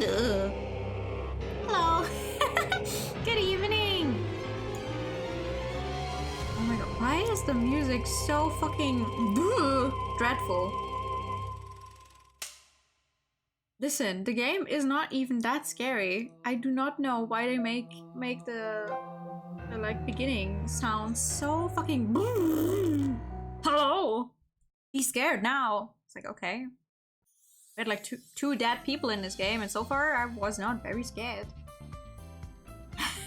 Ugh. Hello. Good evening. Oh my god, why is the music so fucking dreadful? Listen, the game is not even that scary. I do not know why they make the like beginning sound so fucking hello. Be scared now. It's like, okay. We had like two dead people in this game, and so far I was not very scared.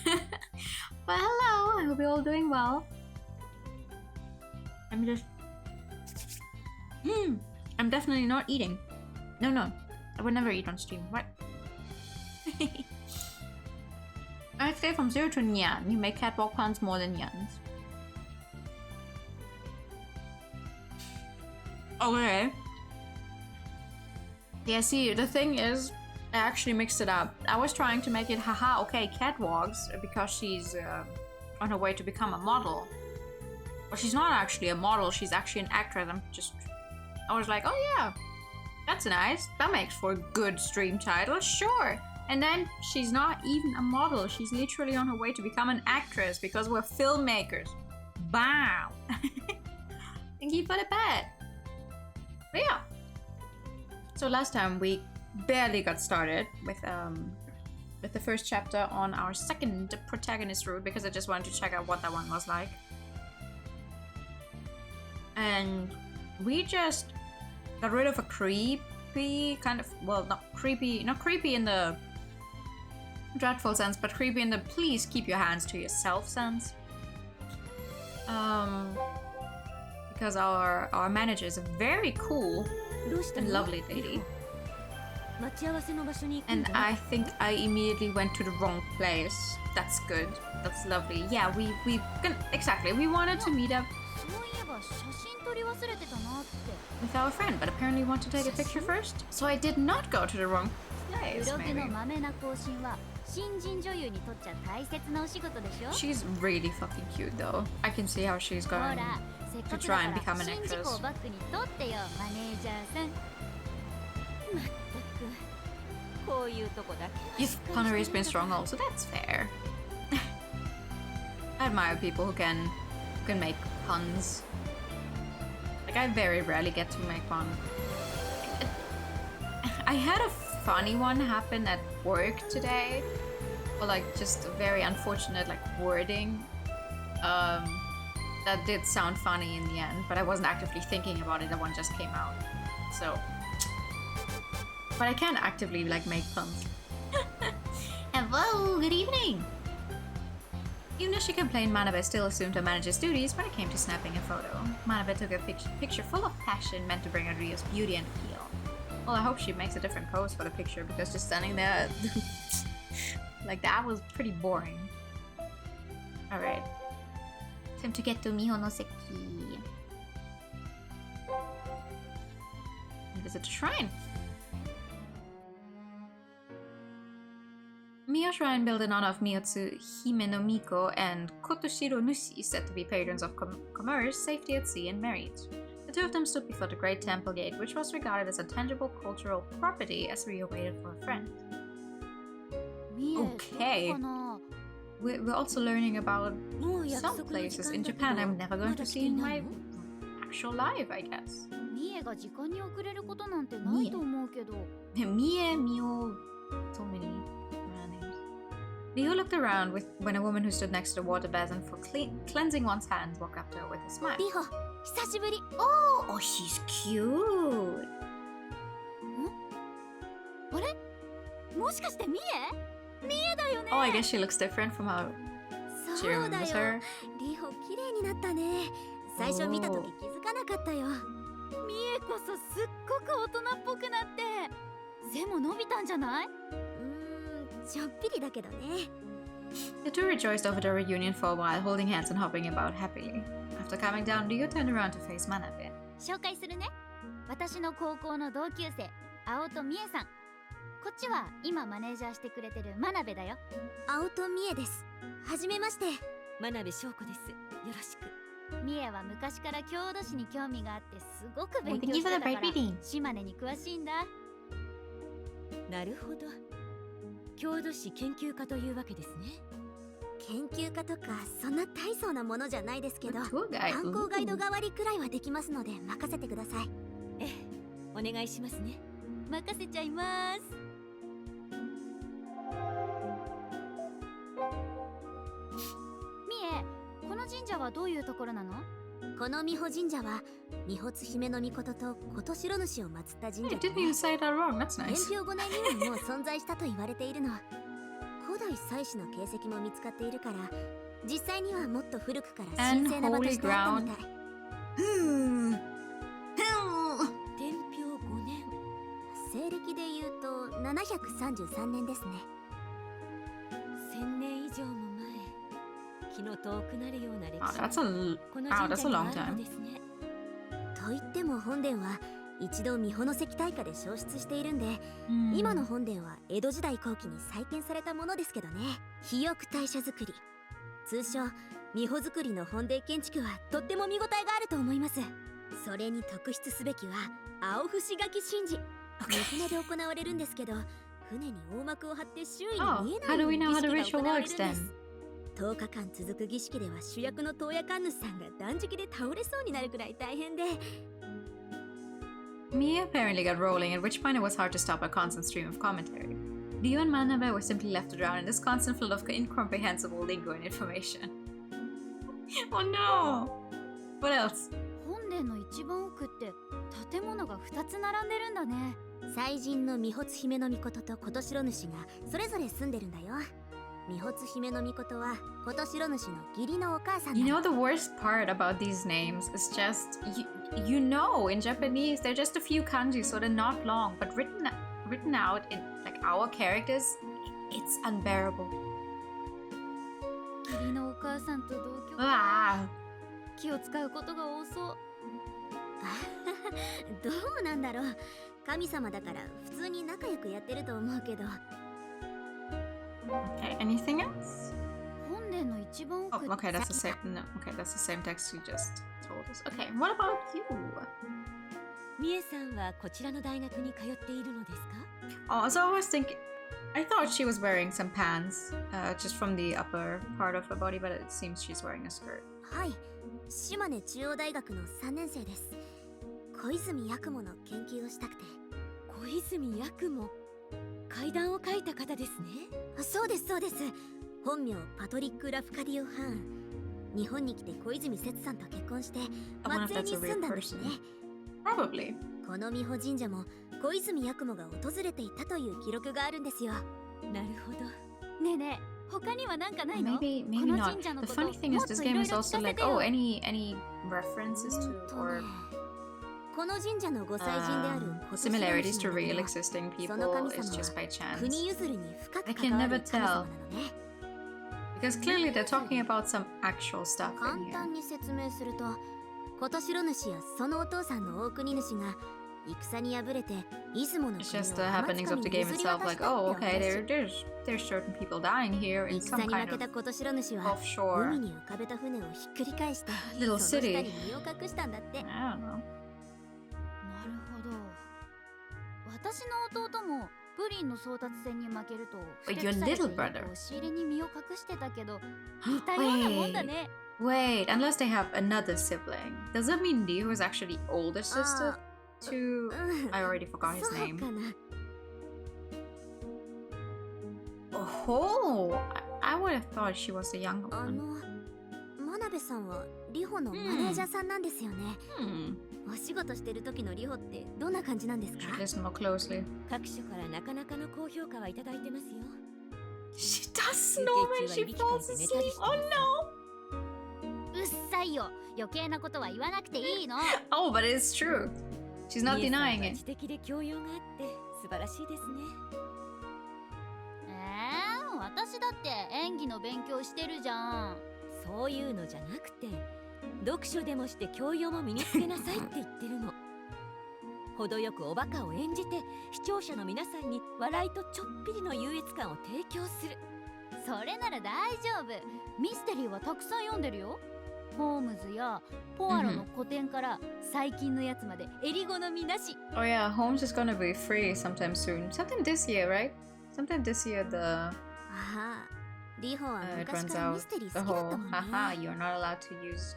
But hello, I hope you're all doing well. I'm just I'm definitely not eating. No. I would never eat on stream. What? I'd say from 0 to nyan. You make catwalk puns more than nyans. Okay. Yeah, see, the thing is, I actually mixed it up. I was trying to make it, haha, okay, catwalks, because she's on her way to become a model. But she's not actually a model, she's actually an actress. I was like, oh yeah, that's nice. That makes for a good stream title, sure. And then she's not even a model. She's literally on her way to become an actress because we're filmmakers. Bam! Thank you for the bet. But yeah. So last time we barely got started with the first chapter on our second protagonist route because I just wanted to check out what that one was like. And we just got rid of a creepy kind of, well, not creepy in the dreadful sense, but creepy in the please keep your hands to yourself sense. Because our manager is a very cool and lovely lady. And I think I immediately went to the wrong place. That's good. That's lovely. Yeah, we exactly. We wanted to meet up with our friend, but apparently want to take a picture first. So I did not go to the wrong place, maybe. She's really fucking cute though. I can see how she's going to try and become an actress. Youth punnery's been strong also, that's fair. I admire people who can make puns. Like, I very rarely get to make one. I had a funny one happen at work today. Or like just very unfortunate like wording. That did sound funny in the end, but I wasn't actively thinking about it, that one just came out. So, but I can actively like make puns. Hello, good evening! Even if she complained, Manabe still assumed her manager's duties when it came to snapping a photo. Manabe took a picture full of passion meant to bring out Rio's beauty and appeal. Well, I hope she makes a different pose for the picture because just standing there like that was pretty boring. Alright. Time to get to Miho no Seki. And visit the shrine. Miho Shrine, built in honor of Miyotsu Hime no Miko and Kotoshiro Nushi, said to be patrons of commerce, safety at sea, and marriage. The two of them stood before the Great Temple Gate, which was regarded as a tangible cultural property as Riho waited for a friend. Okay. We're also learning about some places in Japan I'm never going to see in my actual life, I guess. Mie, Mio, so many names. Riho looked around when a woman who stood next to the water basin for cleansing one's hands walked up to her with a smile. Riho, oh, she's cute. Oh, I guess she looks different from how she remembers her. The two rejoiced over their reunion for a while, holding hands and hopping about happily. After calming down, Riho turned around to face Manabe. こっちは今マネージャーしてくれてる真鍋だよ。青戸美恵です。はじめまして。真鍋翔子です。よろしく。美恵は昔から郷土史に興味があってすごく勉強してたから島根に詳しいんだ。なるほど。郷土史研究家というわけですね。研究家とかそんな大層なものじゃないですけど、 Tour guide. 観光ガイド代わりくらいはできますので任せてください。ええ、お願いしますね。任せちゃいます。みえ、この神社はどういうところなの？この美保神社は美保津姫の命と琴白主を祀った神 Hey, 社で didn't you say that wrong? That's 天 nice. 平5年にはもう存在したと言われているの。古代祭祀の形跡も見つかっているから、実際にはもっと古くから神聖な場としてあったみたい。天平5年。西暦で言うと733年ですね。1000年以上も前、気の遠くなるような歴 Oh, 史 that's a この wow, 神 that's 社 a に long はあるの time. ですね。と言っても本殿は一度美保関大火で焼失しているんで、今の本殿は江戸時代後期に再建されたものですけどね。肥沃大社造り、通称美保造りの本殿建築はとっても見応えがあると思います。それに特筆すべきは青節書き神事。三船で行われるんですけど、船に大幕を張って周囲に Oh, 見えな how い do よう we に know how 儀 the 式が ritual 行われる works んで then? す。10日間続く儀式では主役の洞爺神主さんが断食で倒れそうになるくらい大変で、Mia apparently got rolling, at which point it was hard to stop a constant stream of commentary. Riho and Manabe were simply left to drown in this constant flood of incomprehensible lingo and information. Oh no! What else? 本殿の一番奥って建物が2つ並んでるんだね。祭神の美保津姫の命と琴白主がそれぞれ住んでるんだよ。美保津姫の命は琴白主の義理のお母さん You な know の。 the worst part about these names is just you know in Japanese they're just a few kanji, so they're not long, but written out in like our characters, it's unbearable. 義理のお母さんと同居。 Ah, 気を使うことが多そう。どうなんだろう。神様だから普通に仲良くやってると思うけど。 okay. Anything else? 本殿の一番 Oh, 奥 okay, that's the same. No, okay, that's the same text you just told us. Okay, what about you? みえさんはこちらの大学に通っているのですか？ Oh, so I was thinking. I thought she was wearing some pants, just from the upper part of her body, but it seems she's wearing a skirt. はい、島根中央大学の3年生です。小泉八雲の研究をしたくて。小泉八雲。階段を書いた方ですね。そうですそうです。本名パトリック・ラフカディオ・ハーン。日本に来て小泉節さんと結婚して I wonder if 松江 that's に a 住 real んだんです person. ね。 Probably. この美保神社も小泉八雲が訪れていたという記録があるんですよ。なるほど。ねえねえ、他には何かないの？ Maybe こ not. の神社の The こと funny thing も is っと this い game ろい is ろ also 聞かせ like, て oh, よ。 any references to or この神社のご祭神である琴白主 similarities to の名 real は existing その people 神 is 様 just by は chance. 国譲りに深 I く can 関わ never る神様な tell. のね。 Because clearly they're talking about some actual stuff 簡 in here. 単に説明すると、琴白主やそのお父さんの大国主が戦に敗れて出雲の It's 国 just を the 天津 happenings 神 of the に game 譲り itself, 渡し like, た oh, ってお okay, 話。 there's certain people dying here in 戦 some に kind 負け of た琴白主は offshore 海に浮かべた船をひっくり返して little その下 city. に身を隠したんだって。 I don't know. なるほど。私の弟もプリンの争奪戦に負けると But ふて your くされて little brother. 押し入れに身を隠してたけど似たようなもんだね。 Wait, unless they have another sibling. Does that mean Riho is actually older sister to... うん I already forgot his そう name. かな。 Oh, I would have thought she was the younger あ one. の真鍋さんはリホのマネージャーさんなんですよね。 Hmm. お仕事してる時のリホってどんな感じなんですか？ Should listen more closely. 各所からなかなかの高評価はいただいてますよ。 She does 休 know 憩 when 中は she いびきかい falls て寝たり asleep. して Oh ます。 うっさいよ。余計なことは言わなくていいの。 no. Oh, but it's true. She's not みえさんは denying it. 知的で教養があって素晴らしいですね。私だって演技の勉強してるじゃん。そういうのじゃなくて、読書でもして教養も身につけなさいって言ってるの。程よくおバカを演じて視聴者の皆さんに笑いとちょっぴりの優越感を提供する。それなら大丈夫。ミステリーはたくさん読んでるよ。ホームズやポアロの古典から最近のやつまで襟好みなし。 Oh yeah, Holmes is gonna be free sometime soon. Sometime this year, right? Sometimes this year the ああ、リホは it 昔 runs からミ out ステリー the 好きだっ whole たもんね。 haha you're not allowed to use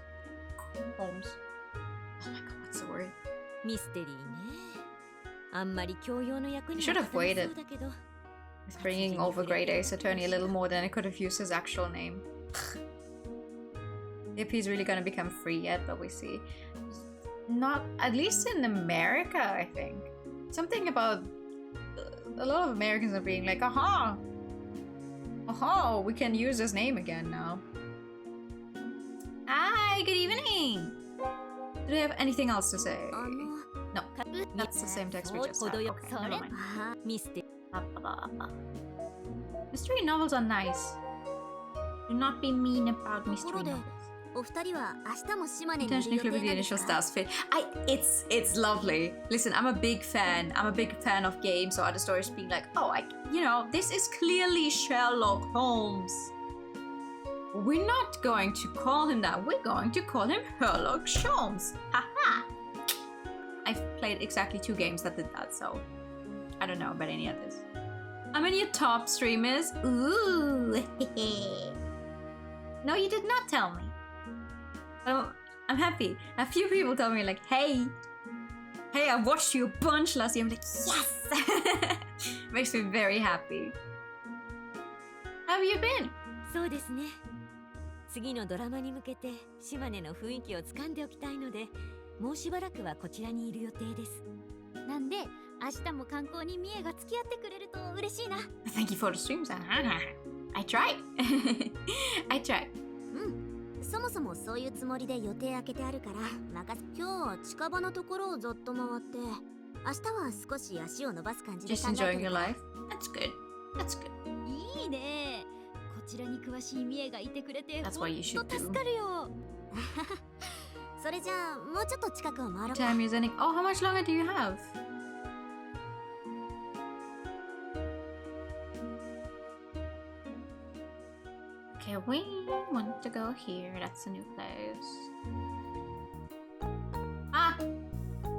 homes. Oh my god, what's the word? ミステリーね。あんまり教養の役に You should は have 立たな waited. そうだけど。 It's bringing over Grey Days Attorney a little more than I could have used his actual name. If he's really gonna become free yet, but we see. Not, at least in America, I think. Something about a lot of Americans are being like, aha! Aha, we can use his name again now. Hi, good evening! Do they have anything else to say? あの、 No, that's the same text we just had. Okay, never mind. ああ、ミステ Mystery novels are nice. Do not be mean about とこ mystery ろで novels. お二人は明日も島根にいる Intentionally 予定 flipping なん the です initial か？ stars fit. It's lovely. Listen, I'm a big fan. I'm a big fan of games or other stories being like, oh, this is clearly Sherlock Holmes. We're not going to call him that. We're going to call him Sherlock Holmes. Haha. I've played exactly 2 games that did that, so I don't know about any others. How many of your top streamers? Ooh. No, you did not tell me. I'm happy. A few people told me like, hey, I watched you a bunch last year. I'm like, yes! Makes me very happy. How have you been? そうですね。次のドラマに向けて島根の雰囲気をつかんでおきたいので、もうしばらくはこちらにいる予定です。なんで明日も観光にミエが付き合ってくれると嬉しいな。 Thank you for the streams. I tried. I tried. そもそもそういうつもりで予定開けてあるから任せ。今日は近場のところをざっと回って明日は少し足を伸ばす感じで Just 考え enjoying て your る。 life. That's good. That's good. いいね。こちらに詳しいミエがいてくれて That's ほ what ん you should と do. 助かるよ。それじゃあもうちょっと近くを回ろうか。 Time is ending. Oh, how much longer do you have? Okay, we want to go here. That's a new place. Ah!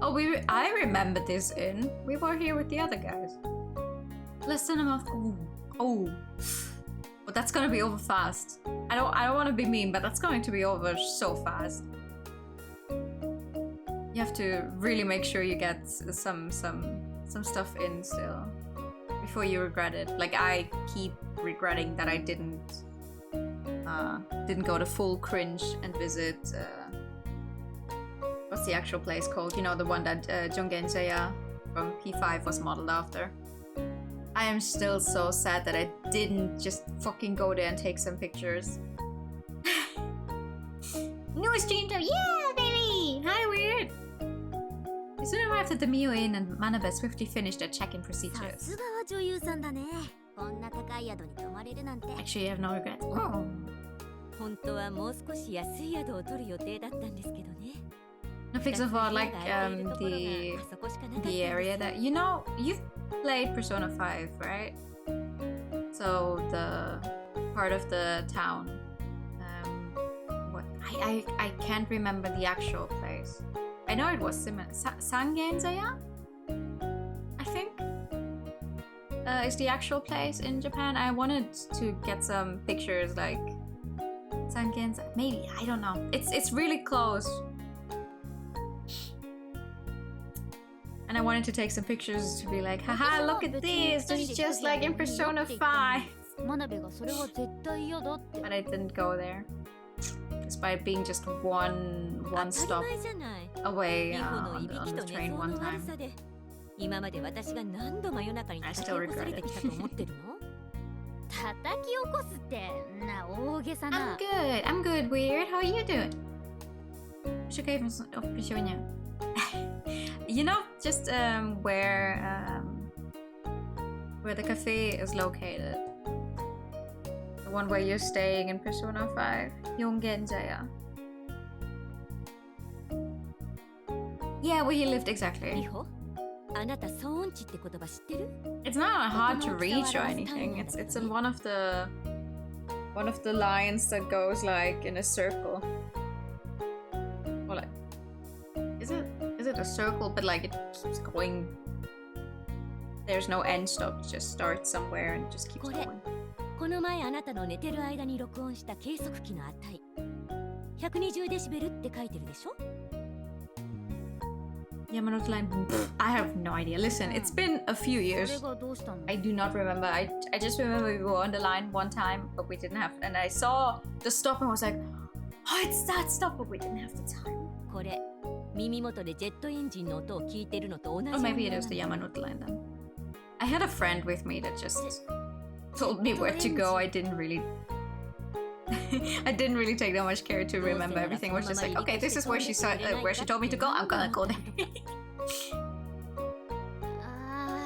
Oh, I remember this inn. We were here with the other guys. Listen, I'm off. Oh. But that's gonna be over fast. I don't want to be mean, but that's going to be over so fast. You have to really make sure you get some stuff in still before you regret it. Like I keep regretting that I didn't go the full cringe and visit what's the actual place called? You know, the one that Junggenjaya from P5 was modeled after. I am still so sad that I didn't just fucking go there and take some pictures. New stream time! Yeah, baby! Hi, weird! We soon arrived at the Mio Inn and Manabe swiftly finished their check-in さ procedures. すがは女優さんだね。こんな高い宿に泊まれるなんて。 Actually, I have no regrets. Oh. 本当はもう少し安い宿を取る予定だったんですけどね。 No fix of all, like the area that you've played Persona 5, right? So the part of the town. What I can't remember the actual place. I know it was similar. Sangenzaya, I think, is the actual place in Japan. I wanted to get some pictures, like Sangenzaya. Maybe, I don't know. It's really close. And I wanted to take some pictures to be like, haha, look at this! This is just like in Persona 5! マナベがそれは絶対嫌だって。 But I didn't go there. Despite being just one 当たり stop 前じゃない。 away リホの on いびき the と寝 train 相 one の悪 time. さで、今まで私が何度真夜中に I 叩 still き起こさ regret れ it. てきたと思ってるの？叩き起こすってな大げさ I'm な。 good. I'm good, Weird. How are you doing? You know, just where the cafe is located. The one where you're staying in Persona 5. Yongenjaya. Yeah, where he lived リ exactly. ホ、あなた騒音地って言葉知ってる？ It's not hard to reach or anything. It's in one of the lines that goes like in a circle. Or like, is it a circle? But like it keeps going There's no end stop. It just starts somewhere and just keeps これ going. この前あなたの寝てる間に録音した計測器の値120デシベルって書いてるでしょ Yamanote line. I have no idea. Listen, it's been a few それ years. がどうしたの I do not remember. I just remember we were on the line one time, but we didn't have. And I saw the stop and was like, oh, it's that stop, but we didn't have the time. これ耳元でジェットエンジンの音を聞いてるのと同じ Or maybe it was the Yamanote line then. I had a friend with me that just told me where to go. I didn't really take that much care to remember everything. It was just like, okay, this is where she told me to go. I'm gonna go there. あ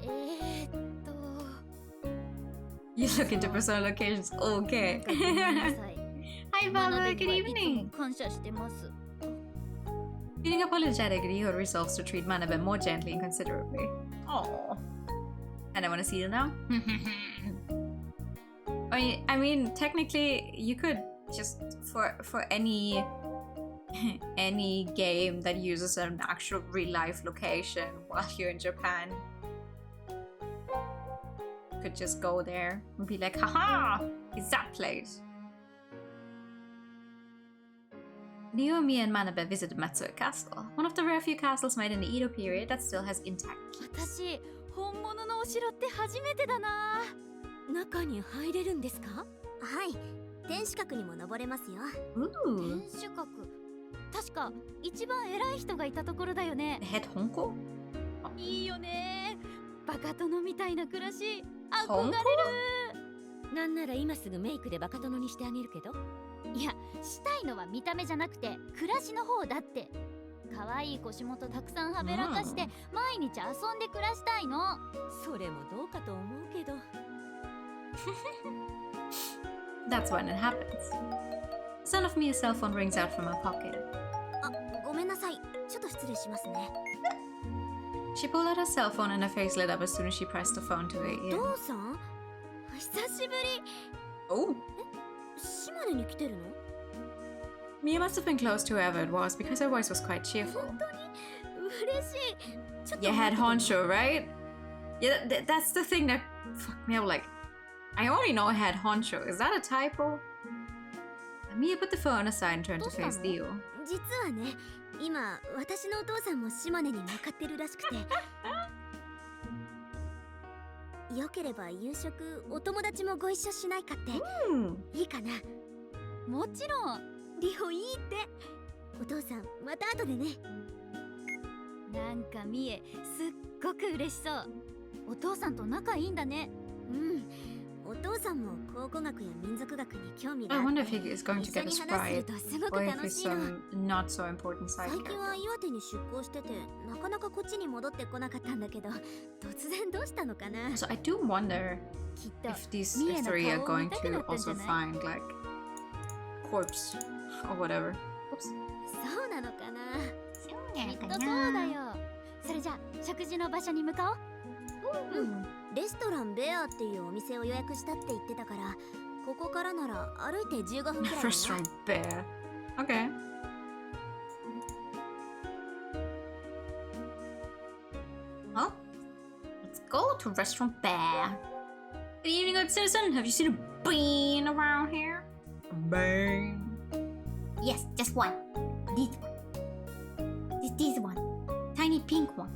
ーYou look into personal locations. Okay. ごめんなさい Hi, 学 Baba. び Good にはいつ evening. も感謝してます Feeling apologetic, Riho resolves to treat Manabe more gently and considerably. Oh. And I want to see you now. I mean, technically, you could just for any game that uses an actual real life location while you're in Japan, you could just go there and be like, haha, it's that place. Naomi and Manabe visited Matsue Castle, one of the rare few castles made in the Edo period that still has intact keys. 私本物のお城って初めてだな中に入れるんですかはい天守閣にも登れますよ Ooh, 天守閣確か一番偉い人がいたところだよね the head honko? いいよねバカ殿みたいな暮らし憧 Honko? れるなんなら今すぐメイクでバカ殿にしてあげるけどいやしたいのは見た目じゃなくて暮らしの方だって可愛い腰元たくさんはべらかして毎日遊んで暮らしたいのそれもどうかと思うけど That's when it happens. Son of Mia's cell phone rings out from her pocket. あごめんなさいちょっと失礼しますね She pulled out her cell phone and her face lit up as soon as she pressed the phone to her お ear. 父さん久しぶり Oh! 島根に来てるの Mia must have been close to whoever it was because her voice was quite cheerful. 本当に嬉しいちょっと You 待 had って honcho, right? Yeah, that's the thing that fucked me up. Like, I only know I had honcho. Is that a typo? Mia put the phone aside and turned to face Dio. 実はね今私のお父さんも島根に向かってるらしくてよければ夕食お友達もご一緒しないかって Hmm. いいかなもちろんリホいいってお父さんまた後でねなんかミエすっごく嬉しそうお父さんと仲いいんだねうんお父さんも考古学や民族学に興味が I あっ wonder て if he is going to 一緒 get a に話する sprite とすごく or if 楽 he's しいの some not so important side 最近は character. 岩手に出向しててなかなかこっちに戻ってこなかったんだけど突然どうしたのかな So I do wonder きっと if these Mia の three are 顔を going 見たくな to ったんじゃ also ない find like corpse or whatever. Oops. そうなのかなきっとそうだよそれじゃあ食事の場所に向かおうレストランベアっていうお店を予約したって言ってたからここからなら歩いて15分くらいだな Restaurant bear. Okay. Well, let's go to Restaurant Bear. Good evening, good citizen. Have you seen a bean around here? A bean. Yes, just one. This one. This one. Tiny pink one.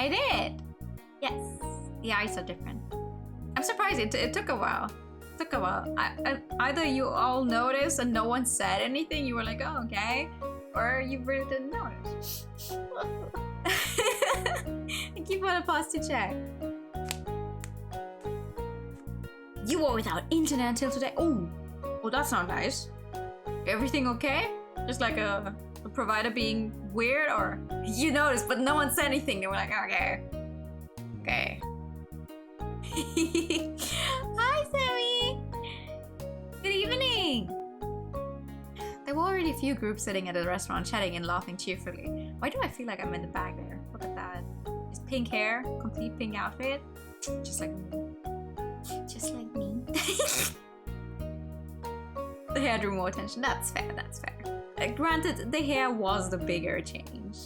I did. Yes. The eyes are different. I'm surprised it took a while. It took a while. Either you all noticed and no one said anything. You were like, oh, okay. Or you really didn't notice. I keep on a pause to check. You were without internet until today. Oh, that's not nice. Everything okay? Just like a provider being weird, or you noticed but no one said anything. They were like, okay, okay. Hi, Sammy. Good evening. There were already a few groups sitting at a restaurant, chatting and laughing cheerfully. Why do I feel like I'm in the bag there? Look at that. Just pink hair, complete pink outfit, just like me. Just like me. The hair drew more attention. That's fair. That's fair. Granted, the hair was the bigger change.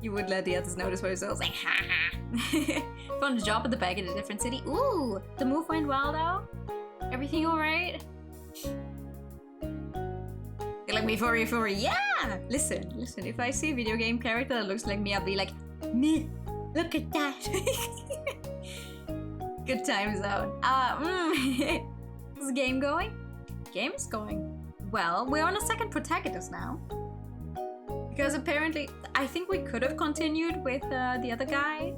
You would let the others notice for yourselves. Like, ha ha. Found a job at the bank in a different city. Ooh, the move went well though. Everything alright? You're like me for you. Yeah! Listen. If I see a video game character that looks like me, I'll be like, me, look at that. Good time zone. Is the game going? Game is going. Well, we're on a second protagonist now. Because apparently, I think we could have continued with the other guy.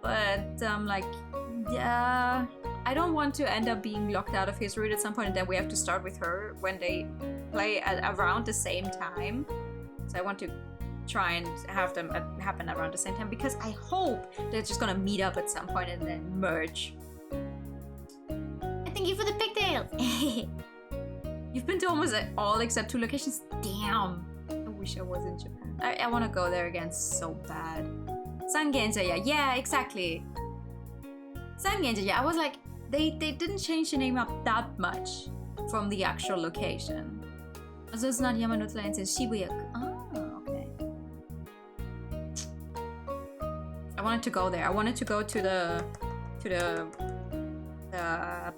But, I don't want to end up being locked out of his route at some point and then we have to start with her when they play at around the same time. So I want to try and have them happen around the same time because I hope they're just gonna meet up at some point and then merge. Thank you for the pigtails. You've been to almost all except 2 locations. Damn. I wish I was in Japan. I want to go there again so bad. Sangenjaya. Yeah, exactly. Sangenjaya. I was like, they didn't change the name up that much from the actual location. So it's not Yamanouchi, it's Shibuya. Oh, okay. I wanted to go there. I wanted to go to the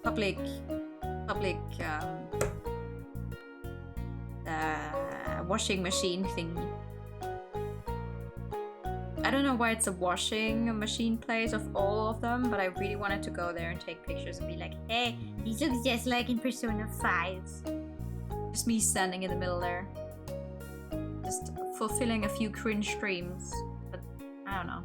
public washing machine thingy. I don't know why it's a washing machine place of all of them, but I really wanted to go there and take pictures and be like, hey, These look just like in Persona 5. just me standing in the middle there. Just fulfilling a few cringe dreams. But I don't know.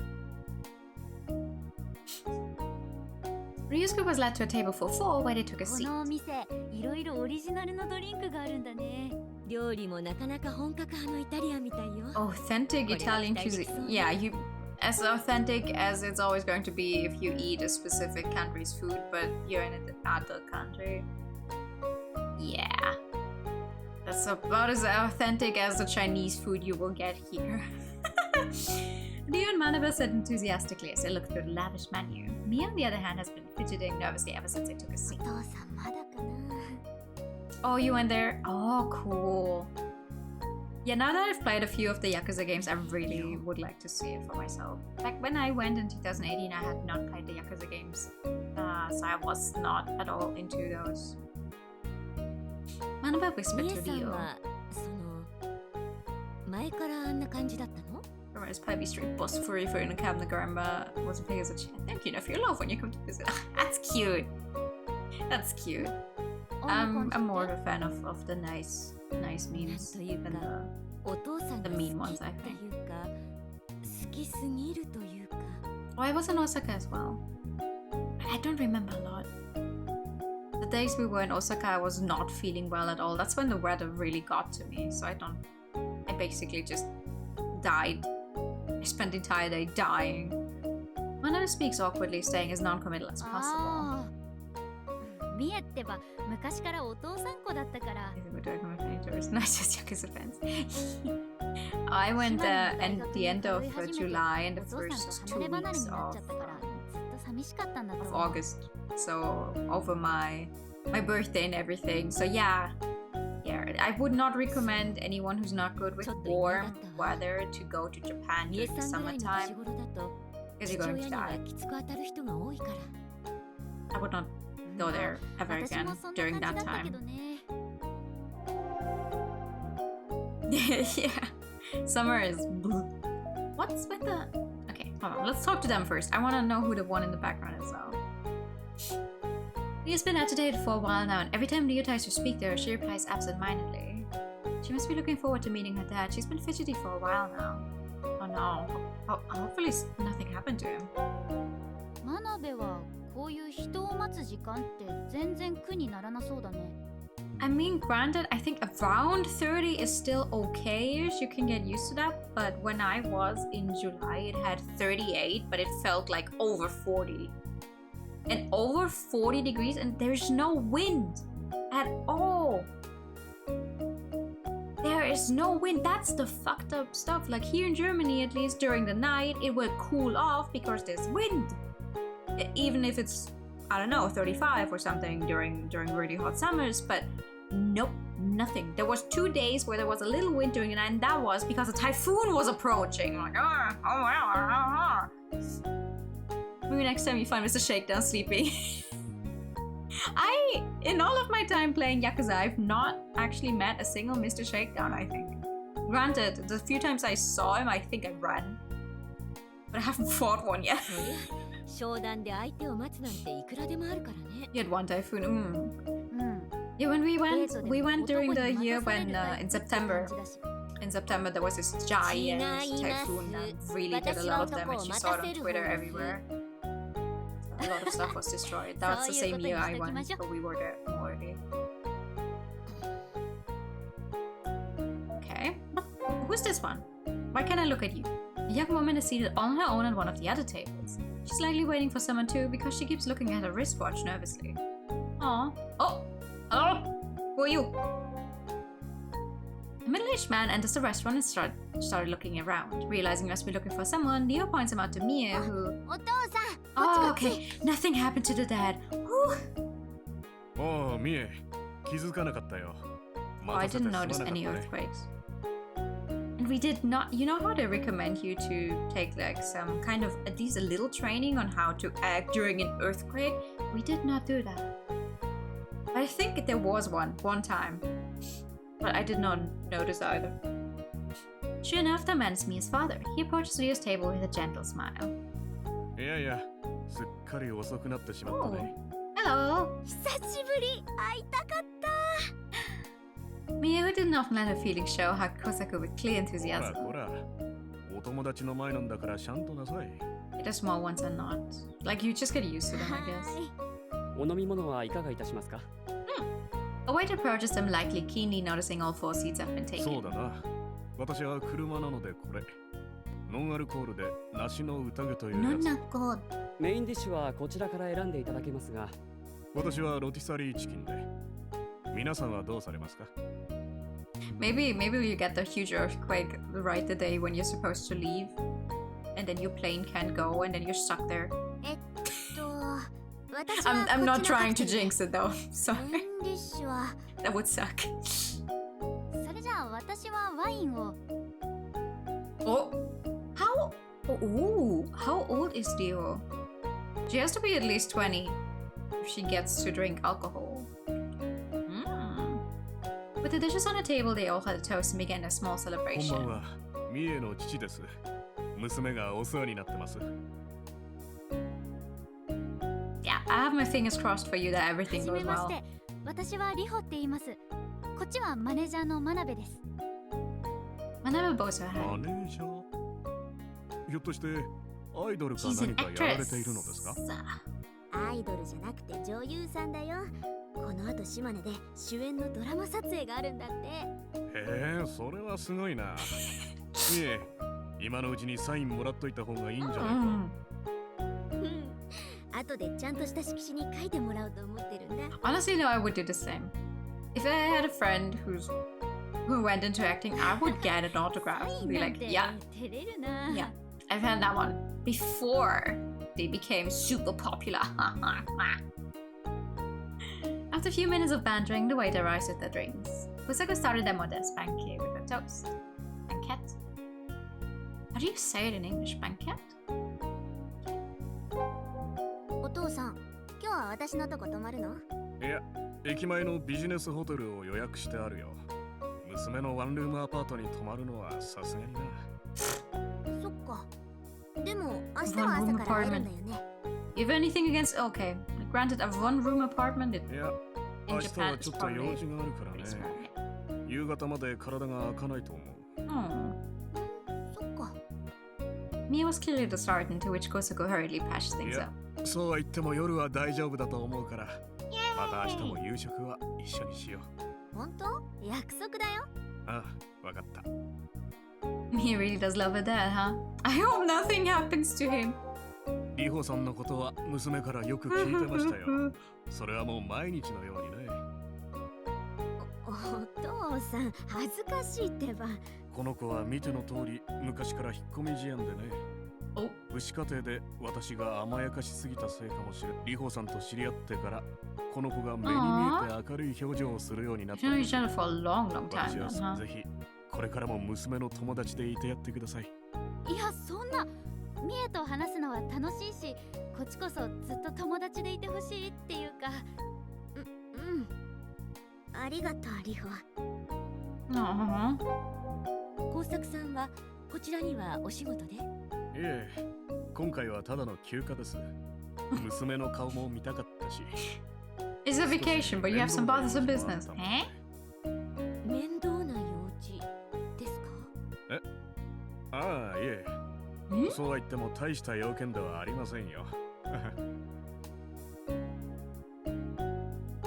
Ryusuke was led to a table for 4 where they took a こ seat. のお店いろいろオリジナルのドリンクがあるんだね。料理もなかなか本格派のイタリアンみたいよ。 Authentic Italian cuisine. Yeah, as authentic as it's always going to be if you eat a specific country's food, but you're in another country. Yeah. That's about as authentic as the Chinese food you will get here. Riho and Manaba said enthusiastically as they looked through the lavish menu. Me, on the other hand, has been fidgeting nervously ever since I took a seat. お父さんまだかな。 Oh, you went there? Oh, cool. Yeah, now that I've played a few of the Yakuza games, I really would like to see it for myself. Like when I went in 2018, I had not played the Yakuza games. So I was not at all into those. Manaba whispered 姉 to さん Riho. はその前からあんな感じだったの？ Whereas Pebby Street boss for in a cab in the grandma was big as a chat. Thank you, if you love when you come to visit. That's cute. That's cute. I'm more of a fan of the nice memes than the お父さんが the 好き mean ones, I と think. いうか好きすぎるというか。 Oh, I was in Osaka as well. I don't remember a lot. The days we were in Osaka, I was not feeling well at all. That's when the weather really got to me. So I basically just died. I spent the entire day dying. Manada speaks awkwardly, staying as non-committal as possible. ああ。ミエってば昔からお父さん子だったから。 I think we're doing committing tourists, not just Yakuza fans. I went at the end of July and the お父さん first と 2 離れ離れ weeks になっ of ちゃったからずっと寂しかったんだと思う。 August. So over my birthday and everything. So yeah, I would not recommend anyone who's not good with warm weather to go to Japan 姉 during the さんぐらいの年 summertime 頃だと because 父 you're going 親 to には die. きつく当たる人が多いから。 I would not go there ever 私 again もそんな during 感じ that だったけ time. どね。Yeah, summer is blue. What's with the... Okay, hold on. Let's talk to them first. I want to know who the one in the background is, though. Riho's been agitated for a while now, and every time Riho tries to speak to her, she replies absent-mindedly. She must be looking forward to meeting her dad. She's been fidgety for a while now. Oh no. Hopefully nothing happened to him. 真鍋はこういう人を待つ時間って全然苦にならなそうだね。I mean, granted, I think around 30 is still okay-ish. You can get used to that. But when I was in July, it had 38, but it felt like over 40. And over 40 degrees, and there's no wind at all. There is no wind. That's the fucked up stuff. Like here in Germany, at least during the night, it will cool off because there's wind. Even if it's, I don't know, 35 or something during really hot summers, but nope, nothing. There was 2 days where there was a little wintering, and that was because a typhoon was approaching. Like, maybe next time you find Mr. Shakedown sleeping. In all of my time playing Yakuza, I've not actually met a single Mr. Shakedown, I think. Granted, the few times I saw him, I think I ran. But I haven't fought one yet. 商談で相手を待つなんていくらでもあるからね。You had one typhoon. Yeah, when we went during the year when in September there was this giant typhoon that really did a lot of damage. You saw it on Twitter everywhere. A lot of stuff was destroyed. That's the same year I went, but we were there already. Okay, who's this one? Why can't I look at you? A young woman is seated on her own at one of the other tables. She's likely waiting for someone too because she keeps looking at her wristwatch nervously. Aww. Oh! Hello? Who are you? A middle-aged man enters the restaurant and started looking around. Realizing he must be looking for someone, Riho points him out to Mie, who... お父さん、 Oh, okay. Nothing happened to the dad. Whew. Oh, Mie. 気づかなかったよ。 Oh, I didn't notice any earthquakes. And we did not... You know how they recommend you to take like some kind of, at least a little training on how to act during an earthquake? We did not do that. I think there was one time. But I did not notice either. Sure enough, the man is Mia's father. He approaches Rio's table with a gentle smile. いやいや、すっかり遅くなってしまったね。Hello! 久しぶり、会いたかった。 Mia, who didn't often let her feelings show, hugged Kosaku with clear ほら enthusiasm. ほら、お友達の前なんだからちゃんとなさい。 The small ones are not. Like, you just get used to them, I guess. お飲み物はいかがいたしますか？ A waiter approaches them, likely keenly noticing all 4 seats have been そう taken. だな。私は車なのでこれ。ノンアルコールで梨の宴というやつ。 Nonako. メインディッシュはこちらから選んでいただけますが、私はロティサリーチキンで。皆さんはどうされますか？ Maybe you get the huge earthquake right the day when you're supposed to leave. And then your plane can't go, and then you're stuck there. 私は I'm not こっちの trying to カクテルで jinx it though. Sorry. メインディッシュは That would suck. それじゃあ私はワインを。 Oh, how old is Dio? She has to be at least 20 if she gets to drink alcohol. With the dishes on the table, they all had a toast and began a small こんばん celebration. は。ミエの父です。娘がお世話になってます。 Yeah, I have my fingers crossed for you that は everything じ goes めまし well. て。私はリホって言います。こっちはマネージャーの真鍋です。 Manaba bows her マ head. ネージャー？ひょっとしてアイドルか She's 何 an かやられ actress. ているのですか？アイドルじゃなくて女優さんだよ。この後島根で主演のドラマ撮影があるんだって。へえ、それはすごいな。ミエ、今のうちにサインもらっといた方がいいんじゃないか。後でちゃんとした色紙に書いてもらおうと思ってるんだ。 Honestly, no, I would do the same. If I had a friend who went into acting, I would get an autograph. ワイン Be なん like, て yeah, 照れるな。 yeah. I've had that one before they became super popular. After a few minutes of bantering, the waiter arrives with the drinks. Kusako started their modest banquet with a toast. Banquet? How do you say it in English? Banquet? お父さん、今日は私のとこ泊まるの？いや、駅前のビジネスホテルを予約してあるよ。娘のワンルームアパートに泊まるのはさすがにな。そっか。でも明日は朝から会えるんだよね。You have anything against? Okay, granted, a one-room apartment. いや、 In 明日 Japan, は it's ちょっと probably 用事があるから pretty ね。 small. 夕方まで体が開かないと思う。そっか。 Mia was clearly the sergeant, to which Kosako hurriedly patched things Yeah. up. そうは言っても夜は大丈夫だと思うから。また明日も夕食は一緒にしよう。本当？約束だよ。ああ、わかった。 Mia really does love her dad, huh? I hope nothing happens to him. リホさんのことは娘からよく聞いてましたよ。それはもう毎日のようにね。お父さん、恥ずかしいってば。この子は見ての通り昔から引っ込み思案でね。お父子家庭で私が甘やかしすぎたせいかもしれん。リホさんと知り合ってからこの子が目に見えて明るい表情をするようになった You ん know で each す。 other for a long, long 私 time は then, huh? ぜひこれからも娘の友達でいてやってください。いやそんな、ミエと話すのは楽しいし、こっちこそずっと友達でいてほしいっていうか。ありがとうリホ。 Uh-huh. 工作さんはこちらにはお仕事で？いえ、今回はただの休暇です。娘の顔も見たかったし。 It's a vacation, but you have some bothers of business. Eh? 面倒な用事ですか？ああ、いえ。そうは言っても大した要件ではありませんよ。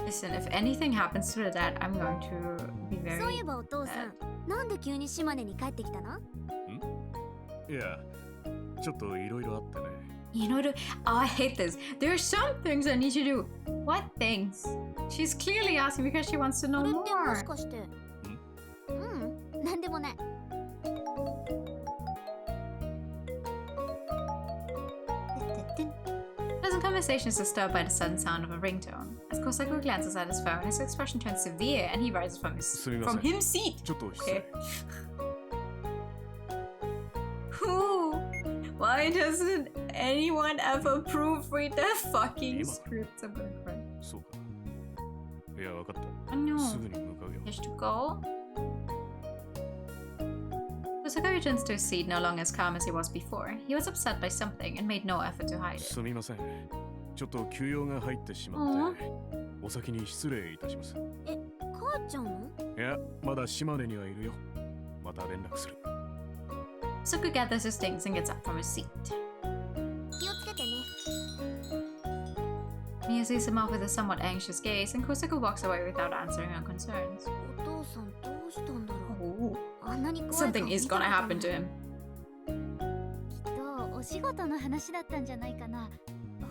Listen, if anything happens to her dad, I'm going to be そうい very えばお父さん、なんで急に島根に帰ってきたの？いや、ちょっといろいろあってね。You know, oh, I hate this. There are some things I need to do. What things? She's clearly asking because she wants to こ know れっても more. しかして。なんでもない。Pleasant conversation is disturbed by the sudden sound of a ringtone. As Kosaku glances at his phone, his expression turns severe and he rises from his seat. ちょっと失礼。 Who? Why doesn't anyone ever proofread their fucking scripts? I'm gonna cry. そうか。いや、わかった。 Oh no. すぐに向かうよ。 He has to go. Kosaku returns to his seat, no longer as calm as he was before. He was upset by something and made no effort to hide it. すみません。ちょっと休養が入ってしまって、お先に失礼いたします。母ちゃん？いや、まだ島根にはいるよ。また連絡する。 Kosaku gathers his things and gets up from his seat. 気をつけてね。 Mia sees him off with a somewhat anxious gaze, and Kosaku walks away without answering her concerns. お父さんどうしたんだろう。 Oh. あんなに怖い顔 Something 見 is た gonna こと happen ない to him. きっとお仕事の話だったんじゃないかな。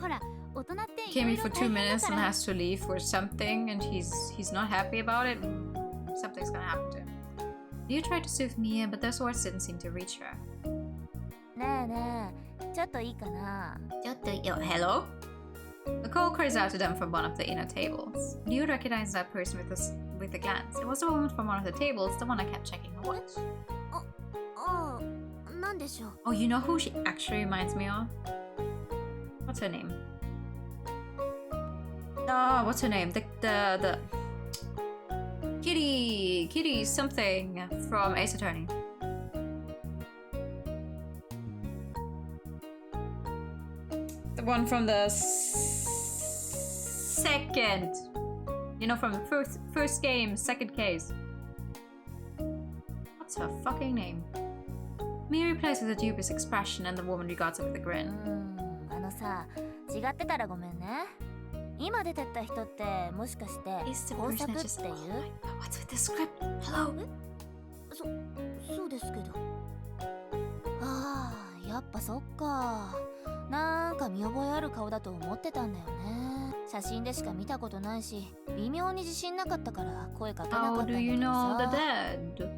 ほら、大人って Came い in ろ for いろ 2 大変 minutes だ and から。 has to leave for something, and he's not happy about it. Something's gonna happen to him. Mia tried to soothe Mia, but those words didn't seem to reach her. ねえねえ、ちょっといいかな。 Hello? Nicole cries out to them from one of the inner tables. Leo recognizes that person with a glance. It was the woman from one of the tables, the one I kept checking her watch. ああ、なんでしょう。 Oh, you know who she actually reminds me of? What's her name? Oh, what's her name? The Kitty something from Ace Attorney. The one from the second, you know, from the first game, second case. What's her fucking name? Mia replies with a dubious expression, and the woman regards her with a grin. あのさ、違ってたらごめんね。今出てった人ってもしかして Is the 工 person 作 that って just... いう？ Oh my god, what's with the script? Hello? そうですけど。ああ、やっぱそっか。なんか見覚えある顔だと思ってたんだよね。写真でしか見たことないし、微妙に自信なかったから声かけなか How ったん do だ you けど know the さ。 dead?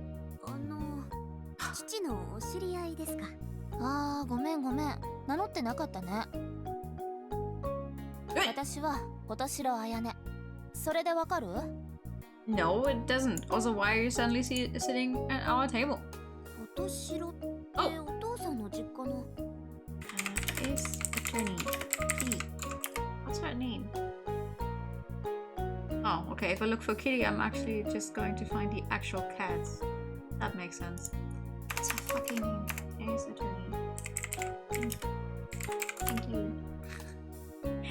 父のお知り合いですか？ああ、ごめんごめん。名乗ってなかったね。私は琴城彩音。それでわかる？ No, it doesn't. Also, why are you suddenly sitting at our table? 琴城ってお父さんの実家の。Ace Attorney. Kitty. What's her name? Oh, okay. If I look for Kitty, I'm actually just going to find the actual cats. That makes sense. What's her fucking name? Ace Attorney. Thank you.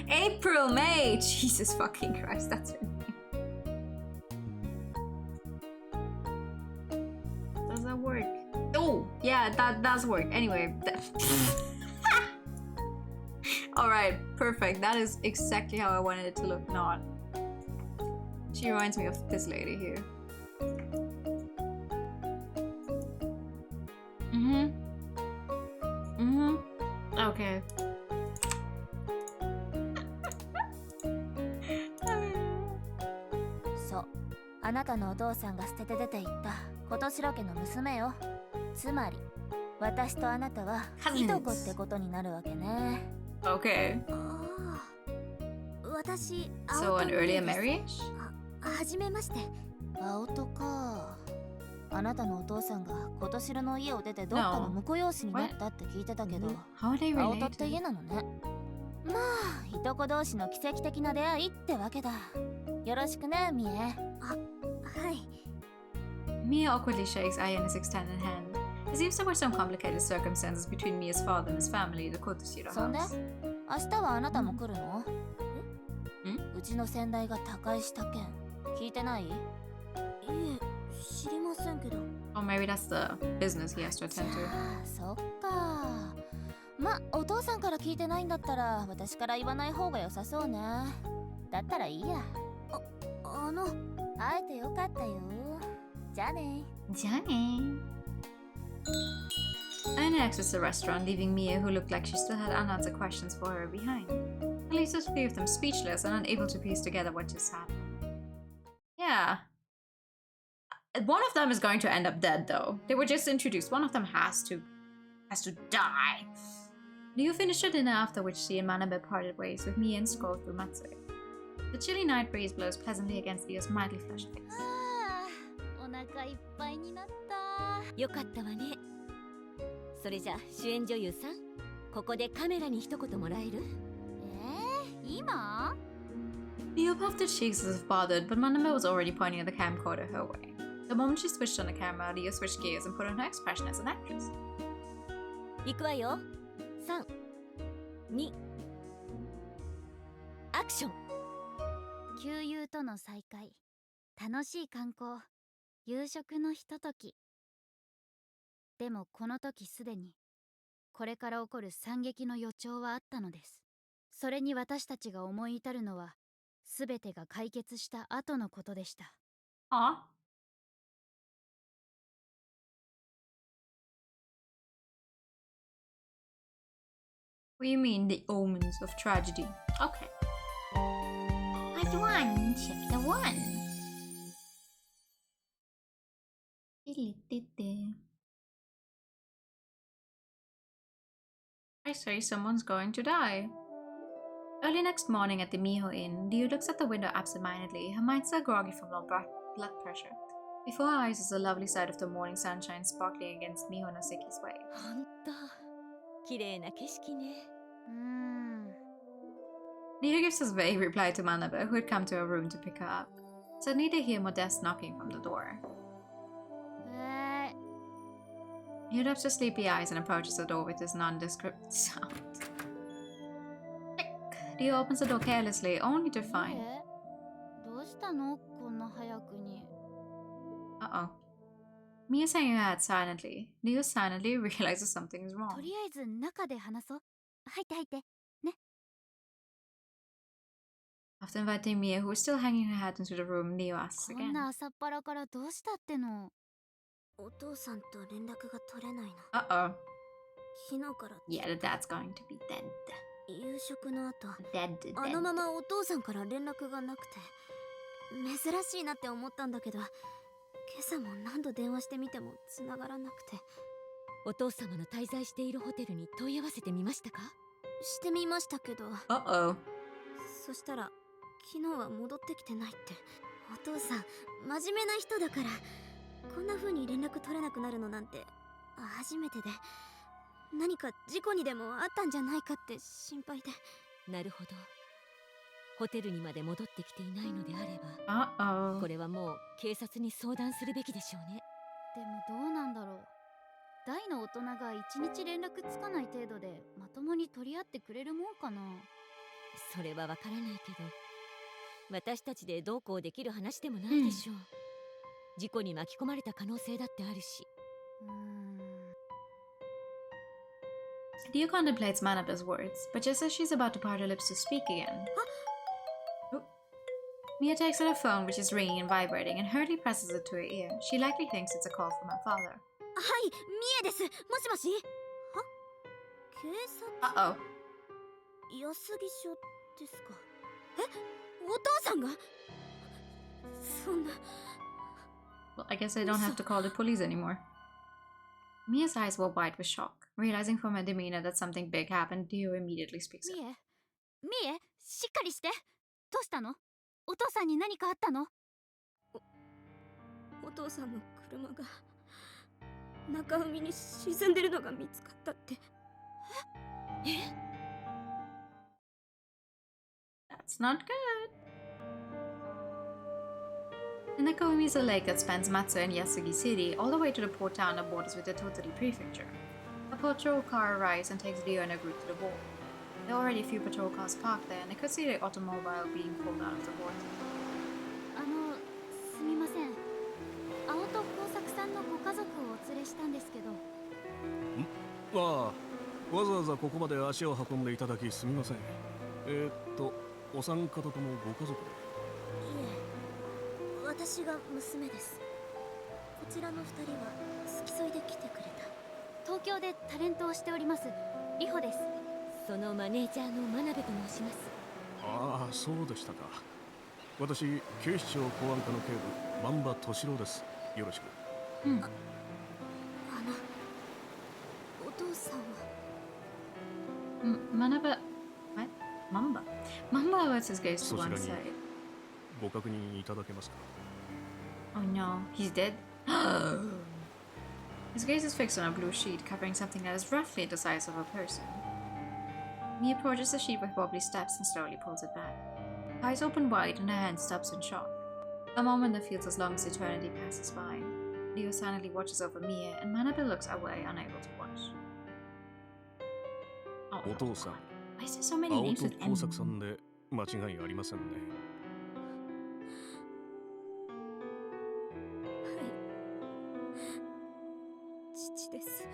April May! Jesus fucking Christ, that's her name. Does that work? Oh, yeah, that does work. Anyway. Alright, perfect. That is exactly how I wanted it to look. Not. She reminds me of this lady here. Okay. そう。あなたのお父さんが捨てて出て行った琴城家の娘よ。つまり私とあなたは Cousins いとこってことになるわけね。 Okay. ああ、私 So 青 an と earlier です。 marriage? はじめまして。青とか。あなたのお父さんが今年の家を出てどっかの No. 婿養子になったって聞いてたけど、 How are they 青とって家 related? なのね。まあいとこ同士の奇跡的な出会いってわけだ。よろしくね、ミエ。はい。 Mia awkwardly shakes Aya's extended hand. It seems there were some complicated circumstances between Mia's father and his family in the Kotoshiro そんで house. 明日はあなたも来るの？ん？うちの先代が他界した件聞いてない？いえ、知りませんけど。 Or maybe that's the business he has to じゃ attend to. あそっか。ま、お父さんから聞いてないんだったら私から言わない方が良さそうね。だったらいいや。会えてよかったよ。じゃあね。 Johnny. Anna exits the restaurant, leaving Mia, who looked like she still had unanswered questions for her, behind. At least the three of them speechless and unable to piece together what just happened. Yeah. One of them is going to end up dead, though. They were just introduced. One of them has to die. Riho finished her dinner, after which she and Manabe parted ways, with Mia and strolled through Matsuri. The chilly night breeze blows pleasantly against Rio's mildly flushed face. お腹いっぱいになった。よかったわね。それじゃ主演女優さん、ここでカメラに一言もらえる？今？ Riho puffed her cheeks as if bothered, but Manabe was already pointing at the camcorder her way. The moment she switched on the camera, Riho switched gears and put on her expression as an actress. 行くわよ。3、2、アクション。旧友との再会、楽しい観光、夕食のひととき。でもこの時すでにこれから起こる惨劇の予兆はあったのです。それに私たちが思い至るのは全てが解決した後のことでした。 Aw. What do you mean, the omens of tragedy? Okay. Part 1, Chapter 1. I say someone's going to die. Early next morning at the Miho Inn, Ryo looks at the window absentmindedly, her mind still groggy from low blood pressure. Before her eyes is the lovely sight of the morning sunshine sparkling against Miho Noseki's wave. ほんと綺麗な景色ね。Ryo gives this vague reply to Manabe, who had come to her room to pick her up. Suddenly they hear Modeste knocking from the door. Ryo lifts her sleepy eyes and approaches the door with this nondescript sound. Click. Ryo opens the door carelessly, only to find... どうしたのこんな早くに。 Uh-oh. Mia's hanging her head silently. Ryo silently realizes something is と wrong. りあえず中で話そう。入って入って。ね。 After inviting Mia, who is still hanging her head into the room, Ryo asks こん again. な朝っぱらからどうしたっての。お父さんと連絡が取れないの。 Uh-oh. 昨日から Yeah, the dad's going to be dead. 夕食の後、 Dead, あ dead. のままお父さんから連絡がなくて珍しいなって思ったんだけど、今朝も何度電話してみても繋がらなくて。お父様の滞在しているホテルに問い合わせてみましたか？してみましたけど、 Uh-oh. そしたら昨日は戻ってきてないって。お父さん真面目な人だからこんな風に連絡取れなくなるのなんて初めてで、何か事故にでもあったんじゃないかって心配で。なるほど。ホテルにまで戻ってきていないのであれば、 Uh-oh. これはもう警察に相談するべきでしょうね。でもどうなんだろう。大の大人が一日連絡つかない程度でまともに取り合ってくれるもんかな。それはわからないけど、私たちでどうこうできる話でもないでしょう。事故に巻き込まれた可能性だってあるし。Ryo contemplates Manabe's words, but just as she's about to part her lips to speak again... Oh. Mia takes out her phone, which is ringing and vibrating, and hurriedly presses it to her ear. She likely thinks it's a call from her father. はい、ミエです。もしもし。は？警察？ Uh-oh. 安木署ですか。お父さんが？そんな。 Well, I guess I don't have to call the police anymore. Mia's eyes were wide with shock. Realizing from her demeanor that something big happened, Dio immediately speaks up. みえしっかりして。どうしたの？お父さんに何かあったの？お父さんの車が中海に沈んでるのが見つかったって。That's not good. The Nakomi is a lake that spans Matsu and Yasugi City all the way to the port town that borders with the Tottori prefecture. A patrol car arrives and takes Dio and a group to the wall. There are already a few patrol cars parked there, and they could see the automobile being pulled out of the water. すみません。青と工作さんのご家族をお連れしたんですけど。ああ、わざわざここまで足を運んでいただきすみません。お三方ともご家族で？いえ、私が娘です。こちらの二人は付き添いで来てくれた。東京でタレントをしておりますリホです。そのマネージャーの真鍋と申します。ああ、そうでしたか。私、警視庁公安課の警部、萬場敏郎です。よろしく。お父さんはManaba. What? Mamba. Mamba lets his gaze to one side. ご確認いただけますか？ Oh no, he's dead? His gaze is fixed on a blue sheet covering something that is roughly the size of a person. He approaches the sheet with wobbly steps and slowly pulls it back. Her eyes open wide and her hand stops in shock. A moment that feels as long as eternity passes by. Leo silently watches over Mia, and Manabe looks away, unable to watch. Oh, お父さん、 why is there so many 青 names と with 工 M? 作さんで間違いありませんね。父です。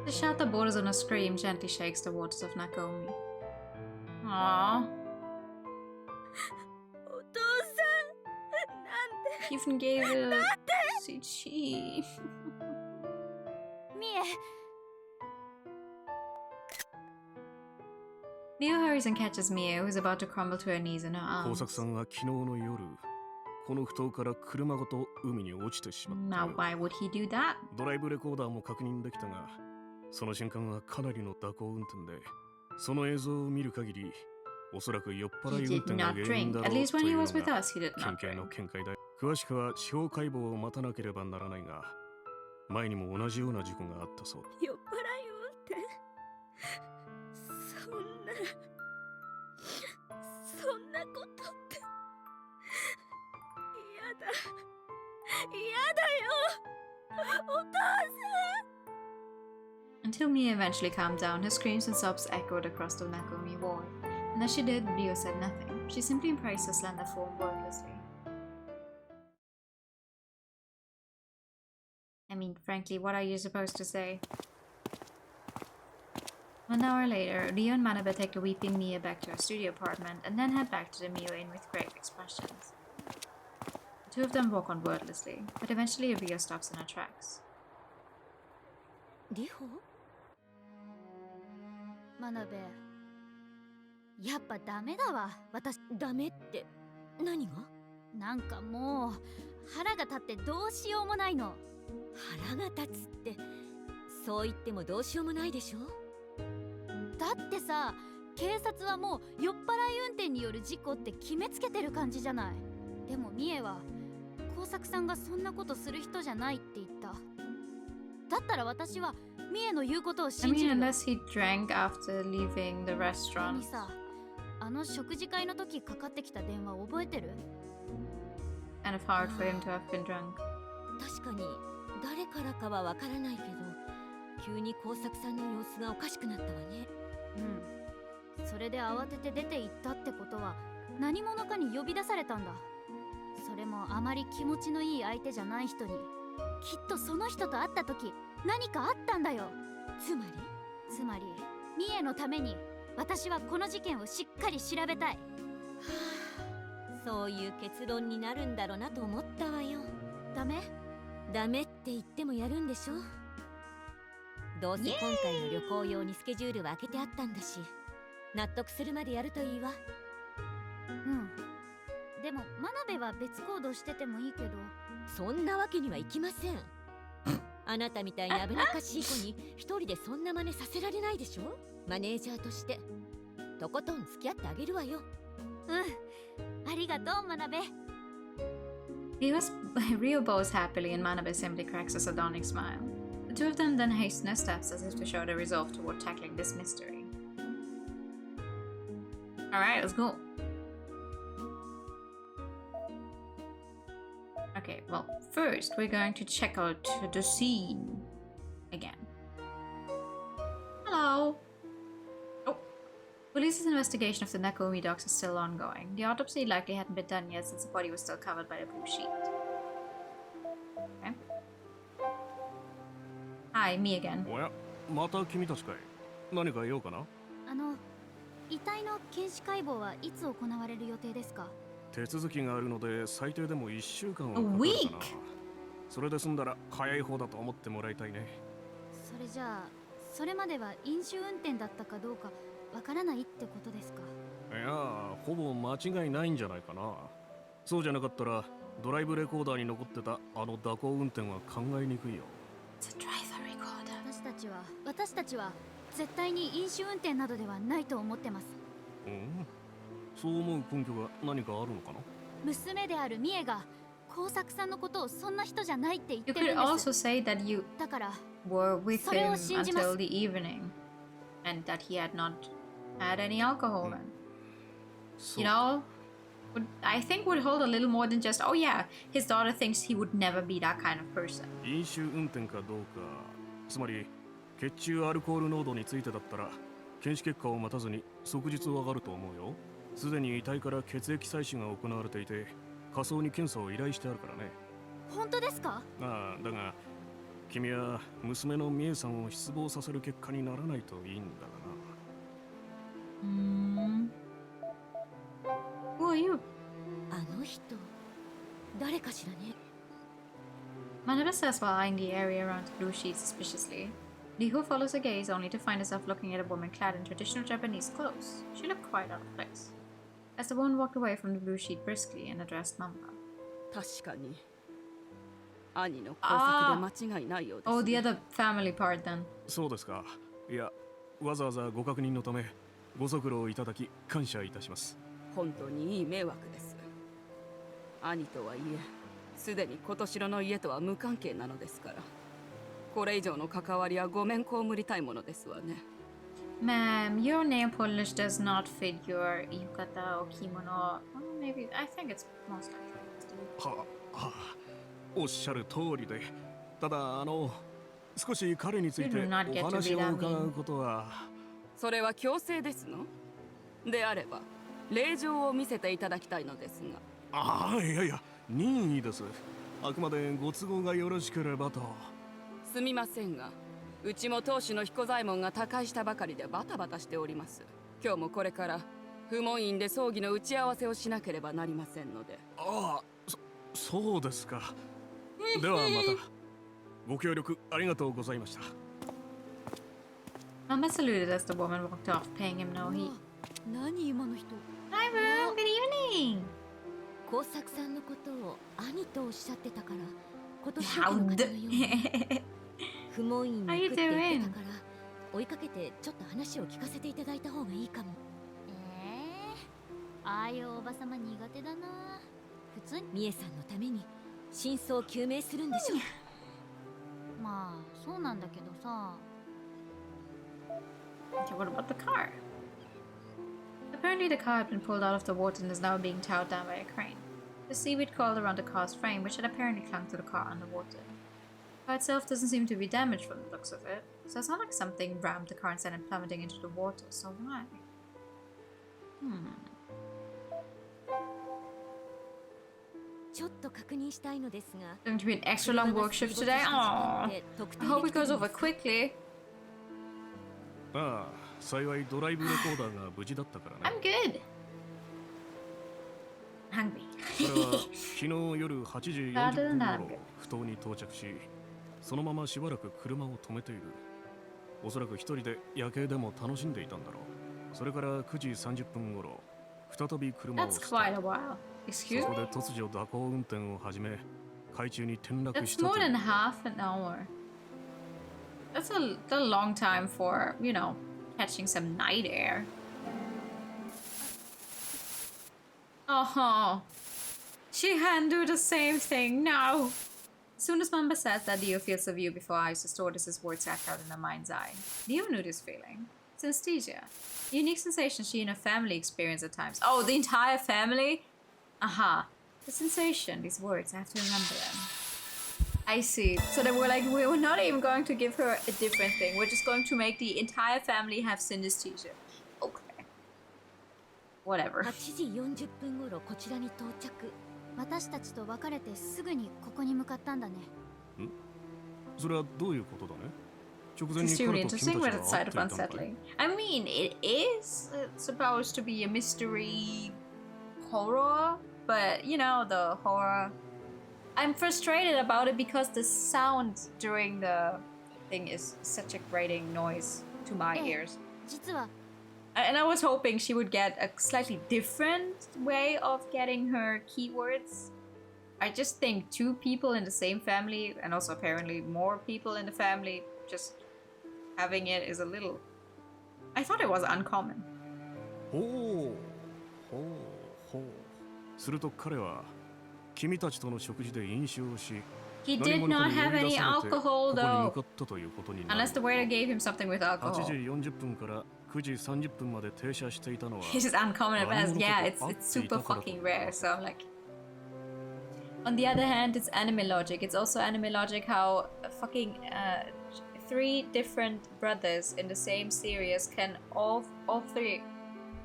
The shout that borders on a scream gently shakes the waters of Nakomi. Aww. お父さん、なんで He even gave it a CG. みえ Leo hurries and catches Mia, who is about to crumble to her knees in her 工 arms. 作さんは昨日の夜、この埠頭から車ごと海に落ちてしまった Now, よ。 why would he do that? ドライブレコーダーも確認できたが、その瞬間はかなりの蛇行運転で、その映像を見る限り、おそらく酔っ払 He い運 did 転が not 原因 drink. だろ At う least と when い he うの was with が us, he did 県 not 警 drink. の見解だ。詳しくは司法解剖を待たなければならないが、前にも同じような事故があったそうだ。酔っ払い運転。そんなことって嫌だよ、お父さん。 Until Mia eventually calmed down, her screams and sobs echoed across the Nakomi wall. And as she did, Leo said nothing. She simply embraced her slender form wordlessly. I mean, frankly, what are you supposed to say? 1 hour later, Leo and Manabe take the weeping Mia back to her studio apartment and then head back to the Mio Inn with grave expressions. The two of them walk on wordlessly, but eventually Rio stops in her tracks. リホ？真鍋やっぱダメだわ。私ダメって何が？なんかもう腹が立ってどうしようもないの。腹が立つって、そう言ってもどうしようもないでしょ。だってさ、警察はもう酔っ払い運転による事故って決めつけてる感じじゃない。でもミエは工作さんがそんなことする人じゃないって言った。だったら私はミエの言うことを I 信じ mean, るよ。 unless he drank after leaving the それ restaurant. にさ、あの食事会の時かかってきた電話覚えてる？ Kind of hard for him to have been drunk. 確かに誰からかはわからないけど、急に工作さんの様子がおかしくなったわね。うん。それで慌てて出て行ったってことは何者かに呼び出されたんだ。それもあまり気持ちのいい相手じゃない人に。きっとその人と会った時何かあったんだよ。つまりミエのために私はこの事件をしっかり調べたい。そういう結論になるんだろうなと思ったわよ。ダメ？ダメって言ってもやるんでしょ。どうせ今回の旅行用にスケジュールは開けてあったんだし、納得するまでやるといいわ。うんでも真鍋は別行動しててもいいけど。そんなわけにはいきません。あなたみたいな危なっかしい子に一人でそんな真似させられないでしょ。マネージャーとしてとことん付き合ってあげるわよ。うんありがとう真鍋。Rio bows happily and Manabe simply cracks a sardonic smile. The two of them then hasten their steps as if to show their resolve toward tackling this mystery. Alright, let's go. Okay, well, first we're going to check out the scene again. Hello! Oh. Police's investigation of the Nakomi dogs is still ongoing. The autopsy likely hadn't been done yet since the body was still covered by the blue sheet. Okay. Hi, me again. おや、また君たちかい。何か用かな？遺体の検視解剖はいつ行われる予定ですか？手続きがあるので最低でも1週間はかかるかな。それで済んだら早い方だと思ってもらいたいね。それじゃあそれまでは飲酒運転だったかどうかわからないってことですか？いや、ほぼ間違いないんじゃないかな。そうじゃなかったらドライブレコーダーに残ってたあの蛇行運転は考えにくいよ。私たちは絶対に飲酒運転などではないと思ってます。うん、そう思う根拠が何かあるのかな？娘であるミエが工作さんのことをそんな人じゃないって言って You るん could です。 also say that you だから were with それ him を信じます。 until the evening and that he had not had any alcohol then. You know, I think would hold a little more than just, oh yeah, his daughter thinks he would never be that kind of person. 飲酒運転かどうか、つまり血中アルコール濃度についてだったら検視結果を待たずに即日わかると思うよ。すでに遺体から血液採取が行われていて火葬に検査を依頼してあるからね。本当ですか？ああ、だが君は娘の美恵さんを失望させる結果にならないといいんだがな。Who are you? あの人誰かしらね。Manabe says while eyeing the area around the blue sheet suspiciously. Riho follows her gaze only to find herself looking at a woman clad in traditional Japanese clothes. She looked quite out of place. As the woman walked away from the blue sheet briskly and addressed Mama. 確かに兄の工作で間違いないようです、ね。Oh, the other family part then. そうですか。いや、わざわざご確認のためご足労いただき感謝いたします。本当にいい迷惑です。兄とはいえ、すでに今年の家とは無関係なのですから。これ以上の関わりはごめん被りたいものですわね。Ma'am, your nail polish does not fit your yukata or kimono. Oh, maybe, I think it's most likely. は、おっしゃる通りで、ただ少し彼についてお話を伺うことは。それは強制ですの？であれば、令状を見せていただきたいのですが。ああ、いやいや、任意です。あくまでご都合がよろしければと。すみませんが、うちも当主の彦左衛門が他界したばかりでバタバタしております。今日もこれから不問院で葬儀の打ち合わせをしなければなりませんので。ああ、そうですか。ではまた。ご協力ありがとうございました。Mama saluted as the woman walked off, paying him no heed. 何今の人。 Hi, Boo. Good evening. 工作さんのことを兄とおっしゃってたから、今年の方のように不問院に行くって言ってたから、追いかけてちょっと話を聞かせていただいた方がいいかも。ああいうおばさま苦手だな。普通にミエさんのために真相を究明するんでしょ。まあそうなんだけどさ。Okay, what about the car? Apparently the car had been pulled out of the water and is now being towed down by a crane. The seaweed coiled around the car's frame, which had apparently clung to the car underwater. The car itself doesn't seem to be damaged from the looks of it, so it's not like something rammed the car and sent it plummeting into the water, so why? Hmm. ちょっと確認したいのですが。 Going to be an extra long work shift today? Aww. I hope it goes over quickly. ああ、幸いドライブレコーダーが無事だったからね。I'm good. Hungry. 彼は昨日夜8時40分頃、埠頭に到着し、そのまましばらく車を止めている。おそらく一人で夜景でも楽しんでいたんだろう。それから9時30分頃、再び車を That's スタ quite ー a ト。 while. そ Excuse こ me? で突如蛇行運転を始め、海中に転落 That's したと more いう than half an hour. That's a long time for, you know, catching some night air. Oh, she can do the same thing now. As soon as Mamba says that, Dio feels the view before eyes distorted as his words act out in her mind's eye. Dio knew this feeling. Synesthesia. A unique sensation she and her family experience at times. Oh, the entire family? Aha. The sensation, these words, I have to remember them. I see. So they were like, we were not even going to give her a different thing. We're just going to make the entire family have synesthesia. Okay. Whatever. 8時40分頃こちらに到着。私たちと別れてすぐにここに向かったんだね。それはどういうことだね。直前 It's に extremely 彼と interesting, 君 but た it's ちは会 side っ of ていたのかい unsettling. I mean, it is supposed to be a mystery horror, but you know, the horror. I'm frustrated about it because the sound during the thing is such a grating noise to my ears. 実は And I was hoping she would get a slightly different way of getting her keywords. I just think two people in the same family, and also apparently more people in the family, just having it is a little... I thought it was uncommon. ほうほうほう。すると彼は君たちとの食事で飲酒をし、 He 何 did 者か not に have 呼び any 出されてここに alcohol 向 though. かったということになる。 Unless the waiter gave him something with 8 alcohol. 時40分から9時30分まで停車していたのは It's just uncommon at best. Yeah, it's 何者かと会って super いたからと fucking rare. So like, on the other hand, it's anime logic. It's also anime logic how fucking 3 different brothers in the same series can all 3,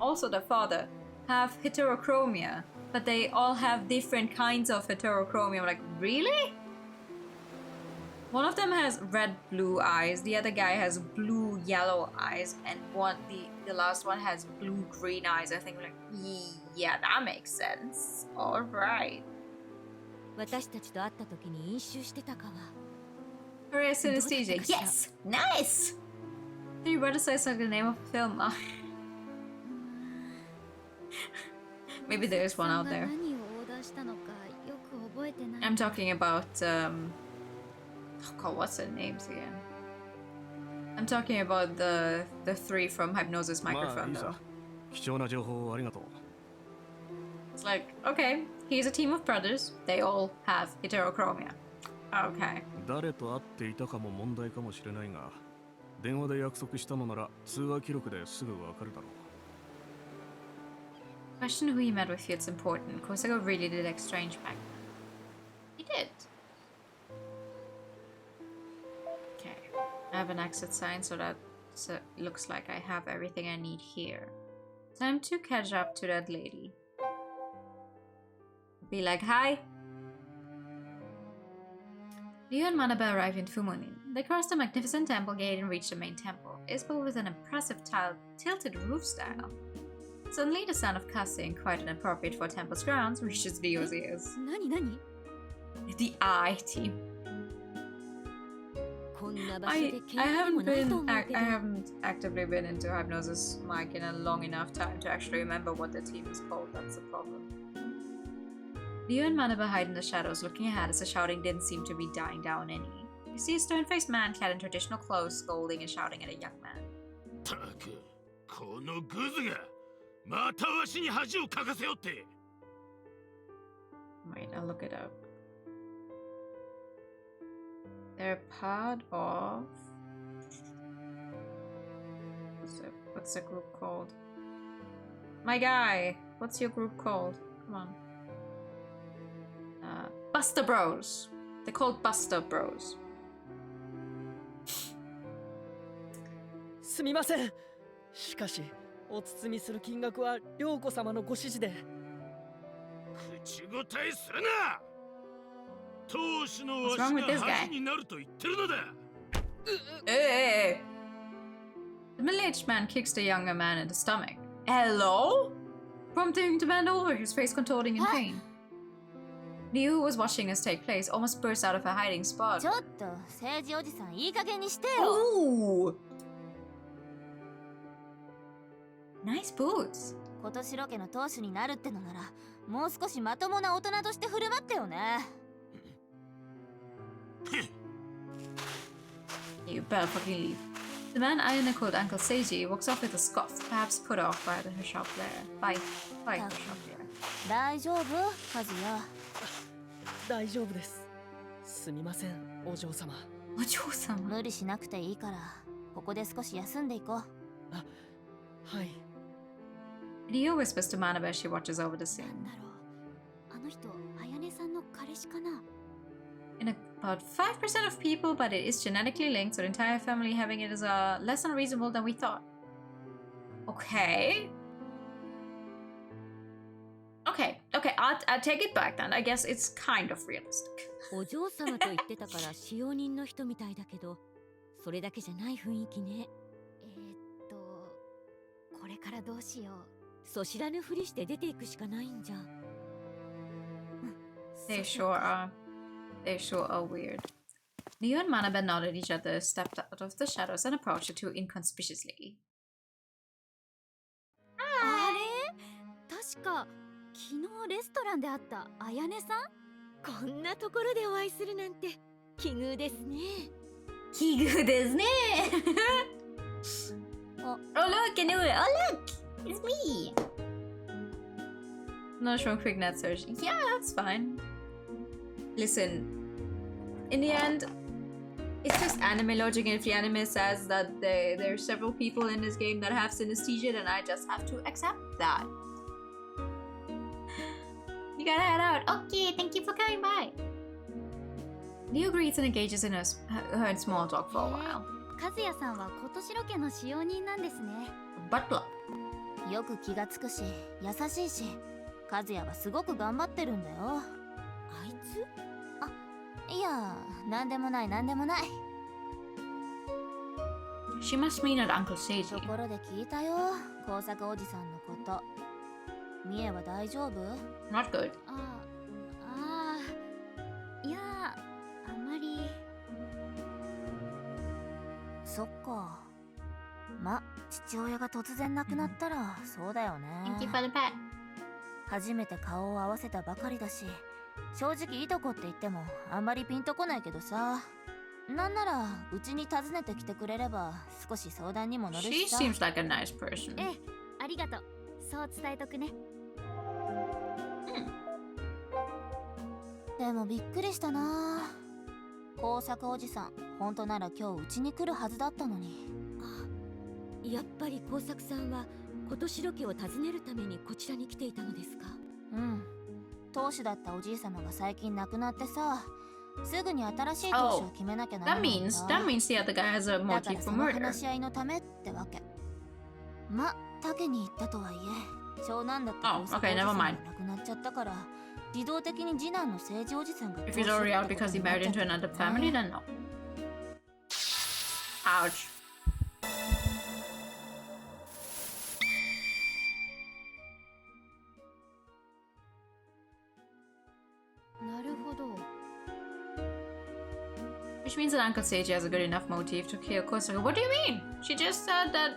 also the father, have heterochromia, but they all have different kinds of heterochromia. I'm like, really? One of them has red-blue eyes, the other guy has blue-yellow eyes, and the last one has blue-green eyes. I think like, yeah, that makes sense. All right. 私たちと会った時に飲酒してたかは。 Korea synesthesia. Yes, nice. 3 brothers sounds like the name of a film. Maybe there's one out there. 何をオーダーしたのかよく覚えてない。 I'm talking about oh god, what's their names again? I'm talking about the 3 from Hypnosis まあい Microphone い though. さ。貴重な情報をありがとう。 It's like, okay, here's a team of brothers. They all have heterochromia. Okay. 誰と会っていたかも問題かもしれないが、電話で約束したのなら通話記録ですぐわかるだろう。 Question who he met with feels important. Kosago really did exchange back then. He did. Okay. I have an exit sign, so that looks like I have everything I need here. Time to catch up to that lady. Be like, hi. Riho and Manaba arrive in Fumunin. They cross the magnificent temple gate and reach the main temple. It is built with an impressive tilted roof style. Suddenly, the sound of cussing, quite inappropriate for temple's grounds, reaches Rio's ears. 何何 The I team. こんな場所 I で経験もないと思うけど。 haven't actively been into Hypnosis Mike in a long enough time to actually remember what the team is called. That's the problem. Riho and Manaba hide in the shadows, looking ahead as the shouting didn't seem to be dying down any. You see a stern-faced man clad in traditional clothes scolding and shouting at a young man. たく、このグズがまたわしに恥をかかせよって。 Wait, I'll look it up. They're part of... What's the group called? My guy! What's your group called? Come on. Buster Bros. They're called Buster Bros. すみません。しかし、お包みする金額は涼子様のご指示で。口答えするな。当主のわし What's wrong with this が guy? 恥になると言ってるのだ。Hey! The middle-aged man kicks the younger man in the stomach. Hello? Prompting him to bend over, his face contorting in pain. Riho, who was watching this take place, almost burst out of her hiding spot. ちょっと政治おじさんいい加減にしてよ。 Ooh! Nice boots. 今年ロケの当主になるってのならもう少しまともな大人として振る舞ってよね。You better fucking leave. The man Ayane called Uncle Seiji walks off with a scoff, perhaps put off by her sharp glare. By her sharp glare. 大丈夫カズヤ。大丈夫です。すみません、お嬢様。お嬢様。無理しなくていいからここで少し休んでいこう。あ、はい。Riho whispers to Manabe as she watches over the scene. なんだろう、あの人綾音さんの彼氏かな。 In about 5% of people, but it is genetically linked, so the entire family having it is less unreasonable than we thought. Okay. Okay, I'll take it back then. I guess it's kind of realistic. お嬢様と言ってたから使用人の人みたいだけど、それだけじゃない雰囲気ね。これからどうしよう。そ知らぬふりして出ていくしかないんじゃ。They sure are. They sure are weird. Riho and Manabe nodded at each other, stepped out of the shadows, and approached the two inconspicuously. あれ、確か昨日レストランで会った綾音さん。こんなところでお会いするなんて奇遇ですね。奇遇ですね。Oh look, I knew it. Oh look, it's me. Not showing quick net search. Yeah, that's fine. Listen, in the end, it's just anime logic, and if the anime says that there are several people in this game that have synesthesia, then I just have to accept that. You gotta head out. Okay, thank you for coming by. Riho greets and engages in her in small talk for a while. 和也さんは今年ロケの使用人なんですね。Butler. よく気がつくし優しいし和也はすごく頑張ってるんだよ。あいつ？あ、いや、なんでもないなんでもない。 She must mean at Uncle Seiji. ところで聞いたよ、工作おじさんのこと。ミエは大丈夫？ Not good. いや、あまり。そっか。ま、父親が突然亡くなったらそうだよね。 Thank you for the pet. 初めて顔を合わせたばかりだし、正直いとこって言ってもあんまりピンとこないけどさ。なんならうちに訪ねてきてくれれば少し相談にも乗る She しさ。 seems like a nice person. ええ、ありがとう。そう伝えとくね。でもびっくりしたな。工作おじさん、本当なら今日うちに来るはずだったのに。あ、やっぱり工作さんは今年ロケを訪ねるためにこちらに来ていたのですか？うん。当主だったおじい様が最近亡くなってさ、すぐに新しい当主を決めなきゃならないんだ。That means the other guy has a だか motive ら for その murder. 話し合いのためってわけ。ま、竹に言ったとはいえ、長男だった工作おじさんが亡くなっちゃったから、自動的に次男の政治おじさんが If he's already out because he married into another family, then no. Ouch. なるほど。Which means that Uncle Seiji has a good enough motive to kill Kosaka. What do you mean? She just said that.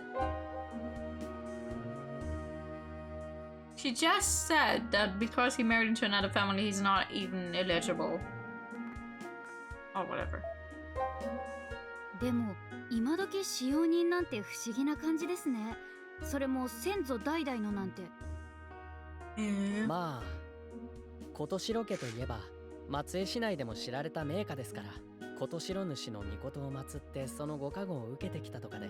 She just said that because he married into another family, he's not even eligible. Or whatever. でも今時使用人なんて不思議な感じですね。それも先祖代々のなんて。まあ、今年ロケといえば松江市内でも知られた名家ですから、琴城主の御を祀ってそのご加護を受けてきたとかで、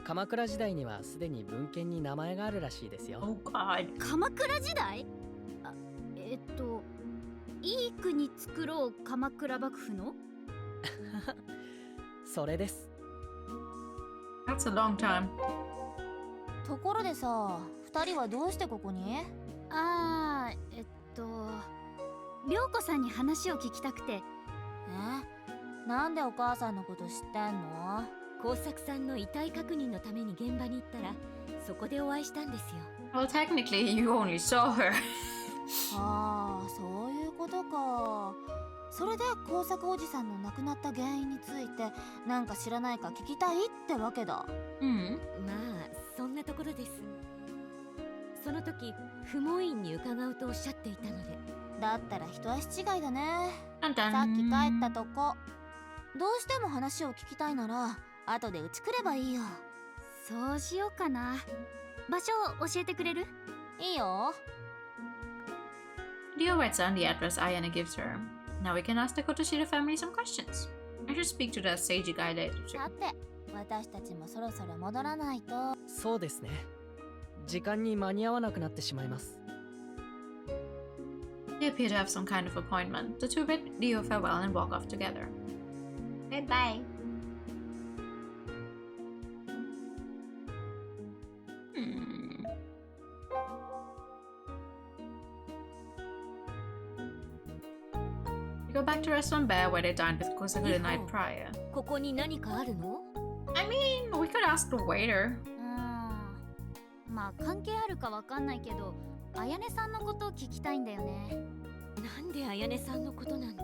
鎌倉時代にはすでに文献に名前があるらしいですよ。Oh God. 鎌倉時代？あ、いい国作ろう鎌倉幕府の？それです。That's a long time. ところでさ、二人はどうしてここに？涼子さんに話を聞きたくて。なんでお母さんのこと知ってんの？工作さんの遺体確認のために現場に行ったら、そこでお会いしたんですよ。Well, technically, you only saw her. ああ、そういうことか。それで工作おじさんの亡くなった原因についてなんか知らないか聞きたいってわけだ。Hmm. まあそんなところです。その時不問院に伺うとおっしゃっていたので。だったら一足違いだね。Dun dun. さっき帰ったとこ。どうしても話を聞きたいなら後でうち来ればいいよ。そうしようかな。場所を教えてくれる？いいよ。Riho writes down the address Ayane gives her. Now we can ask the Kotoshiro family some questions. I should speak to the Seiji guy later too. さて、私たちもそろそろ戻らないと。そうですね。時間に間に合わなくなってしまいます。They appear to have some kind of appointment. The two bid Riho farewell and walk off together. Goodbye. We go back to Restaurant Bear where they dined with Kosaku the night prior. ここに何かあるの？ I mean, we could ask the waiter. まあ関係あるかわかんないけど、あやねさんのことを聞きたいんだよね。なんであやねさんのことなんて。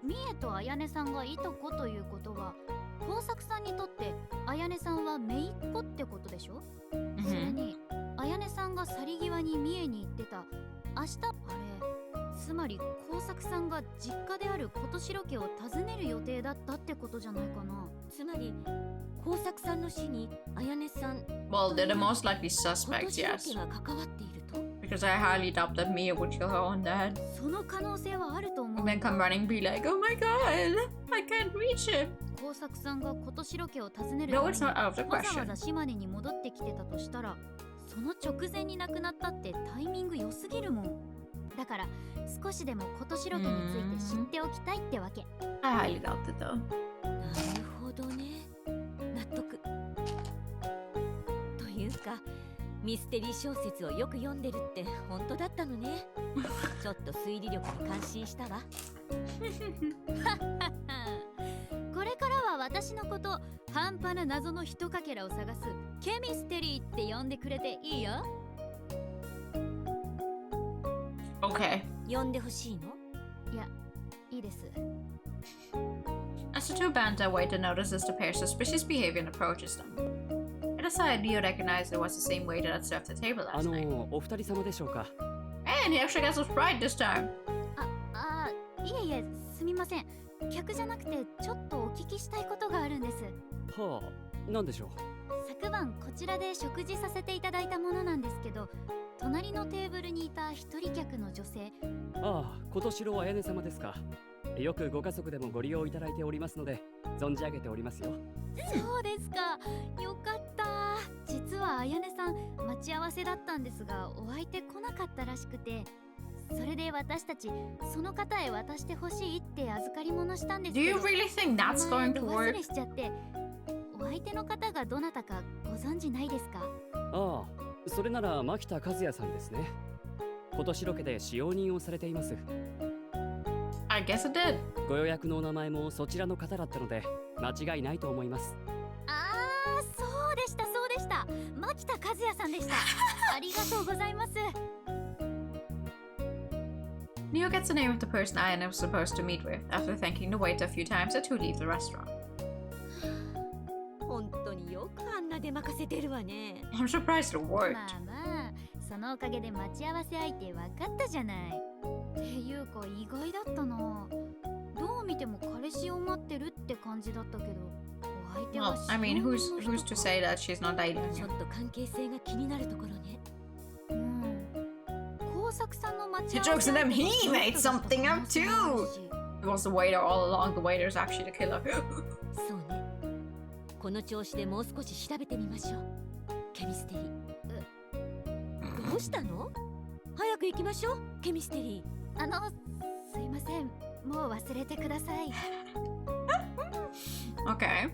みえとあやねさんがいとこということは、工作さんにとってあやねさんは姪っ子ってことでしょ？それにあやねさんが去り際に三重に行ってた明日あれ、つまり工作さんが実家である琴城家を訪ねる予定だったってことじゃないかな。つまり工作さんの死にあやねさん Well, they're the most likely 琴 suspects, 城 yes. 家が関わっていると。 Because I highly doubt that Mia would kill her own dad. その可能性はあると思う。 And then come running and be like, oh my god, I can't reach him. 工作さんが琴城家を訪ねる No, ため it's not out of the にわざわ question. ざ島根に戻ってきてたとしたら、その直前に亡くなったってタイミング良すぎるもん。だから少しでも琴城家について知っておきたいってわけ。 I highly doubt it though. なるほどね。納得。というかミステリー小説をよく読んでるって本当だったのね。ちょっと推理力に感心したわ。これからは私のこと半端な謎のひとかけらを探すケミステリーって呼んでくれていいよ。 Okay. 呼んでほしいの？いや、いいです。 As the two banter, waiter notices the pair's suspicious behavior and approaches them. At a side, Leo recognized it was the same waiter that served the table last night. お二人様でしょうか。 And he actually gets us right this time. いえいえ、すみません。客じゃなくてちょっとお聞きしたいことがあるんです。はあ、なんでしょう。昨晩こちらで食事させていただいたものなんですけど、隣のテーブルにいた一人客の女性。ああ、琴城あやね様ですか。よくご家族でもご利用いただいておりますので存じ上げておりますよ。そうですか、よかった。実はあやねさん待ち合わせだったんですが、お相手来なかったらしくて、それで私たちその方へ渡してほしいって預かり物したんです Do け you ど、 really think that's going to お忘 work? れしちゃって。お相手の方がどなたかご存知ないですか？ああ、それなら牧田和也さんですね。琴城家で使用人をされています。 I guess it did. ご予約のお名前もそちらの方だったので間違いないと思います。そうでしたそうでした。牧田和也さんでした。ありがとうございます。Neo gets the name of the person Ayane was supposed to meet with after thanking the waiter a few times. The two leave the restaurant. 本当によくあんな出任せてるわね。 I'm surprised it worked. まあまあ、そのおかげで待ち合わせ相手分かったじゃない。っていうか意外だったな。どう見ても彼氏を待ってるって感じだったけど、お相手は Well, I mean, who's to say that she's not dating ちょ him? っと関係性が気になるところね。工作さんの待ち He 合わ jokes せ to 相 them. 手 He が made something up too. It was the waiter all along. The waiter's actually the killer. そうね。この調子でもう少し調べてみましょう。ケミステリー。どうしたの？早く行きましょう。ケミステリー。すいません。もう忘れてください。Okay.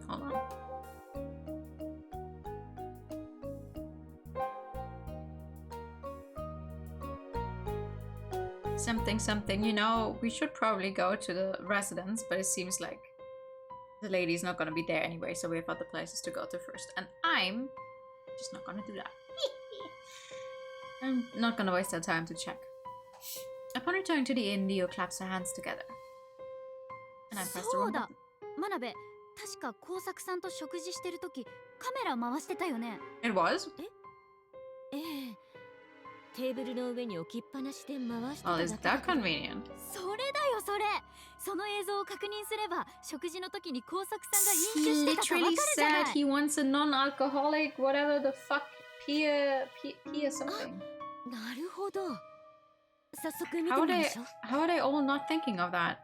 Hold on. Something, you know, we should probably go to the residence, but it seems like the lady's not gonna be there anyway, so we have other places to go to first. And I'm just not gonna do that. I'm not gonna waste our time to check. Upon returning to the inn, Leo claps her hands together. And I pressed the そ wrong うだ button. 真鍋確か工作さんと食事してる時カメラ回してたよね It was? ええテーブルの上に置きっぱなしで回してた Well, だ is けだ that けど convenient? それだよそれその映像を確認すれば食事の時に工作さんが飲酒 He してたかわか literally るじゃな said い he wants a non-alcoholic, whatever the fuck, Pia something. なるほど早速見て How み are ま they, しょう how are they all not thinking of that?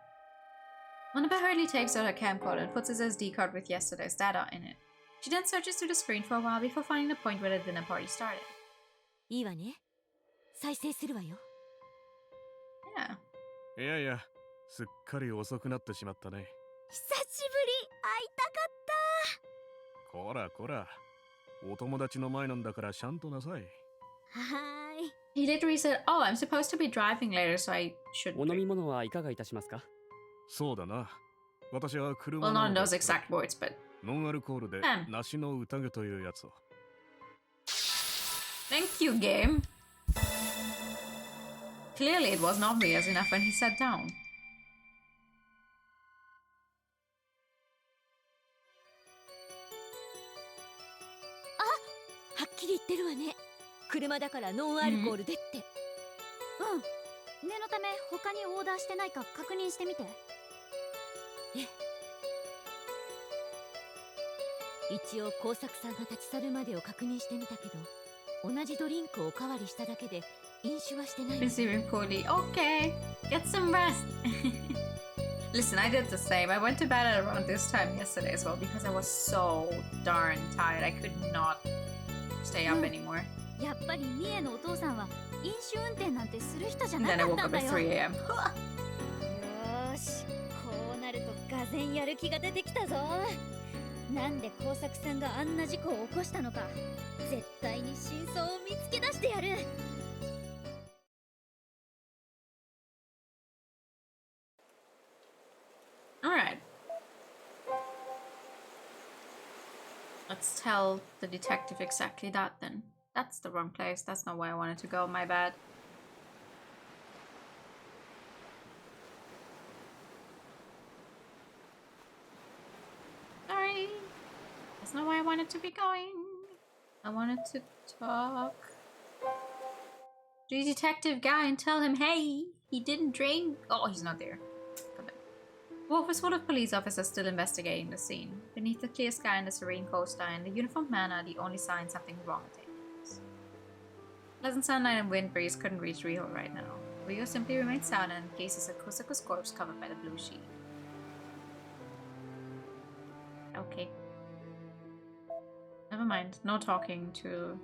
Monabe hurriedly takes out her camcorder and puts his SD card with yesterday's data in it. She then searches through the screen for a while before finding the point where the dinner party started. いいわね再生するわよ Yeah. いやいや、すっかり遅くなってしまったね。久しぶり会いたかったこらこら、お友達の前なんだからちゃんとなさい。はーい He literally said, "Oh, I'm supposed to be driving later, so I should." お飲み物はいかがいたしますか？そうだな。私は Well, 車 not な in の those で exact words, but ノンアルコールで Hmm. 梨の宴というやつを。 thank you, game. Clearly, it wasn't obvious enough when he sat down. はっきり言ってるわね車だからノンアルコールでって、うん念のため他にオーダーしてないか確認してみて一応工作さんが立ち去るまでを確認してみたけど同じドリンクをおかわりしただけで飲酒はしてないわ Receiving poorly. Okay, get some rest. Listen, I did the same. I went to bed at around this time yesterday as well because I was so darn tired. I could not stay up anymore. やっぱりミエのお父さんは飲酒運転なんてする人じゃ And な then I かっ woke たん up だ at よ 3 a.m. よーしこうなるとがぜんやる気が出てきたぞなんで工作さんがあんな事故を起こしたのか絶対に真相を見つけ出してやる Alright. Let's tell the detective exactly that then. That's the wrong place. That's not where I wanted to go. My bad. Sorry. That's not where I wanted to be going. I wanted to talk to the detective guy and tell him, hey, he didn't drink. Oh, he's not there. Come back. Wolf is full of police officers still investigating the scene. Beneath the clear sky and the serene coastline, the uniformed men are the only sign something wrong is taking place. Pleasant sunlight and wind breeze couldn't reach Riho right now. Riho simply remained silent and gazes at Kusaku's corpse covered by the blue sheet. Okay. Never mind. No talking to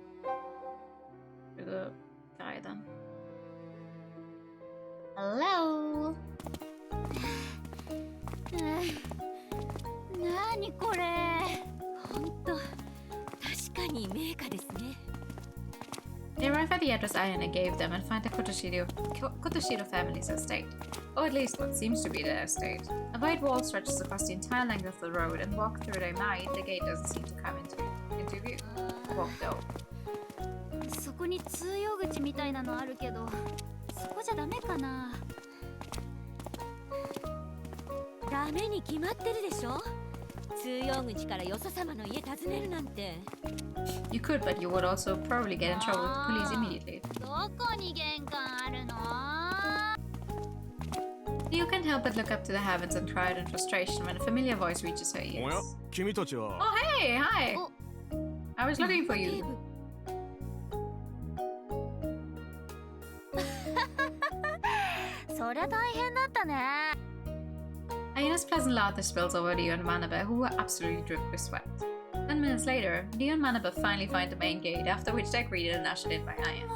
the guy then. Hello. なにこれほんと確かに名家ですね They arrive at the address Ayane gave them and find the Kotoshiro family's estate, or at least what seems to be their estate. A wide wall stretches across the entire length of the road, and walk through they might, the gate doesn't seem to come into view. Walk though. そこに通用口みたいなのあるけどそこじゃダメかなダメに決まってるでしょ通用口からよそ様の家訪ねるなんて You could, but you would also probably get in trouble with the police immediately. どこに玄関あるの You can't help but look up to the heavens and cry out in frustration when a familiar voice reaches her おや ears. 君たちは Oh, hey! Hi! I was looking for 警 you. 部そりゃ大変だったね Aina's pleasant laughter spills over Rio and Manabe, who were absolutely dripped with sweat. 10 minutes later, Rio and Manabe finally find the main gate, after which they're greeted and ushered in by Aya.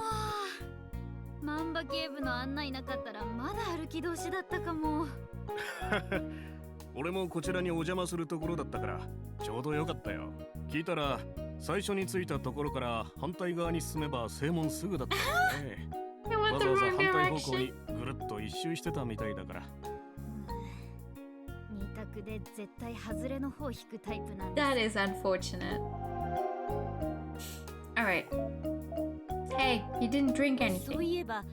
マンバ警部の案内なかったらまだ歩き通しだったかも俺もこちらにお邪魔するところだったからちょうどよかったよ。聞いたら最初に着いたところから反対側に進めば正門すぐだったからね。 They わ went ざ the わざ wrong 反対方向 direction. にぐるっと一周してたみたいだから。二択で絶対外れの方引くタイプなんで That is unfortunate. Alright. Hey, you didn't drink そう anything. いえば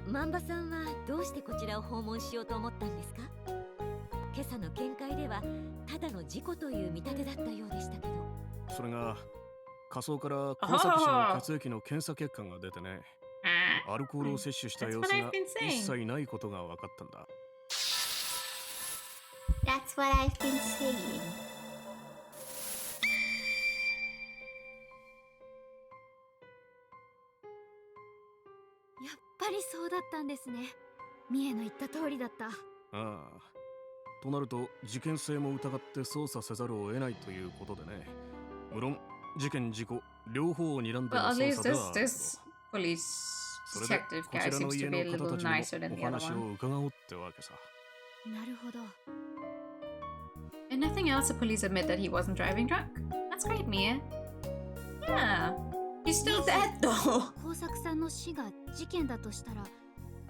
万場さんはどうしてこちらを訪問しようと思ったんですか今朝の見解ではただの事故という見立てだったようでしたけど。それが火葬から交錯死の血液の検査結果が出てね、アルコールを摂取した様子が一切ないことが分かったんだ。That's what I've been saying. やっぱりそうだったんですね。ミエの言った通りだった。ああ。となると事件性も疑って捜査せざるを得ないということでね。無論事件事故両方を睨んでの Well, at 捜 least 査ではあるけど。 this police それで detective こ guy ちら seems の to 家 be a の little 方たち nicer than に the もお other 話を one. 伺おうってわけさ。なるほど。 And nothing else, the police admit that he wasn't driving drunk. That's great, Mia. Yeah. He's still dead, though. 工作さんの死が事件だとしたら、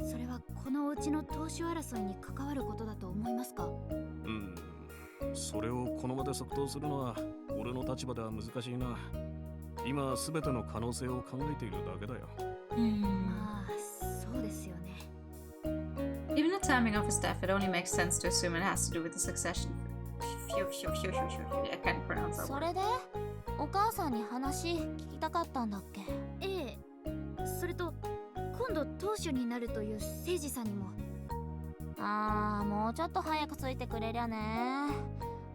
それはこのお家の投資争いに関わることだと思いますか？それをこの場で即答するのは俺の立場では難しいな。今すべての可能性を考えているだけだよ。まあ、そうですよね。 Given the timing of his death, it only makes sense to assume it has to do with the succession. I can't pronounce that そ word. れでお母さんに話聞きたかったんだっけ？ええ。それと、今度当主になるという誠司さんにも。もうちょっと早くついてくれりゃね。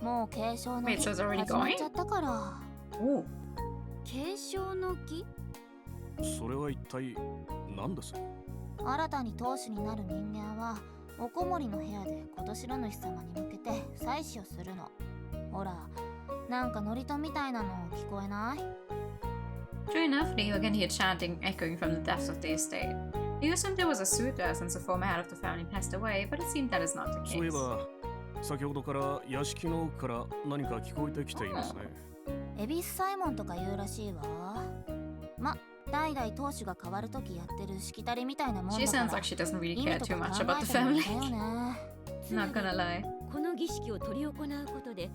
もう継承の儀 Wait, so it's already 始まっちゃったから。継承の儀？それは一体何です？新たに当主になる人間はおこもりの部屋で今年の主様に向けて祭祀をするの。ほら、なんか祝詞みたいなの聞こえない？ True enough, Riho can hear chanting echoing from the depths of the estate. He assumed there was a suitor since the former head of the family passed away, but it seemed that is not the そういえ case. ば先ほどから屋敷の奥から何か聞こえてきていますね。エビスサイモンとか言うらしいわ。ま、代々当主が変わるときやってるしきたりみたいなもん She だか sounds ら。 like she doesn't really 意 care 味と too か much 考 about え the てるん family. だよね。Not gonna lie. この儀式を執り行うことで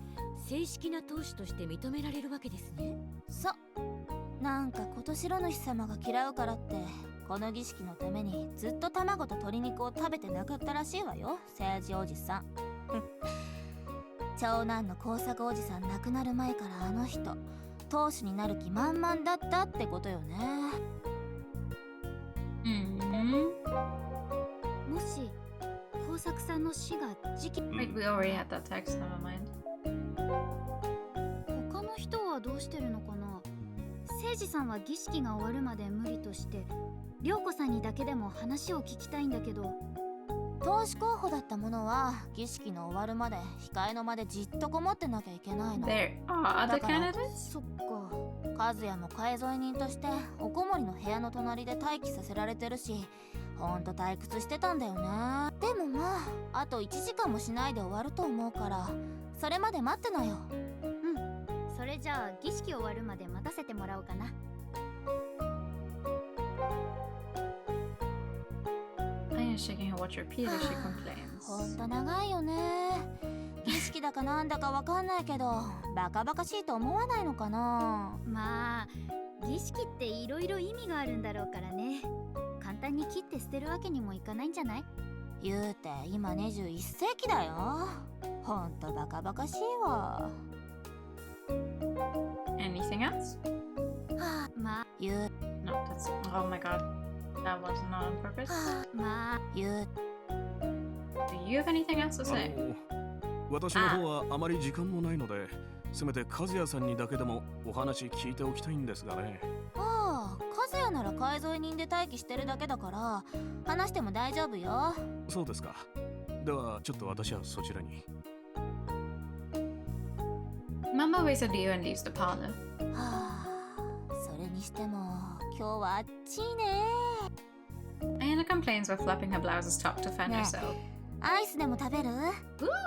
正式な当主として認められるわけですね。なんか今年の主様が嫌うからってこの儀式のためにずっと卵と鶏肉を食べてなかったらしいわよ、政治おじさん。長男の工作おじさん亡くなる前からあの人当主になる気満々だったってことよね。もし工作さんの死が事件。 Wait, we already had that text, never mind. 他の人はどうしてるのかな。誠司さんは儀式が終わるまで無理として涼子さんにだけでも話を聞きたいんだけど。当主候補だった者は儀式の終わるまで控えの間でじっとこもってなきゃいけないの。 There are other だから candidates? そっか。和也も介添え人としておこもりの部屋の隣で待機させられてるし、ほんと退屈してたんだよね。でもまああと1時間もしないで終わると思うからそれまで待ってなよ。それじゃあ儀式終わるまで待たせてもらおうかな。I am shaking her watch repeatedly. She complains. ほんと長いよね。儀式だかなんだかわかんないけどバカバカしいと思わないのかな。まあ儀式っていろいろ意味があるんだろうからね。簡単に切って捨てるわけにもいかないんじゃない？言うて今21世紀だよ。ほんとバカバカしいわ。Anything else? まあ言う No, that's. Oh my god. That was not on purpose. まあ言う Do you have anything else to say? 私の方はあまり時間もないので、せめて和也さんにだけでもお話聞いておきたいんですがね。ああ、和也なら介添え人で待機してるだけだから話しても大丈夫よ。そうですか。ではちょっと私はそちらに。Mama waits at you and leaves the parlor. はあ、それにしても今日はあっちいね。 Ayana complains while flapping her blouse's top to fan Yeah. herself. アイスでも食べる？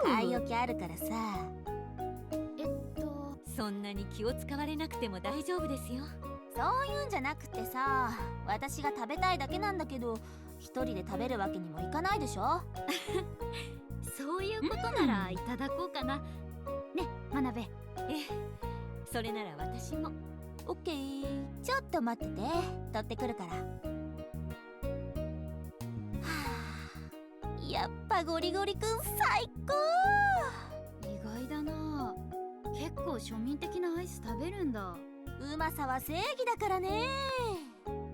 買い置きあるからさ。そんなに気を使われなくても大丈夫ですよ。そういうんじゃなくてさ、私が食べたいだけなんだけど一人で食べるわけにもいかないでしょ。そういうことならいただこうかな。ね、マナベ。それなら私も。オッケー。ちょっと待ってて、取ってくるから。はあ、やっぱゴリゴリくん最高。意外だな。結構庶民的なアイス食べるんだ。うまさは正義だからね。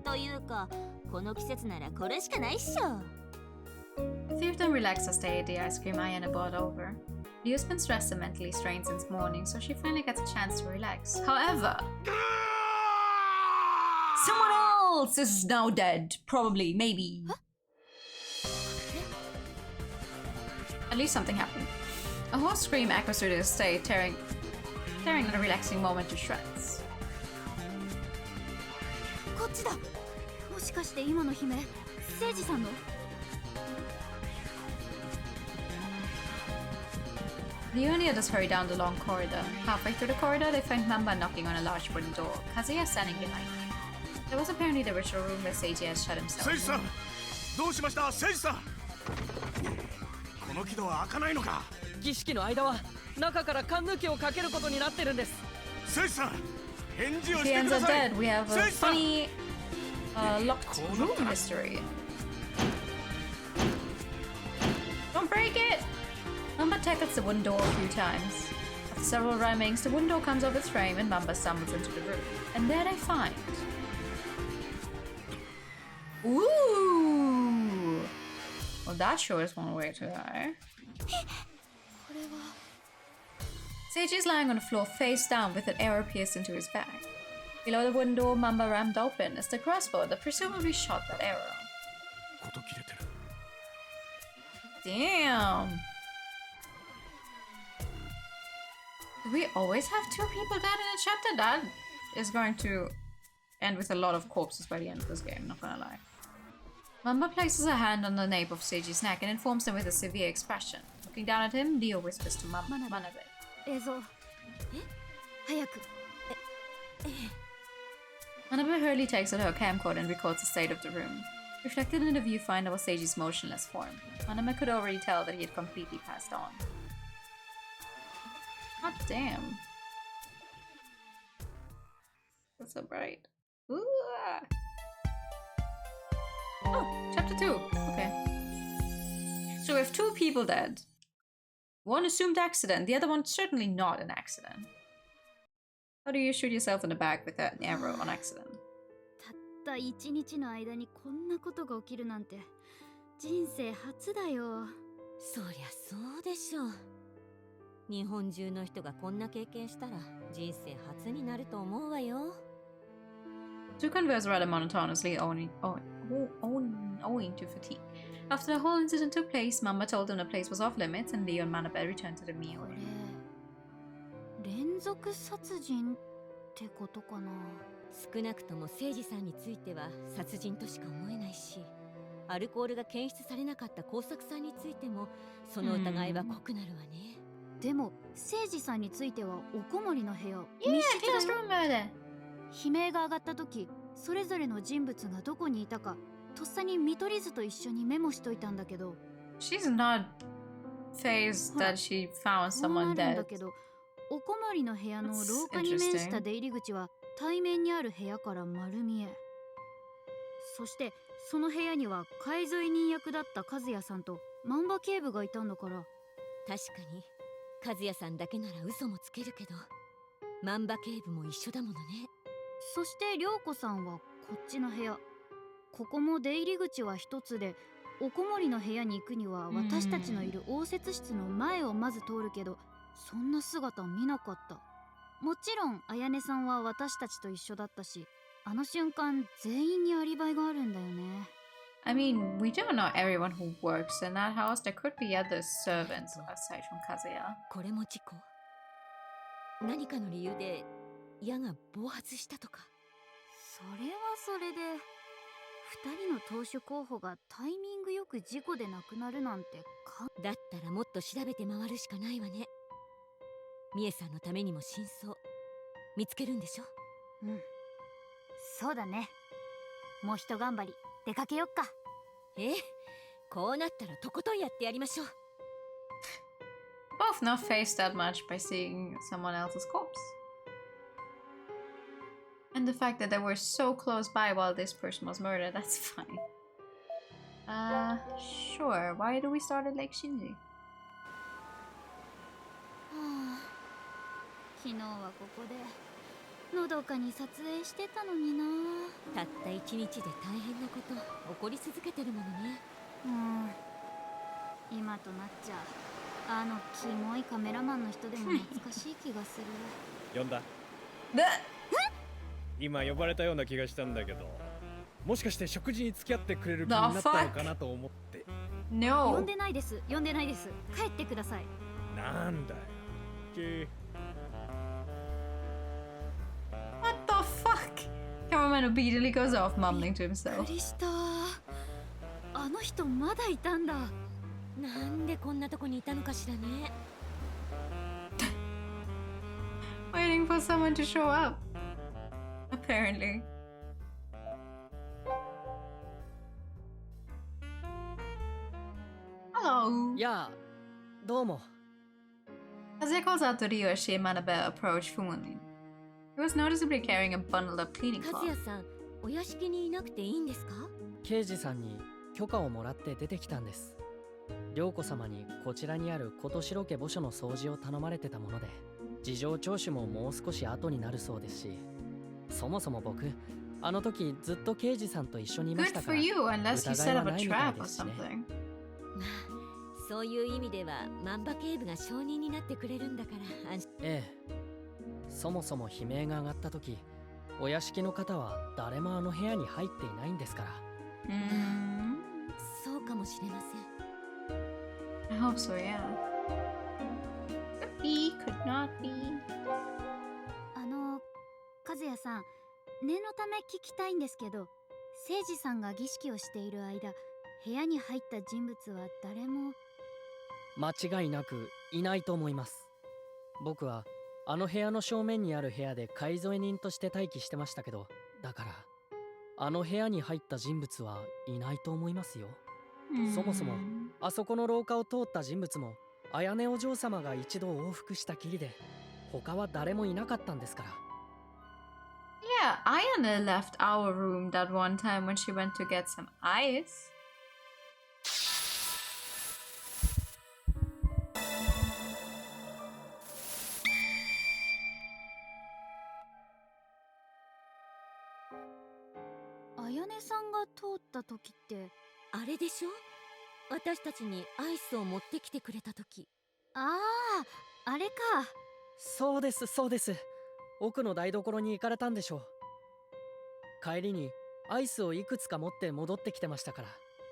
というかこの季節ならこれしかないっしょ。 A few of them relax as they eat the ice cream Ayane brought over. Rio's been stressed and mentally strained since morning, so she finally gets a chance to relax. However, someone else is now dead. Probably, maybe. At least something happened. A hoarse scream echoes through the estate, tearing a relaxing moment to shreds. こっちだ。もしかして今の悲鳴、聖司さんの？ Riho and the others hurry down the long corridor. Halfway through the corridor, they find Mamba knocking on a large wooden door. Kazuya standing behind him. There was apparently the ritual room where Seiji has shut himself in. 聖司さん、どうしました、聖司さん。この木戸は開かないのか。儀式の間は中から缶抜きをかけることになってるんです。聖司さん、返事をし The て ends くだ are さい。 dead. We have a 聖司さん。 funny locked room mystery. Don't break it! Mamba tackles the wooden door a few times. After several rammings, the wooden door comes off its frame and Mamba stumbles into the room. And there they find... Ooh! Well, that sure is one way to go. Seiji is lying on the floor face down with an arrow pierced into his back. Below the wooden door, Mamba rammed open as the crossbow that presumably shot that arrow. Damn! Do we always have two people dead in a chapter? That is going to end with a lot of corpses by the end of this game, not gonna lie. Mamba places a hand on the nape of Seiji's neck and informs him with a severe expression. Looking down at him, Dio whispers to Manabe. 映像。早く。Manabe hurriedly takes out her camcorder and records the state of the room. Reflected in the viewfinder was Seiji's motionless form. Manabe could already tell that he had completely passed on. God damn. That's so bright. Ooh. Oh, chapter 2. Okay. So we have two people dead. One assumed accident, the other one certainly not an accident. How do you shoot yourself in the back with an arrow on accident? たった1日の間にこんなことが起きるなんて人生初だよ。そりゃそうでしょう。日本中の人がこんな経験したら人生初になると思うわよ。Two converse rather monotonously owing to fatigue. After the whole incident took place, Mamba told them the place was off limits and Leo and Manabe returned to the meal. これ連続殺人ってことかな。少なくとも聖司さんについては殺人としか思えないし、アルコールが検出されなかった耕作さんについてもその疑いは濃くなるわね。でも聖司さんについてはおこもりの部屋。Yeah, he was remember that. 悲鳴が上がった時、それぞれの人物がどこにいたかとっさに見取り図と一緒にメモしといたんだけど。She's not phased that she found someone だ dead. けど、おこもりの部屋の廊下に面した出入り口は対面にある部屋から丸見え。そしてその部屋には海沿い人役だった和也さんと万場警部がいたんだから。確かに和也さんだけなら嘘もつけるけど、万場警部も一緒だものね。そして涼子さんはこっちの部屋。ここも出入り口は一つで、おこもりの部屋に行くには私たちのいる応接室の前をまず通るけど、そんな姿見なかった。もちろん綾音さんは私たちと一緒だったし、あの瞬間全員にアリバイがあるんだよね。I mean, we don't know everyone who works in that house. There could be other servants aside from Kazuya. これも事故？何かの理由で矢が暴発したとか。それはそれで、2人の党首候補がタイミングよく事故で亡くなるなんてだったらもっと調べて回るしかないわね。ミエさんのためにも真相見つけるんでしょ。うん、そうだね。もう一頑張り出かけよっか。こうなったらとことんやってやりましょう。Both not phased that much by seeing someone else's corpse. And the fact that they were so close by while this person was murdered, that's fine. Sure. Why do we start at Lake Shinji? 昨日はここでのどかに撮影してたのにな。たった一日で大変なこと起こり続けてるものね。今となっちゃあのキモいカメラマンの人でも懐かしい気がする。呼んだ。今呼ばれたような気がしたんだけど、もしかして食事に付き合ってくれる気になったのかなと思って。呼んでないです。呼んでないです。帰ってください。なんだよ。What the fuck? Cameraman obediently goes off, mumbling to びっ himself. くりした。あの人まだいたんだ。なんでこんなとこにいたのかしらね。Waiting for someone to show up. Apparently. Hello. やあ、どうも。Kazuya calls out to Riho as she and Manabelle approach Fumunin. He was noticeably carrying a bundled up cleaning 和 cloth. 也さん、お屋敷にいなくていいんですか？刑事さんに許可をもらって出てきたんです。涼子様にこちらにある琴城家墓所の掃除を頼まれてたもので、事情聴取ももう少し後になるそうですし、そもそも僕、あの時ずっと刑事さんと一緒にいまし Good たか for ら、 you, unless you 疑 set いは up a ないみたい trap で or すしね。 something. まあ、そういう意味では万場警部が証人になってくれるんだから安心。ええ。そもそも悲鳴が上がった時、お屋敷の方は誰もあの部屋に入っていないんですから。そうかもしれません。I hope so, yeah. Could be, could not be. 和也さん、念のため聞きたいんですけど、聖司さんが儀式をしている間、部屋に入った人物は誰も。間違いなくいないと思います。僕はあの部屋の正面にある部屋で介添え人として待機してましたけど、だからあの部屋に入った人物はいないと思いますよ。そもそもあそこの廊下を通った人物も綾音お嬢様が一度往復したきりで、他は誰もいなかったんですから。Yeah, Ayane left our room that one time when she went to get some ice. Ayane さんが通った時って、あれでしょ？私たちにアイスを持ってきてくれた時。あれか。そうですそうです。奥の台所に行かれたんでしょう。帰りにアイスをいくつか持って戻ってきてましたから、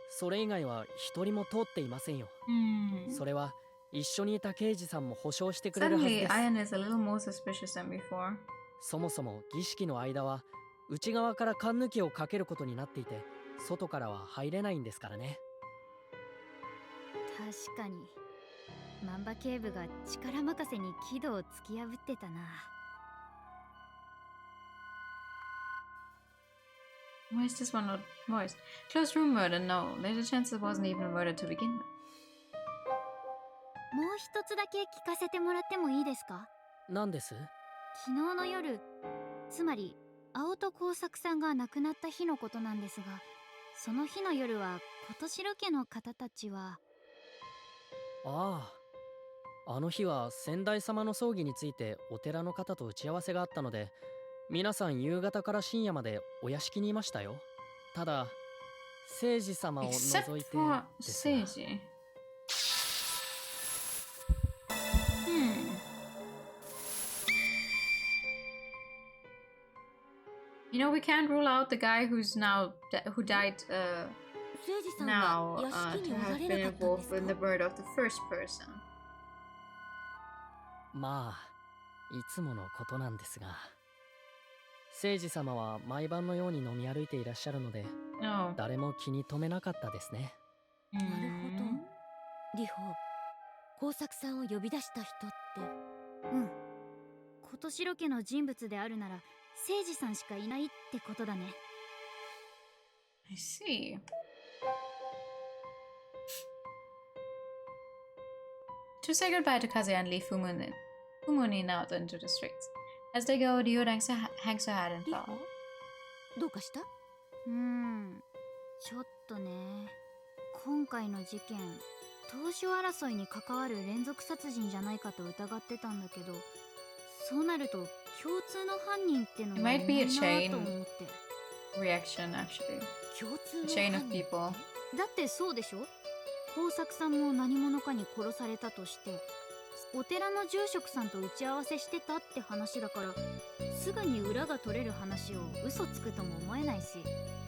それ以外は一人も通っていませんよ。それは一緒にいた刑事さんも保証してくれるはずで Suddenly, す。 Ayane is a little more suspicious than before. そもそも儀式の間は内側から缶抜きをかけることになっていて、外からは入れないんですからね。確かに万場警部が力任せに木戸を突き破ってたな。Why is this one not moist? Closed room murder? No. There's a chance it wasn't even a murder to begin with. もう一つだけ聞かせてもらってもいいですか？何です？昨日の夜、つまり青戸耕作さんが亡くなった日のことなんですが、その日の夜は琴城家の方たちは。ああ、あの日は先代様の葬儀についてお寺の方と打ち合わせがあったので、皆さん夕方から深夜までお屋敷にいましたよ。ただ聖司様を除い Except て for ですが。 Seiji. You know, we can't rule out the guy who's now who died 聖司さん now は屋敷 to におら have れ been なかったんで involved すか？ in the murder of the first person. まあいつものことなんですが、聖司様は毎晩のように飲み歩いていらっしゃるので、 No. 誰も気に留めなかったですね。なるほど。リホ、工作さんを呼び出した人って。琴城家の人物であるなら聖司さんしかいないってことだね。I see. To say goodbye to Kazuya and leave Fumunin out into the streets. As they go, Ryo hangs her head and リホ thought. どうかした？ちょっとね。今回の事件、投手争いに関わる連続殺人じゃないかと疑ってたんだけど、そうなると共通の犯人っての It がい might な be a いなと chain 思って。 reaction, actually. 共通 A の chain 犯 of 人 people. だってそうでしょ。耕作さんも何者かに殺されたとして、お寺の住職さんと打ち合わせしてたって話だから、すぐに裏が取れる話を嘘つくとも思えないし、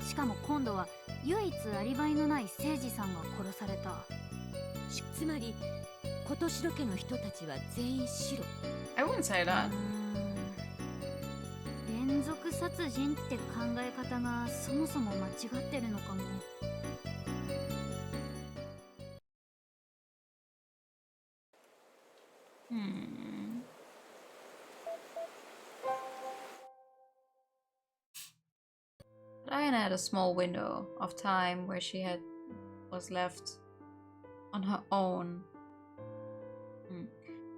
しかも今度は唯一アリバイのない誠司さんが殺された。つまり琴城家の人たちは全員白。 I wouldn't say that. 連続殺人って考え方がそもそも間違ってるのかも。Diana had a small window of time where she was left on her own.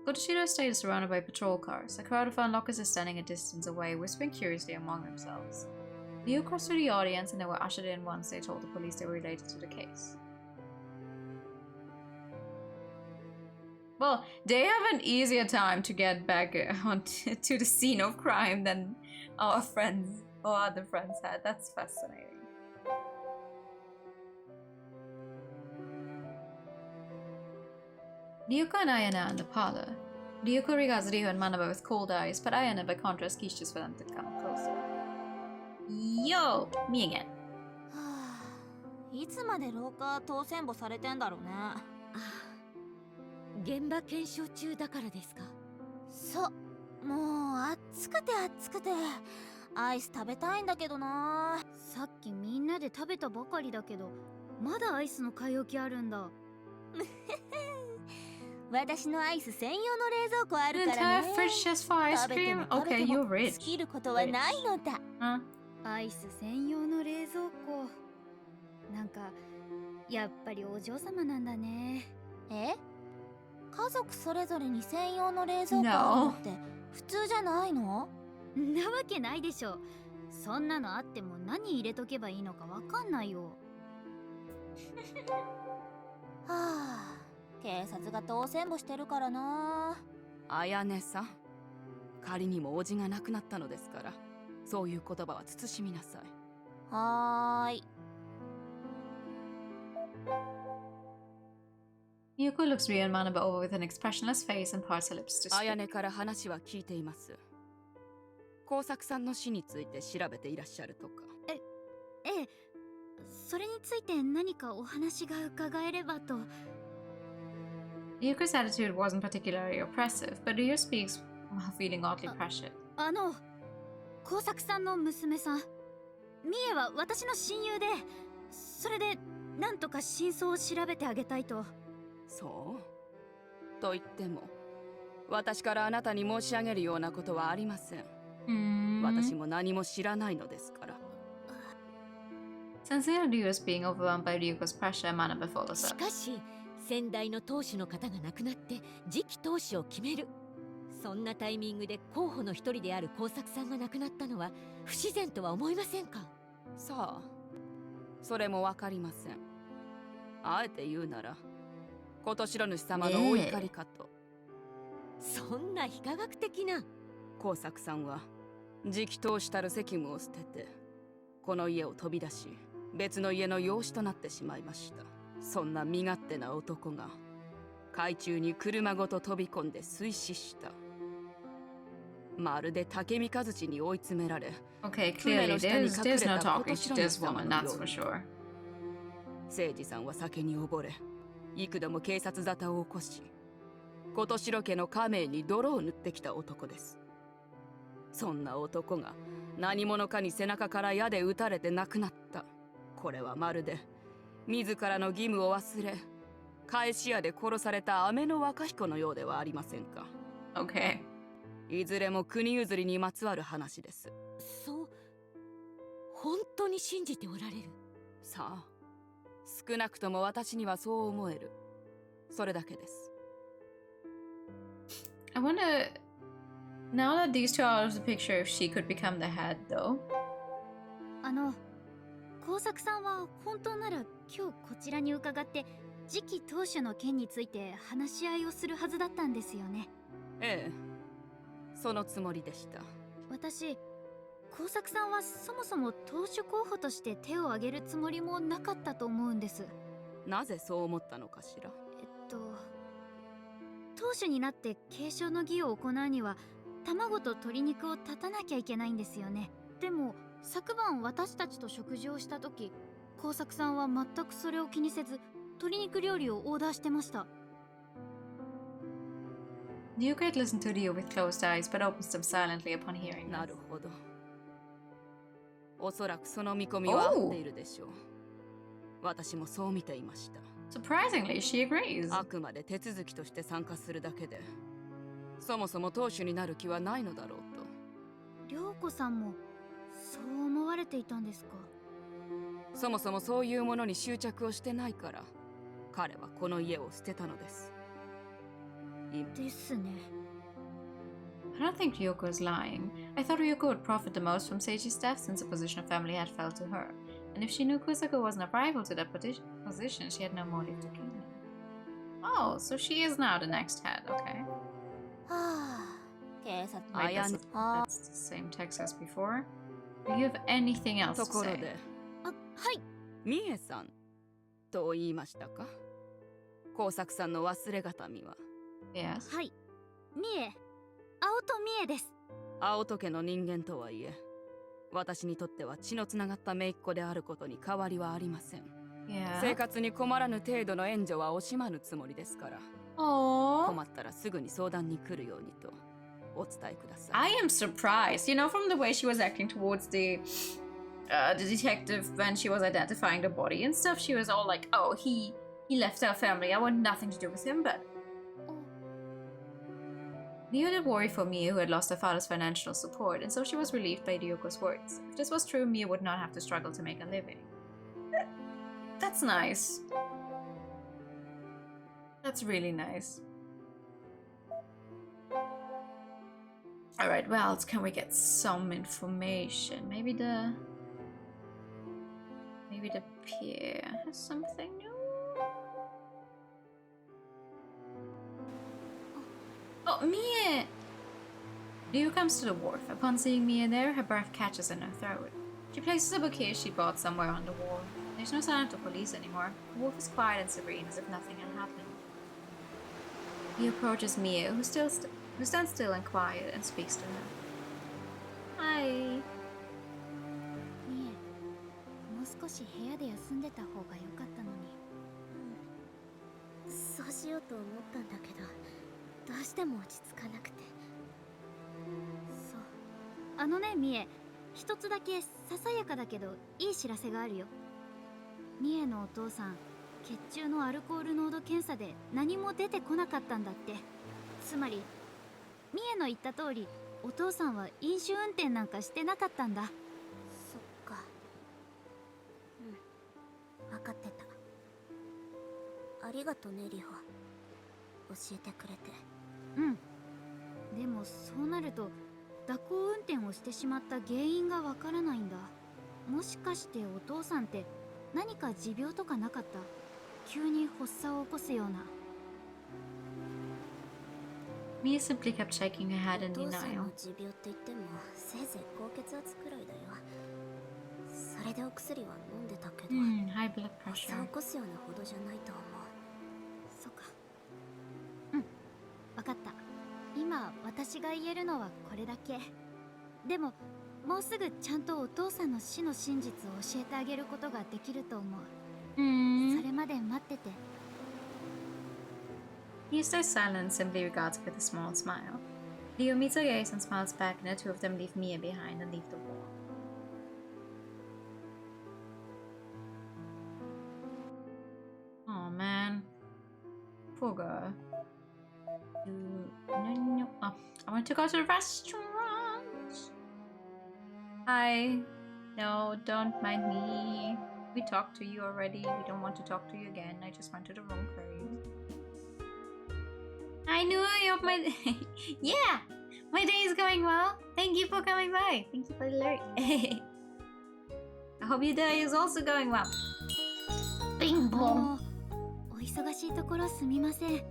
Kotoshiro estate is surrounded by patrol cars. A crowd of onlookers is standing a distance away, whispering curiously among themselves. Riho crossed through the audience and they were ushered in once they told the police they were related to the case. Well, they have an easier time to get back to the scene of crime than our friends or other friends had. That's fascinating. Ryuko and Ayana in the parlor. Ryuko regards Riho and Manaba with cold eyes, but Ayana by contrast gestures for them to come closer. Yo! Me again. いつまで廊下当選簿されてんだろうね。現場検証中だからですか。そう、もう暑くて暑くてアイス食べたいんだけどな。さっきみんなで食べたばかりだけど、まだアイスの買い置きあるんだ。私のアイス専用の冷蔵庫ある An から entire ね。 fridge just for ice 食べて cream? も食べ Okay, て you're も rich. 尽きることはないのだ。Huh? アイス専用の冷蔵庫。なんかやっぱりお嬢様なんだね。え？家族それぞれに専用の冷蔵庫あるのって普通じゃないの？なわけないでしょ。そんなのあっても何入れとけばいいのかわかんないよ。はあ、警察が当選簿してるからな。綾音さん、仮にもおじが亡くなったのですから、そういう言葉は慎みなさい。はーい。Ryuko looks Riho and Manaba over with an expressionless face and parts her lips to speak. 綾音から話は聞いています。耕作さんの死について調べていらっしゃるとか。ええ、それについて何かお話が伺えればと。Ryuko's attitude wasn't particularly oppressive, but Riho speaks while feeling oddly pressured. 耕作さんの娘さん、ミエは私の親友で、それでなんとか真相を調べてあげたいと。そうと言っても、私からあなたに申し上げるようなことはありません。私も何も知らないのですから。Sensing that Riho is being overwhelmed by Ryuko's pressure, Manaba follows し up. かし先代の当主の方が亡くなって次期当主を決める。そんなタイミングで候補の一人である耕作さんが亡くなったのは不自然とは思いませんか？さあ、それもわかりません。あえて言うなら、琴白主様のお怒りかと。そんな非科学的な。耕作さんは次期当主たる責務を捨てて、この家を飛び出し、別の家の養子となってしまいました。そんな身勝手な男が海中に車ごと飛び込んで水死した。まるで竹三日槌に追い詰められ、 Okay, clearly there's no talking to this woman, that's for sure. 誠司さんは酒に溺れ、幾度も警察沙汰を起こし、琴城家の家名に泥を塗ってきた男です。そんな男が何者かに背中から矢で撃たれて亡くなった。これはまるで自らの義務を忘れ、返し屋で殺された姉の若彦のようではありませんか。 Okay. いずれも国譲りにまつわる話です。そう、本当に信じておられる？さあ、少なくとも私にはそう思える。それだけです。I wonder, now that these two are out of the picture, if she could become the head, though. 耕作さんは本当なら今日こちらに伺って次期当主の件について話し合いをするはずだったんですよね。ええ、そのつもりでした。私、耕作さんはそもそも当主候補として手を挙げるつもりもなかったと思うんです。なぜそう思ったのかしら。当主になって継承の儀を行うには卵と鶏肉を立たなきゃいけないんですよね。でも昨晩私たちと食事をした時、耕作さんは全くそれを気にせず鶏肉料理をオーダーしてました。Duke had listened to Riho with closed eyes, but opens them silently upon hearing. なるほど。おそらくその見込みは合っているでしょう。私もそう見ていました。Surprisingly, she agrees. あくまで手続きとして参加するだけで、そもそも当主になる気はないのだろうと。涼子さんもそう思われていたんですか。そもそもそういうものに執着をしてないから、彼はこの家を捨てたのです。ですね。I don't think Ryoko is lying. I thought Ryoko would profit the most from Seiji's death since the position of family had fell to her. And if she knew Kusako wasn't a rival to that position, she had no motive to kill him. Oh, so she is now the next head, okay. はあ、警察 Wait, that's the same text as before. Do you have anything else と to ころ say? で、はい。ミエさんと言いましたか。耕作さんの忘れがたみは。Yes. はい。ミエ、青戸ミエです。青戸家の人間とはいえ、私にとっては血のつながった姪っ子であることに変わりはありません。Yeah. 生活に困らぬ程度の援助は惜しまぬつもりですから。Aww. 困ったらすぐに相談に来るようにとお伝えください。I am surprised, you know, from the way she was acting towards the detective when she was identifying the body and stuff. She was all like, "Oh, he left our family. I want nothing to do with him." But Riho did worry for Mia, who had lost her father's financial support, and so she was relieved by Ryoko's words. If this was true, Mia would not have to struggle to make a living. That's nice. That's really nice. Alright, where else can we get some information? Maybe the pier has something new? Oh, Mia! Riho comes to the wharf. Upon seeing Mia there, her breath catches in her throat. She places a bouquet she bought somewhere on the wall. There's no sign of the police anymore. The wharf is quiet and serene, as if nothing had happened. He approaches Mia, who stands still and quiet, and speaks to her. Hi. ミエ、もう少し部屋で休んでた方が良かったのに。そうしようと思ったんだけど、どうしても落ち着かなくて。そう。あのね、ミエ、一つだけささやかだけどいい知らせがあるよ。ミエのお父さん、血中のアルコール濃度検査で何も出てこなかったんだって。つまりミエの言った通り、お父さんは飲酒運転なんかしてなかったんだ。そっか。分かってた。ありがとね、リホ。教えてくれて。うん。でもそうなると蛇行運転をしてしまった原因がわからないんだ。もしかしてお父さんって何か持病とかなかった？急に発作を起こすような。Mia simply kept shaking her head in お父さん denial. の持病って言ってもせいぜい高血圧くらいだよ。それでお薬は飲んでたけど、High blood 発作 pressure. を起こすようなほどじゃないと思う。そっか。うん、わかった。今私が言えるのはこれだけ。でももうすぐちゃんとお父さんの死の真実を教えてあげることができると思う。それまで待ってて。He stays silent and simply regards her with a small smile. Riho meets her gaze and smiles back, and the two of them leave Mia behind and leave the wall. Oh man. Poor girl. No. Oh, I want to go to the restaurant. Hi. No, don't mind me. We talked to you already. We don't want to talk to you again. I just went to the wrong place. I knew you. Yeah, my day is going well. Thank you for coming by. Thank you for the alert. I hope your day is also going well. Bing bong. お忙しいところすみません。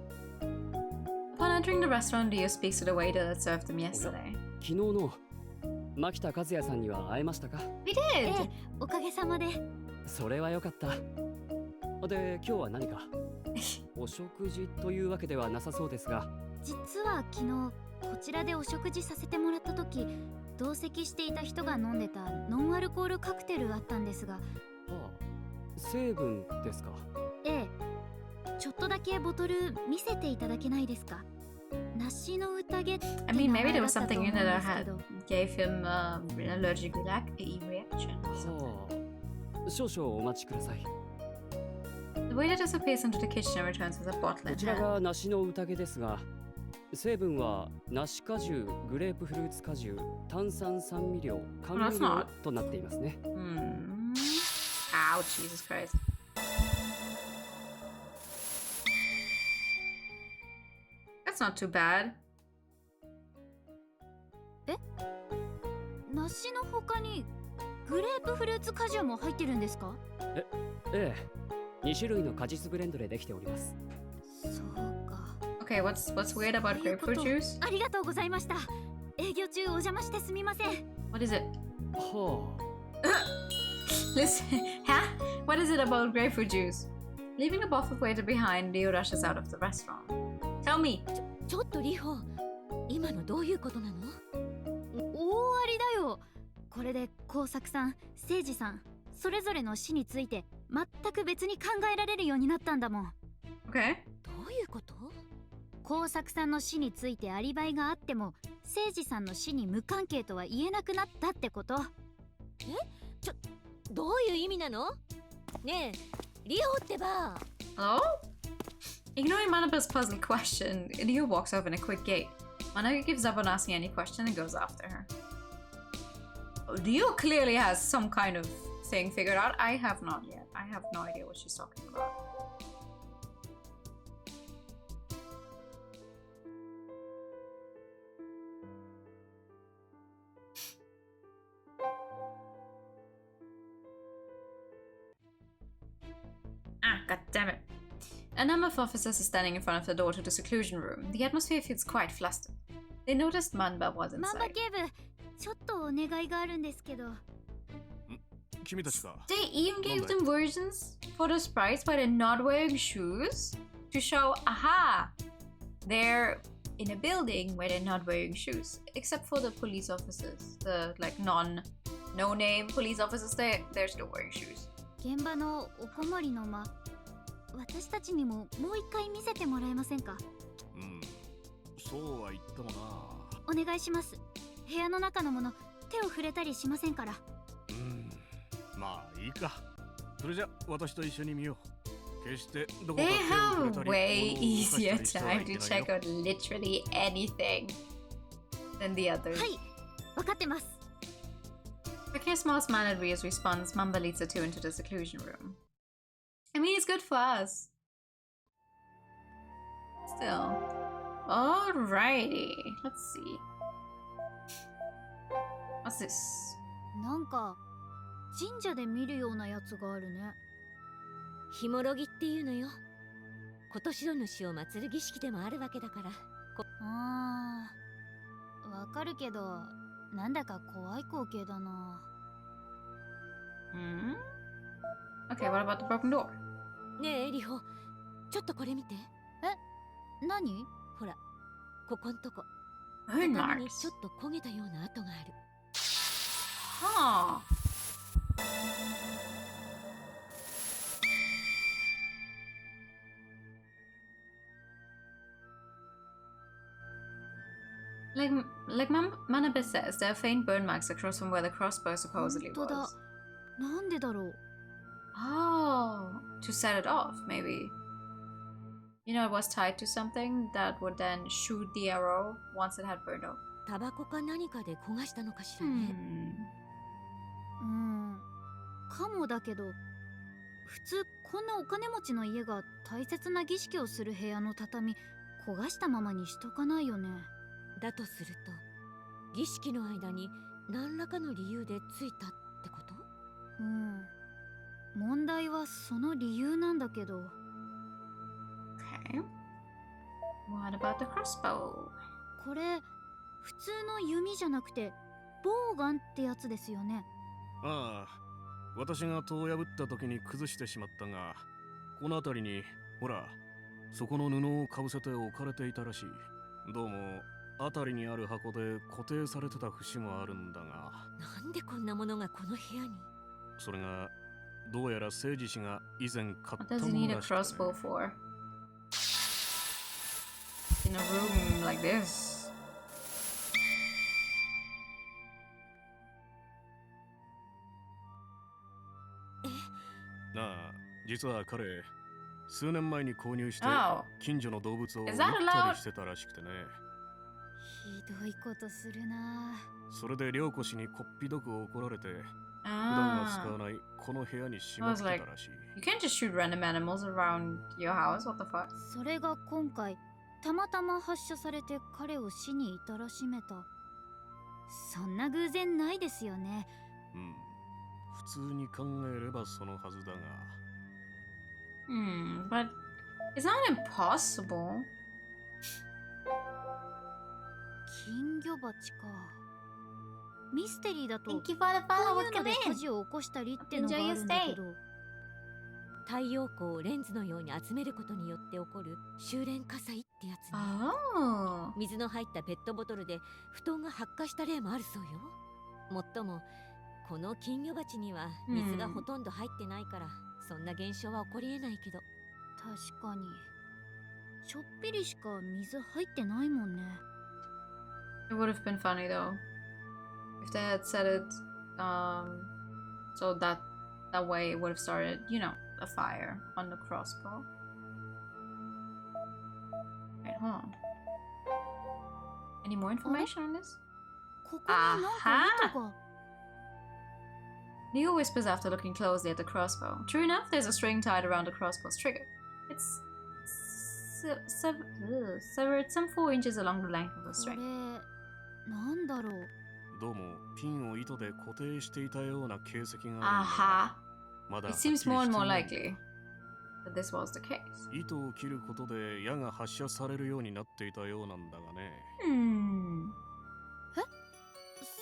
Upon entering the restaurant, Rio speaks to the waiter that served them yesterday. 昨日の牧田和也さんには会えましたか？ We え did! え、おかげさまで。それは良かった。で、今日は何かお食事というわけではなさそうですが。実は昨日こちらでお食事させてもらった時、同席していた人が飲んでたノンアルコールカクテルあったんですが。はあ、成分ですか？ええ、ちょっとだけボトル見せていただけないですか？梨の宴って I mean, 名 maybe 前 there だ was ったと something 思うん in it で that すけ had ど。 gave him an allergic reaction. はあ、少々お待ちください。 The waiter disappears into the kitchen and returns with a bottle こ in ちら hand. が梨の宴ですが、成分は梨果汁、グレープフルーツ果汁、炭酸酸味料、甘味料となっていますね。Ow, Jesus Christ. That's not too bad. 梨の他にグレープフルーツ果汁も入ってるんですか？ええ、2種類の果実ブレンドでできております。そうか。 Okay, what's weird about そういうこと grapefruit juice? ありがとうございました。営業中お邪魔してすみません。 What is it? は Listen, huh? What is it about grapefruit juice? Leaving a bottle waiter behind, Rio rushes out of the restaurant. Tell me. ちょっとリホ、今のどういうことなの？大ありだよ。これで工作さん、誠司さん、それぞれの死について全く別に考えられるようになったんだもん。 Okay. どういうこと？工作さんの死についてアリバイがあっても、誠司さんの死に無関係とは言えなくなったってこと？どういう意味なの？ねえ、リホってば。Hello? Ignoring Manaba's puzzled question, Rio walks off in a quick gate. Managa gives up on asking any question and goes after her. Rio clearly has some kind of thing figured out. I have not yet. I have no idea what she's talking about. Ah, god damn it. A number of officers are standing in front of the door to the seclusion room. The atmosphere feels quite flustered. They noticed Manba was マンバ inside. 警部、ちょっとお願いがあるんですけど。君たちか。 They even gave them versions for the sprites by they're not wearing shoes to show, aha, they're in a building where they're not wearing shoes, except for the police officers, the like no-name police officers. They're still wearing shoes. 現場のお困りの間、私たちにももう一回見せてもらえませんか？うん、そうは言ってもな。お願いします。部屋の中のもの、手を触れたりしませんから。まあいいか。それじゃ私と一緒に見よう。決してどこか They 手を触れ have たり way 物を動かした easier りしてはい time け to ない check よ。 out literally anything than the others. はい、わかってます。 Rakia smiles man at Rio's response. Mamba leads the two into the seclusion room. I mean, it's good for us. Still. Alrighty. Let's see. What's this? なんか神社で見るようなやつがあるね。ひもろぎっていうのよ。琴白主を祀る儀式でもあるわけだから。あー、わかるけど、なんだか怖い光景だな。Okay, what about the broken door? ねえリホ、ちょっとこれ見て。何？ほら、ここんとこ。 Burn 畳に marks. ちょっと焦げたような跡がある。Huh. Like Manaba says, there are faint burn marks across from where the crossbow supposedly 本当だ。 was. なんでだろう。 Oh, to set it off, maybe. You know, it was tied to something that would then shoot the arrow once it had burned off. タバコか何かで焦がしたのかしらね。かもだけど、普通こんなお金持ちの家が大切な儀式をする部屋の畳焦がしたままにしとかないよね。だとすると、儀式の間に何らかの理由でついたってこと？うん。問題はその理由なんだけど。Okay. What about the crossbow? これ普通の弓じゃなくてボウガンってやつですよね。ああ、私が戸を破った時に崩してしまったが、この辺りにほら、そこの布をかぶせて置かれていたらしい。どうも辺りにある箱で固定されてた節もあるんだが。なんでこんなものがこの部屋に？それがどうやら聖司氏が以前買っ What た does も he の need a らしくてね。 crossbow for? In a room like this. なあ、実は彼、数年前に購入して Oh. 近所の動物を撃っ Is た that り allowed? してたらしくてね。ひどいことするな。それで良子氏にこっぴどく怒られて、普段は使 Ah. わないこの部屋にしまってたらしい。 You can't just shoot random animals around your house. What the fuck? それが今回たまたま発射されて彼を死に至らしめた。そんな偶然ないですよね。うん。普通に考えればそのはずだが。But it's not impossible. 金魚鉢か。ミステリーだと Thank you for the こ follow. ういう What's ので coming? 火事を起こしたりってのが Enjoy あ your るんだけど。太陽光をレンズのように集めることによって起こる収斂火災ってやつね。 Oh. 水の入ったペットボトルで布団が発火した例もあるそうよ。もっともこの金魚鉢には水がほとんど入ってないから、そんな現象は起こりえないけど。確かに。ちょっぴりしか水入ってないもんね。It would have been funny though if they had said it so that way it would have started, you know, a fire on the crossbow. Wait, hold on. Any more information on this? ここになんか糸が。Riho whispers after looking closely at the crossbow. True enough, there's a string tied around the crossbow's trigger. It's severed some 4 inches along the length of the これ string. なんだろう。どうもピンを糸で固定していたような形跡があるんだが、 Aha. まだ It はっきり seems してい more and な more い。 likely that this was the case. 糸を切ることで矢が発射されるようになっていたようなんだがね。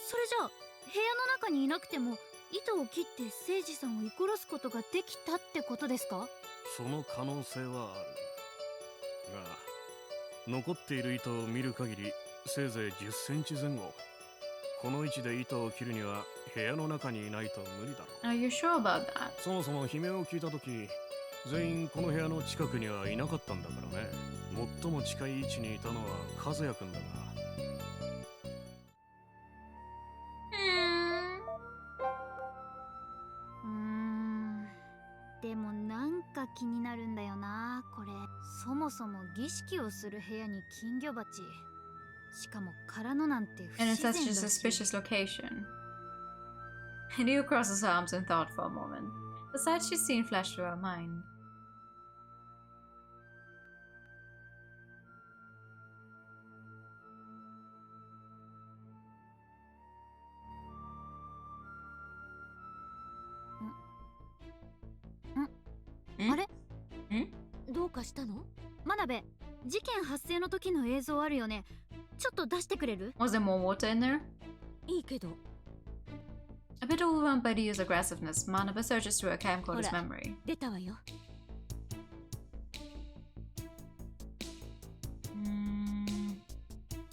それじゃあ部屋の中にいなくても糸を切って聖司さんを殺すことができたってことですか？その可能性はあるが、残っている糸を見る限りせいぜい10センチ前後。この位置で糸を切るには部屋の中にいないと無理だろう。 Are you sure about that? そもそも悲鳴を聞いた時、全員この部屋の近くにはいなかったんだからね。最も近い位置にいたのは和也くんだが。でもなんか気になるんだよなこれ。そもそも儀式をする部屋に金魚鉢、しかも空のなんて不 And 自 in 然 such a だし。 suspicious location. Riho crosses her arms in thought for a moment. The sight she's seen flashed through her mind. Hmm? あれ？どうかしたの？真鍋、事件発生の時の映像あるよね。ちょっと出してくれる？ Was there more water in there? いいけど。A bit overwhelmed by Rio's aggressiveness, Manaba searches through her camcorder's ほら、 memory. 出たわよ。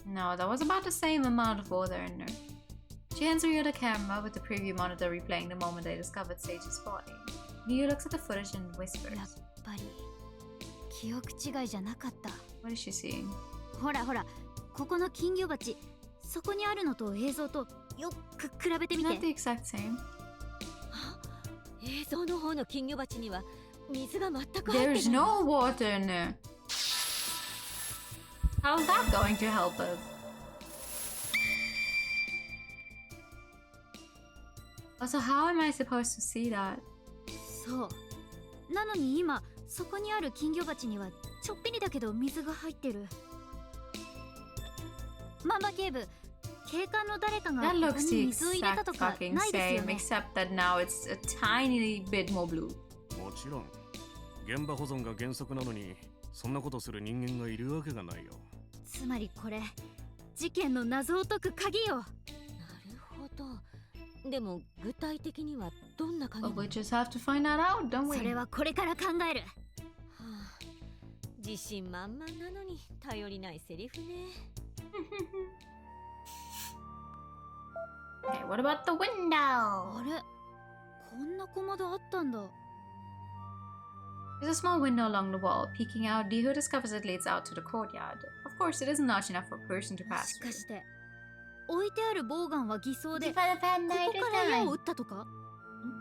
No, that was about the same amount of water in there. She hands Rio the camera with the preview monitor replaying the moment they discovered Sage's body. Rio looks at the footage and やっ whispers. ぱり記憶違いじゃなかった。 What is she seeing? ほらほら、ここの金魚鉢、そこにあるのと映像とよく比べてみ Not て。 the exact same. 映像の方の金魚鉢には水が全く入ってない。 There's no water in there. How's that going to help us? Also, how am I supposed to see that? そう。なのに今そこにある金魚鉢にはちょっぴりだけど水が入ってる。マンバ警部、警官の誰かが That ここ looks に the 水を入れたと exact か fucking ないですよ same, ね。 except that now it's a tiny bit more blue. もちろん現場保存が原則なのにそんなことする人間がいるわけがないよ。つまりこれ事件の謎を解く鍵よ。なるほど。でも具体的にはどんな鍵 But なの？ we just have to find that out, don't そ we? れはこれから考える。はあ、自信満々なのに頼りないセリフね。Okay, what about the window? あれ、こんな小窓あったんだ。 There's a small window along the wall. Peeking out, Riho discovers it leads out to the courtyard. Of course, it isn't large enough for a person to も pass しか through. して置いてあるボウガンは偽装 Did で you こ find a fan こ night から矢を time? 撃ったとか？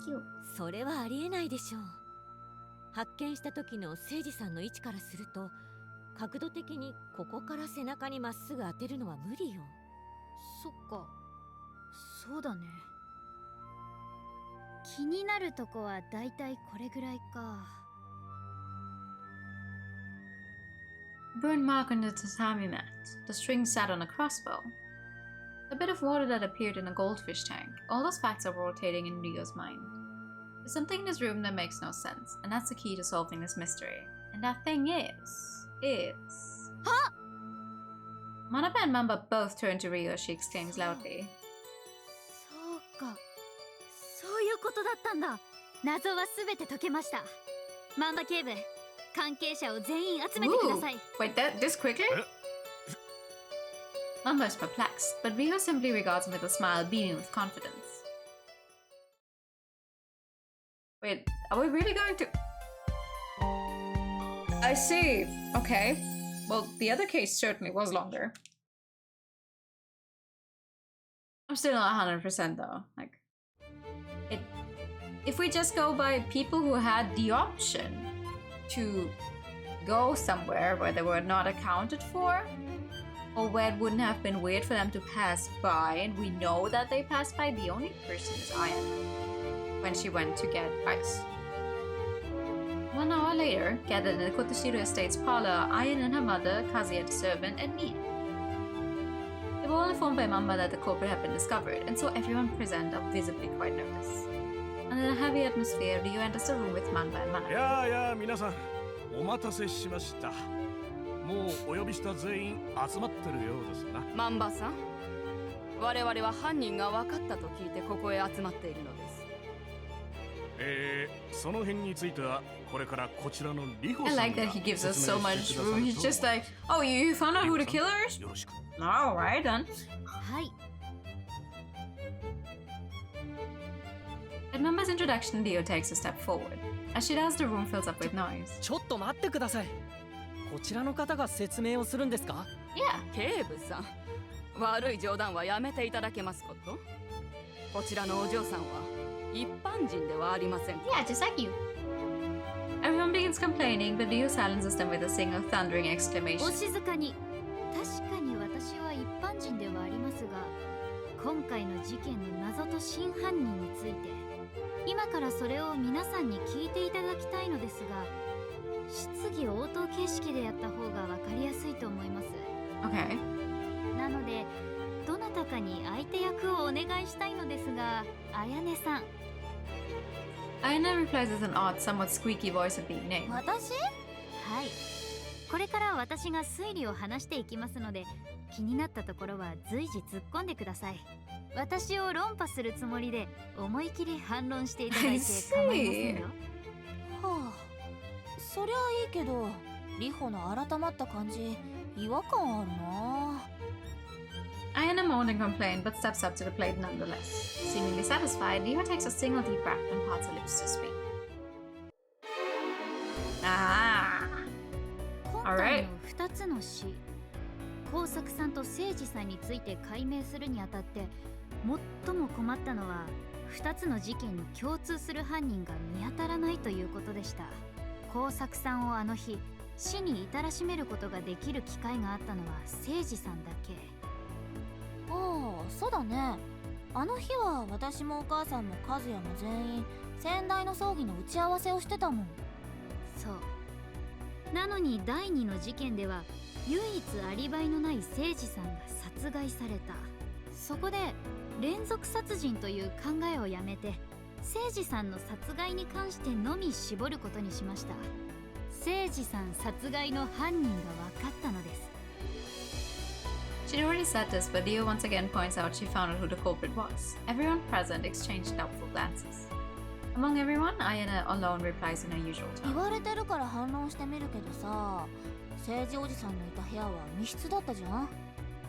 Thank you. それはありえないでしょう。発見した時の誠司さんの位置からすると、角度的にここから背中にまっすぐ当てるのは無理よ。そっか、そうだね。気になるとこはだいたいこれぐらいか。 Burn mark on the tatami mat. The string sat on a crossbow. A bit of water that appeared in a goldfish tank. All those facts are rotating in Rio's mind. There's something in this room that makes no sense, and that's the key to solving this mystery. And that thing is... Huh? Manapa and Mamba both turn to Rio as she exclaims loudly. そうか、そういうことだったんだ。謎はすべて解けました。マンバ警部、関係者を全員集めてください。 Wait, this quickly? Mamba is perplexed, but Rio simply regards him with a smile beaming with confidence. Wait, are we really going to... I see. Okay. Well, the other case certainly was longer. I'm still not 100% though. Like, if we just go by people who had the option to go somewhere where they were not accounted for, or where it wouldn't have been weird for them to pass by, and we know that they passed by, the only person is Ayane when she went to get ice. 1 hour later, gathered in the Kotoshiro Estate's parlor, Ayane and her mother, Kazuya the servant, and me. They were all informed by Mamba that the culprit had been discovered, and so everyone present are visibly quite nervous. Under the heavy atmosphere, Ryo enters the room with Mamba and Mana. やあやあ皆さん、お待たせしました。もうお呼びした全員集まってるようですな。マンバさん、我々は犯人が分かったと聞いてここへ集まっているのです。その辺についてはこれからこちらのリホ I さん like が that he gives us 説 so 明して much くださ room. る He's と just like, oh, you found out who the killer is? よろしく。 Alright then. はい。 At Mamba's introduction, Ryo takes a step forward. As she does, the room fills up with noise. ちょっと待ってください。こちらの方が説明をするんですか？ Yeah. 警部さん、悪い冗談はやめていただけますこと。こちらのお嬢さんは一般人ではありません。 Yeah, just like you. Everyone begins complaining, but Ryo silences them with a single thundering お exclamation. 静かに。確かに私は一般人ではありますが、今回の事件の謎と真犯人について今からそれを皆さんに聞いていただきたいのですが、質疑応答形式でやった方が分かりやすいと思います。 Okay. なのでどなたかに相手役をお願いしたいのですが、あやねさん。 Ayane replies with an odd, somewhat squeaky voice of being named. 私？はい。これから私が推理を話していきますので、気になったところは随時突っ込んでください。私を論破するつもりで思い切り反論していただいて構いませんよ。はあ、そりゃいいけど、リホの改まった感じ、違和感あるな。 Ayane moaned and complained, but steps up to the plate nonetheless. Seemingly satisfied, Ryo takes a single deep breath and parts her lips to speak. Ah! 今回の2つの詩、工作さんと誠司さんについて解明するにあたって最も困ったのは、2つの事件に共通する犯人が見当たらないということでした。工作さんをあの日死に至らしめることができる機会があったのは誠司さんだけ。ああ、そうだね。あの日は私もお母さんも和也も全員先代の葬儀の打ち合わせをしてたもん。そう。なのに第2の事件では唯一アリバイのない誠司さんが殺害された。そこで連続殺人という考えをやめて誠司さんの殺害に関してのみ絞ることにしました。誠司さん殺害の犯人が分かったのです。 She'd already said this, but Riho once again points out she found out who the culprit was. Everyone present exchanged doubtful glances. Among everyone, Ayana alone replies in her usual 言 tone. われてるから反論してみるけどさ、政治おじさんのいた部屋は密室だったじゃん。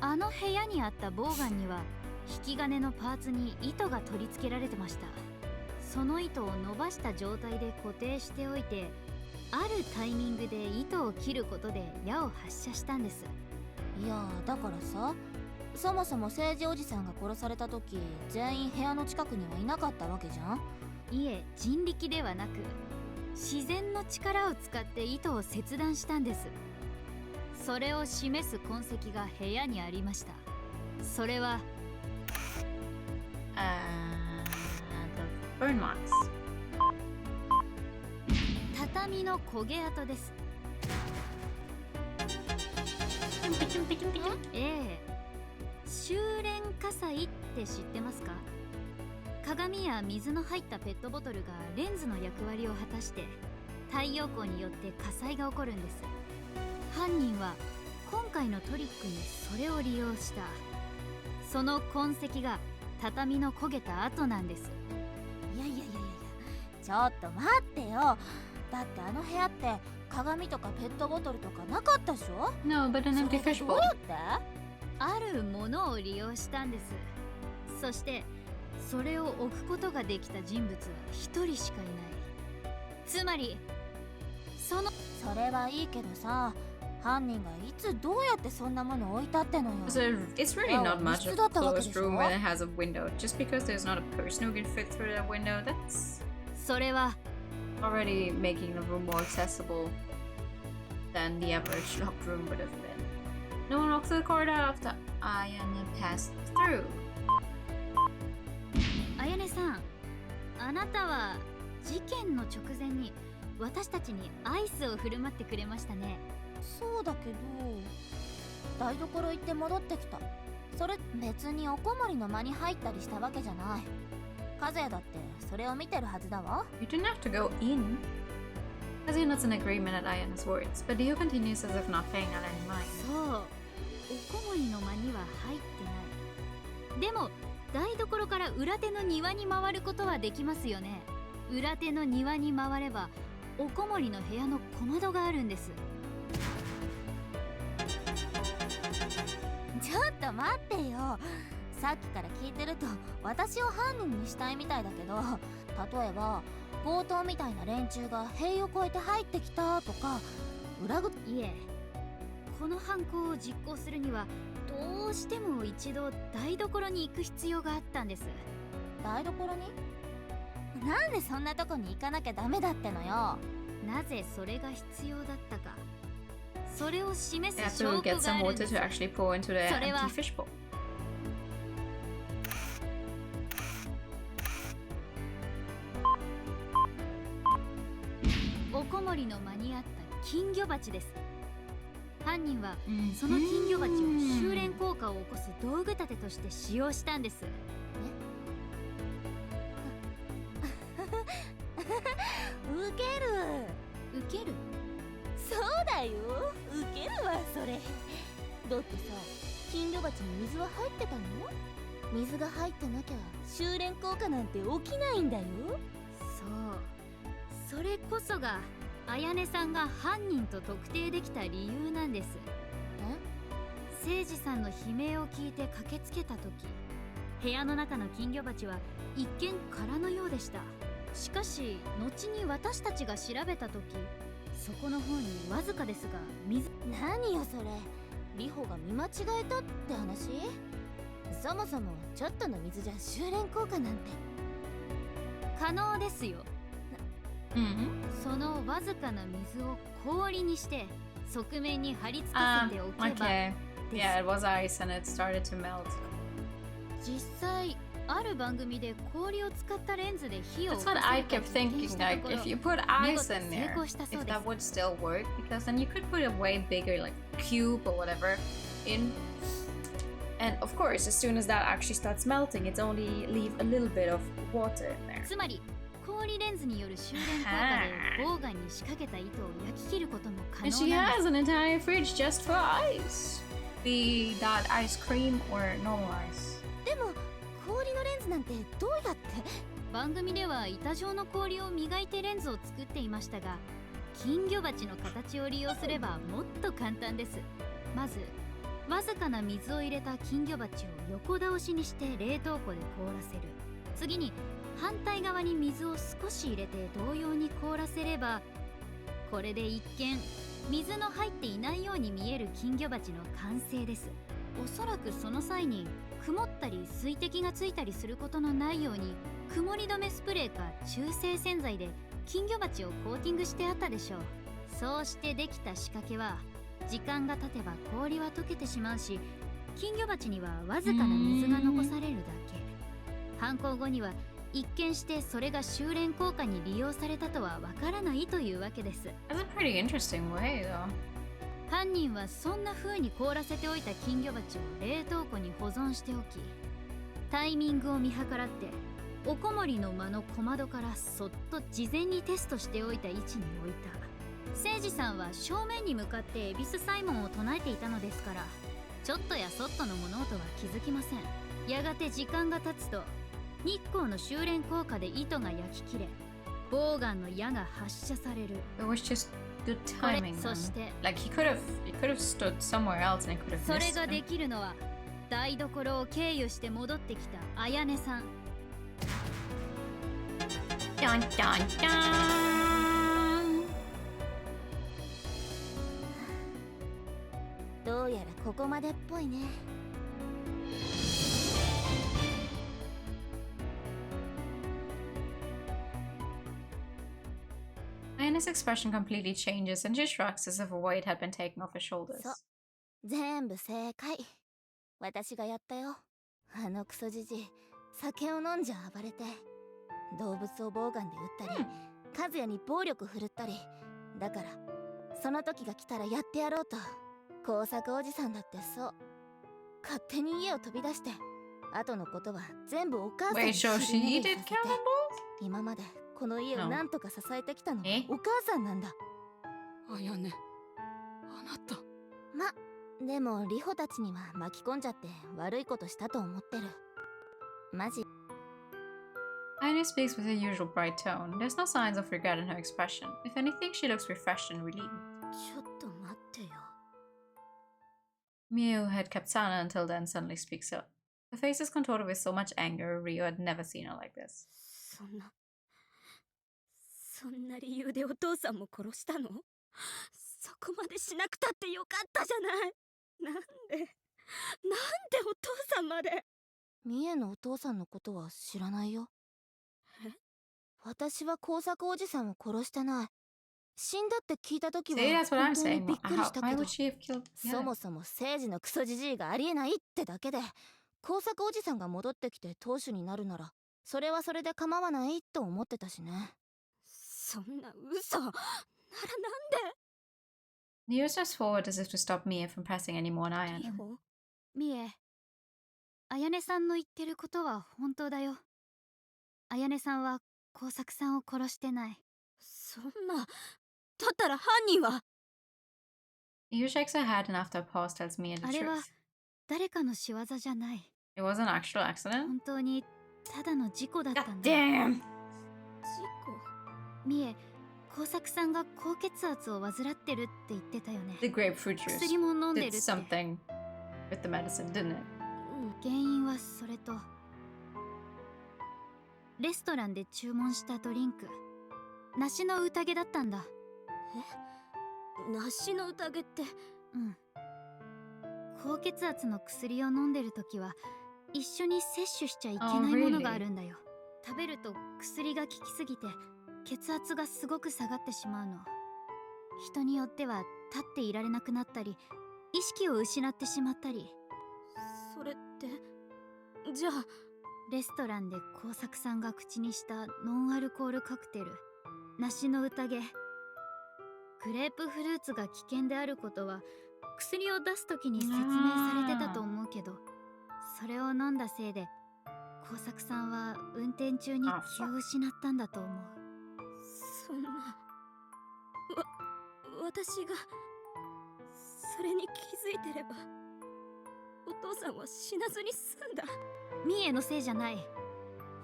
あの部屋にあったボウガンには引き金のパーツに糸が取り付けられてました。その糸を伸ばした状態で固定しておいて、あるタイミングで糸を切ることで矢を発射したんです。いやだからさ、そもそも政治おじさんが殺された時、全員部屋の近くにはいなかったわけじゃん。いえ、人力ではなく自然の力を使って糸を切断したんです。それを示す痕跡が部屋にありました。それはthe burn marks. 畳の焦げ跡です。ええ、修練火災って知ってますか？鏡や水の入ったペットボトルがレンズの役割を果たして太陽光によって火災が起こるんです。犯人は今回のトリックにそれを利用した。その痕跡が畳の焦げた跡なんです。いやいやいやいや、ちょっと待ってよ。だってあの部屋って鏡とかペットボトルとかなかったでしょ？ No, but an empty それ fishbowl. どうやって？あるものを利用したんです。そしてそれを置くことができた人物は一人しかいない。つまりそれはいいけどさ、犯人がいつどうやってそんなもの置いたってのよ。 So it's really Oh, not much of a 密室だったわけでしょ？ closed room when it has a window. Just because there's not a person who can fit through that window, that's それは already making the room more accessible than the average locked room would have been. No one walked through the corridor after Ayana passed through. あやねさん、あなたは事件の直前に私たちにアイスを振る舞ってくれましたね。そうだけど、台所行って戻ってきた。それ別におこもりの間に入ったりしたわけじゃない。和也だってそれを見てるはずだわ。 You didn't have to go in. Kazuya nods in agreement at Ayana's words, but Riho continues as if not paying Ayana any mind. そう、おこもりの間には入ってない。でも台所から裏手の庭に回ることはできますよね。裏手の庭に回ればおこもりの部屋の小窓があるんです。ちょっと待ってよ。さっきから聞いてると私を犯人にしたいみたいだけど、例えば強盗みたいな連中が塀を越えて入ってきたとか、裏口。いえ、この犯行を実行するにはどうしても一度台所に行く必要があったんです。台所に？なんでそんなとこに行かなきゃダメだってのよ。なぜそれが必要だったか、それを示 They have す証 to 拠 get があ some るん water です。 to actually pour into the それは empty fishbowl. おこもりの間にあった金魚鉢です。犯人はその金魚鉢を修練効果を起こす道具立てとして使用したんです。ウケる。ウケる？そうだよ、ウケるわそれ。だってさ、金魚鉢に水は入ってたの？水が入ってなきゃ修練効果なんて起きないんだよ。そう、それこそがあやねさんが犯人と特定できた理由なんです。誠司さんの悲鳴を聞いて駆けつけた時、部屋の中の金魚鉢は一見空のようでした。しかし後に私たちが調べた時、そこの方にわずかですが水。何よそれ、リホが見間違えたって話？そもそもちょっとの水じゃ修練効果なんて可能ですよ。そのわずかな水を氷にして側面に貼り付かせておけば、Okay. Yeah, it was ice and it started to melt. 実際ある番組で氷を使ったレンズで火を That's what I kept thinking, like if you put ice in there, if that would still work, because then you could put a way bigger like cube or whatever in And of course, as soon as that actually starts melting, it's only leave a little bit of water in there. つまり氷レンズによる修練効果でボウガンに仕掛けた糸を焼き切ることも可 And 能 she なん has です。 an entire fridge just for ice. Be that ice cream or normal ice. でも氷のレンズなんてどうやって？番組では板状の氷を磨いてレンズを作っていましたが、金魚鉢の形を利用すればもっと簡単です。まずわずかな水を入れた金魚鉢を横倒しにして冷凍庫で凍らせる。次に反対側に水を少し入れて同様に凍らせれば、これで一見水の入っていないように見える金魚鉢の完成です。おそらくその際に曇ったり水滴がついたりすることのないように曇り止めスプレーか中性洗剤で金魚鉢をコーティングしてあったでしょう。そうしてできた仕掛けは時間が経てば氷は溶けてしまうし、金魚鉢にはわずかな水が残されるだけ。犯行後には一見してそれが修練効果に利用されたとはわからないというわけです。 That's a pretty interesting way, though. 犯人はそんな風に凍らせておいた金魚鉢を冷凍庫に保存しておき、タイミングを見計らっておこもりの間の小窓からそっと事前にテストしておいた位置に置いた。誠司さんは正面に向かってエビスサイモンを唱えていたのですから、ちょっとやそっとの物音は気づきません。やがて時間が経つと日光の修練効果で糸が焼き切れ、ボウガンの矢が発射される。 It was just good timing. そして Like he could have stood somewhere else and it could have それ missed がで him. きるのは台所を経由して戻ってきた彩音さん。 Dun dun dun. どうやらここまでっぽいね。Ayane's expression completely changes and she shrugs as if a weight had been taken off her shoulders. そう、全部正解。私がやったよ。あのクソじじい、酒を飲んじゃ暴れて、動物をボウガンで撃ったり、和也に暴力振るったり。だからその時が来たらやってやろうと。工作おじさんだってそう。勝手に家を飛び出して、後のことは全部お母さんに Wait, so 尻 she 拭い did させて、 cannibals? 今までこの家を No. なんとか支えてきたのはえお母さんなんだ。あやね、あなた。ま、でもリホたちには巻き込んじゃって悪いことしたと思ってる。マジ。 Ayane speaks with her usual bright tone. There's no signs of regret in her expression. If anything, she looks refreshed and relieved. ちょっと待ってよ。 Mio, who had kept silent until then, suddenly speaks up. Her face is contorted with so much anger, Riho had never seen her like this. そんな理由でお父さんも殺したの？そこまでしなくたってよかったじゃない。なんでお父さんまで。ミエのお父さんのことは知らないよ。私は工作おじさんを殺してない。死んだって聞いた時は See, that's what 本 I'm 当に saying. びっくりした Why けど、 would she have killed? そもそも聖司のクソじじいがありえないってだけで、工作おじさんが戻ってきて当主になるならそれはそれで構わないと思ってたしね。そんな嘘ならなんで。 Neo steps forward as if to stop Mia from pressing any more on Ayane. ミエ、彩音さんの言ってることは本当だよ。彩音さんは工作さんを殺してない。そんな。だったら犯人は。 Neo shakes her head and after a pause tells Mia the あれは truth. 誰かの仕業じゃない。 It was an actual accident? 本当にただの事故だったんだ。 Damn! 事ミエ、工作さんが高血圧を患ってるって言ってたよね。 The grapefruit juice 薬も飲んでる did って。 something with the medicine, didn't it? 原因はそれと、レストランで注文したドリンク、梨の宴だったんだ。梨の宴って。うん。高血圧の薬を飲んでるときは一緒に摂取しちゃいけないものがあるんだよ。食べると薬が効きすぎて血圧がすごく下がってしまうの。人によっては立っていられなくなったり意識を失ってしまったり。それってじゃあレストランで工作さんが口にしたノンアルコールカクテル、梨の宴、グレープフルーツが危険であることは薬を出すときに説明されてたと思うけど、それを飲んだせいで耕作さんは運転中に気を失ったんだと思う。そんな私がそれに気づいてればお父さんは死なずに済んだ。ミエのせいじゃない。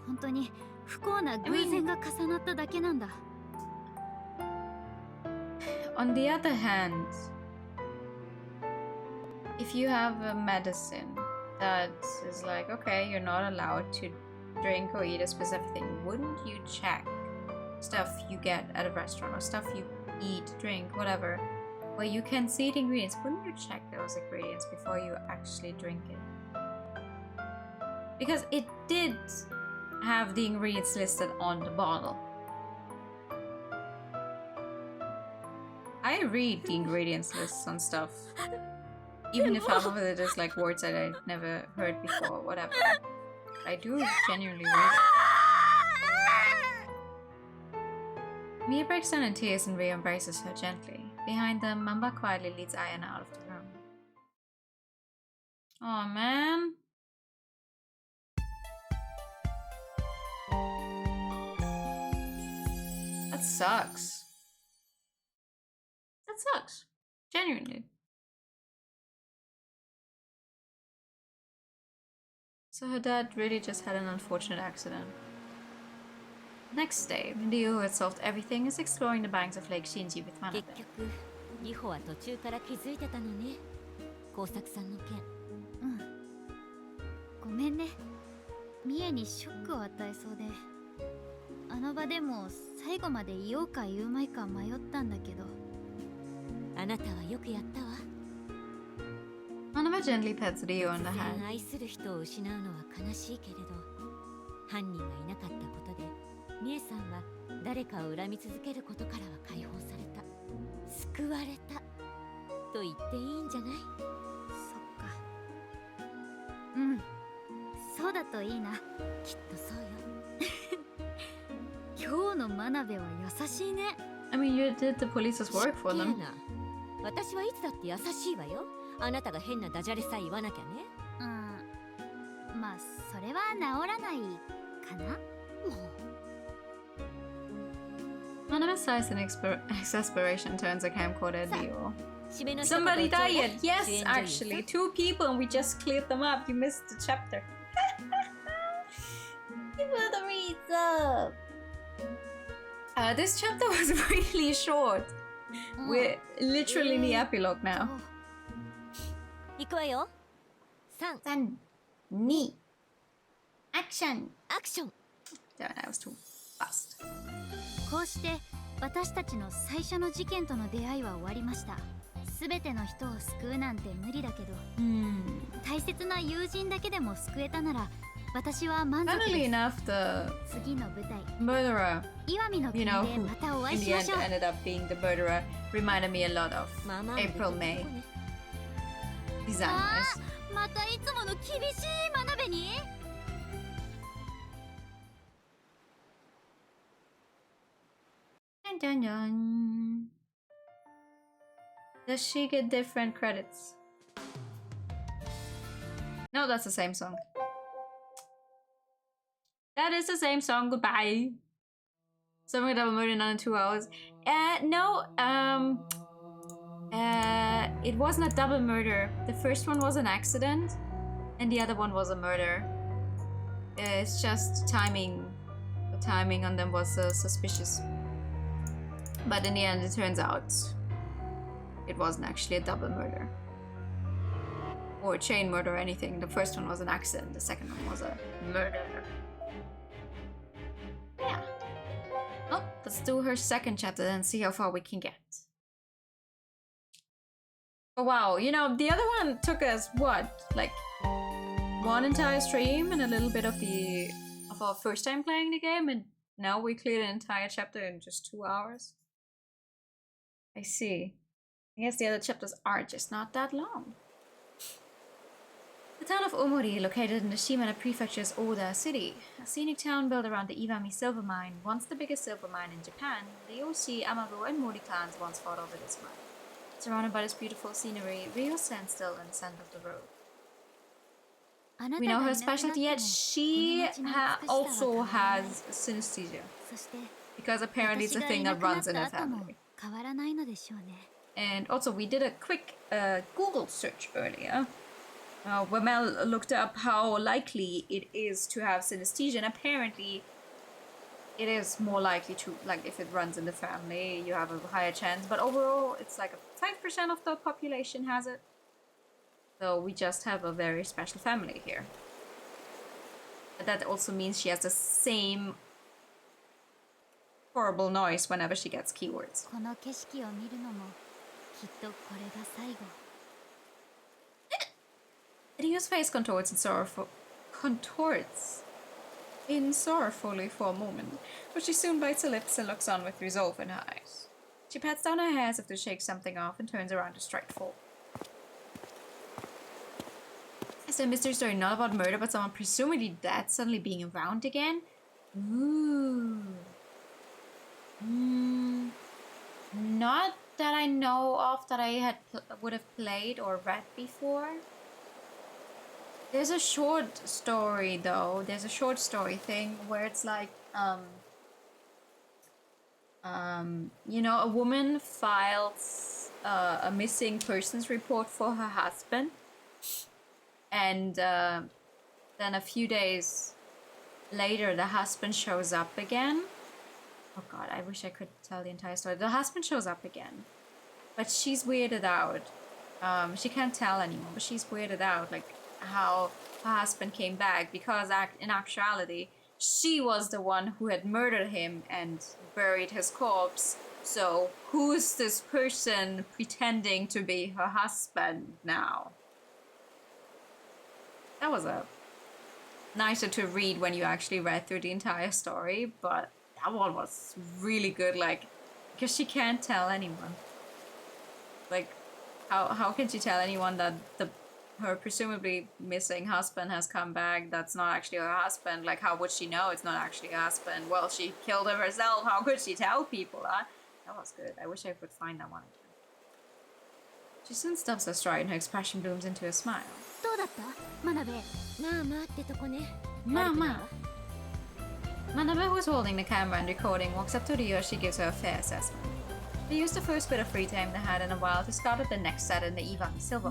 本当に不幸な偶然が重なっただけなんだ。On the other hand, if you have a medicine that is like, okay, you're not allowed to drink or eat a specific thing, wouldn't you check stuff you get at a restaurant or stuff you eat, drink, whatever, where you can see the ingredients? Wouldn't you check those ingredients before you actually drink it? Because it did have the ingredients listed on the bottle. I read the ingredients lists on stuff, even if half of it is like words that I never heard before, whatever. I do genuinely read it. Mia breaks down in tears and Riho embraces her gently. Behind them, Mamba quietly leads Ayana out of the room. Oh man. That sucks. That sucks. Genuinely. So her dad really just had an unfortunate accident. Next day, Riho, who had solved everything, is exploring the banks of Lake Shinji with Manabe. 結局リホは途中から気づいてたのね、耕作さんの件。うん。ごめんね。ミエにショックを与えそうで。あの場でも最後まで言おうか言うまいか迷ったんだけど。あなたはよくやったわ。Manabe gently pets Riho on the 突然 hand. 愛する人を失うのは悲しいけれど、犯人がいなかったことでミエさんは誰かを恨み続けることからは解放された、救われたと言っていいんじゃない？そっか。うん、そうだといいな。きっとそうよ。今日の真鍋は優しいね。I mean, you did the police's work for them. 私はいつだって優しいわよ。あなたが変なダジャレさえ言わなきゃね。うん、まあそれは治らないかな。Manabe sighs in exasperation, turns a camcorder at Riho. 締めの一言を Somebody ちょうだい。 died! Yes, actually. 2 people and we just cleared them up. You missed the chapter. Give her the reads up! This chapter was really short. We're literally in the epilogue now. 行くわよ。3、 2 action アクション。 Damn, I was too fast. こうして私たちの最初の事件との出会いは終わりました。すべての人を救うなんて無理だけど、大切な友人だけでも救えたなら私は満足です。 Funnily enough, the 次の舞台 murderer, 岩見の you 国 know, で who またお会い in し the ま end しょう。 ended up being the murderer, reminded me a lot of まあまあ April May. Design あ wise. ー、またいつもの厳しい真鍋に。Dun, dun, dun. Does she get different credits? No, that's the same song. That is the same song. Goodbye. Something Double Murder in 2 hours. No. It wasn't a double murder. The first one was an accident, and the other one was a murder. It's just timing. The timing on them was suspicious. But in the end, it turns out it wasn't actually a double murder. Or a chain murder or anything. The first one was an accident, the second one was a murder. Yeah. Well, let's do her second chapter and see how far we can get. Oh wow, you know, the other one took us, what? Like, 1 entire stream and a little bit of our first time playing the game, and now we cleared an entire chapter in just 2 hours? I see. I guess the other chapters are just not that long. The town of Omori, located in the Shimane Prefecture's Oda City, a scenic town built around the Iwami silver mine, once the biggest silver mine in Japan, the Oshi, Amaru, and Mori clans once fought over this mine. Surrounded by this beautiful scenery, Riho stands still in the center of the road. we know her specialty yet. She also has synesthesia. Because apparently it's a thing that runs in her family. And also we did a quick Google search earlier. Where Mel looked up how likely it is to have synesthesia, and apparently it is more likely to, like, if it runs in the family, you have a higher chance. But overall, it's like 5% of the population has it. So we just have a very special family here. But that also means she has the same horrible noise whenever she gets keywords. Riho's face contorts sorrowfully for a moment, but she soon bites her lips and looks on with resolve in her eyes. She pats down her hair as if to shake something off and turns around to strike full. Is the mystery story not about murder but someone presumably dead suddenly being around again? Ooh. Not that I know of that I would have played or read before. There's a short story though. There's a short story thing where it's like, you know, a woman files a missing persons report for her husband, and then a few days later, the husband shows up again. Oh God, I wish I could tell the entire story. The husband shows up again, but she's weirded out. She can't tell anymore, but she's weirded out, like, how her husband came back, because in actuality she was the one who had murdered him and buried his corpse. So who's this person pretending to be her husband now? That was a nicer to read when you actually read through the entire story, but that one was really good, like, because she can't tell anyone. Like, how can she tell anyone that her presumably missing husband has come back? That's not actually her husband. Like, how would she know it's not actually her husband? Well, she killed him herself. How could she tell people that? That was good. I wish I could find that one again. She soon stops her stride and her expression blooms into a smile. Mama. Manabe, who's holding the camera and recording, walks up to Riho as she gives her a fair assessment. They used the first bit of free time they had in a while to scout out the next set in the Iwami Silver.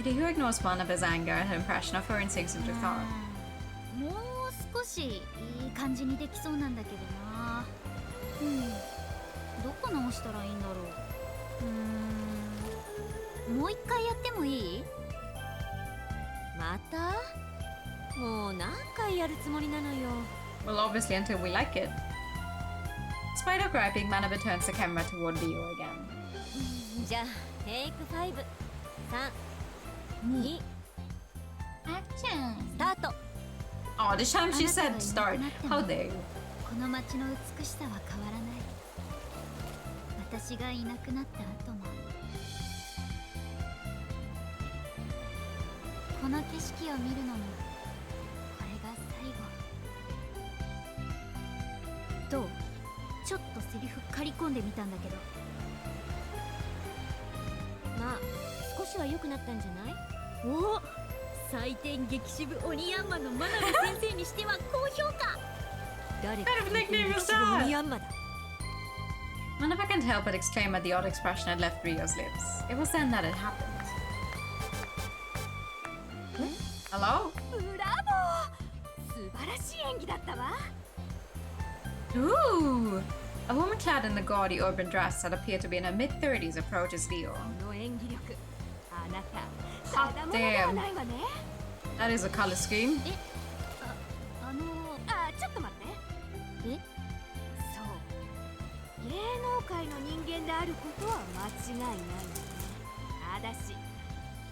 Riho ignores Manabe's anger and her impression of her and sinks into thought. もう少しいい感じにできそうなんだけどな。どこ直したらいいんだろう。もう一回やってもいい？また？もう何回やるつもりなのよ。Well, obviously until we like it. Despite her griping, Manabe turns the camera toward Riho again. じゃあ、テイク5、3、2、Action! スタート。 Oh, this time she said start. How dare you? この街の美しさは変わらない。私がいなくなった後も。この景色を見るのもこれが最後。どう？ちょっとセリフ刈り込んでみたんだけど。まあ少しは良くなったんじゃない？お、採点激渋鬼ヤンマの真鍋先生にしては高評価。誰か採点激渋鬼ヤンマだ。Manabe can't help but exclaim at the odd expression that left Rio's lips. It was then that it happened. Hello? ブラボー！素晴らしい演技だったわ。Ooh! A woman clad in the gaudy urban dress that appeared to be in her mid-30s approaches Riho. Hot damn! That is a color scheme. ちょっと待って。そう。芸能界の人間であることは間違いないよね。ただし、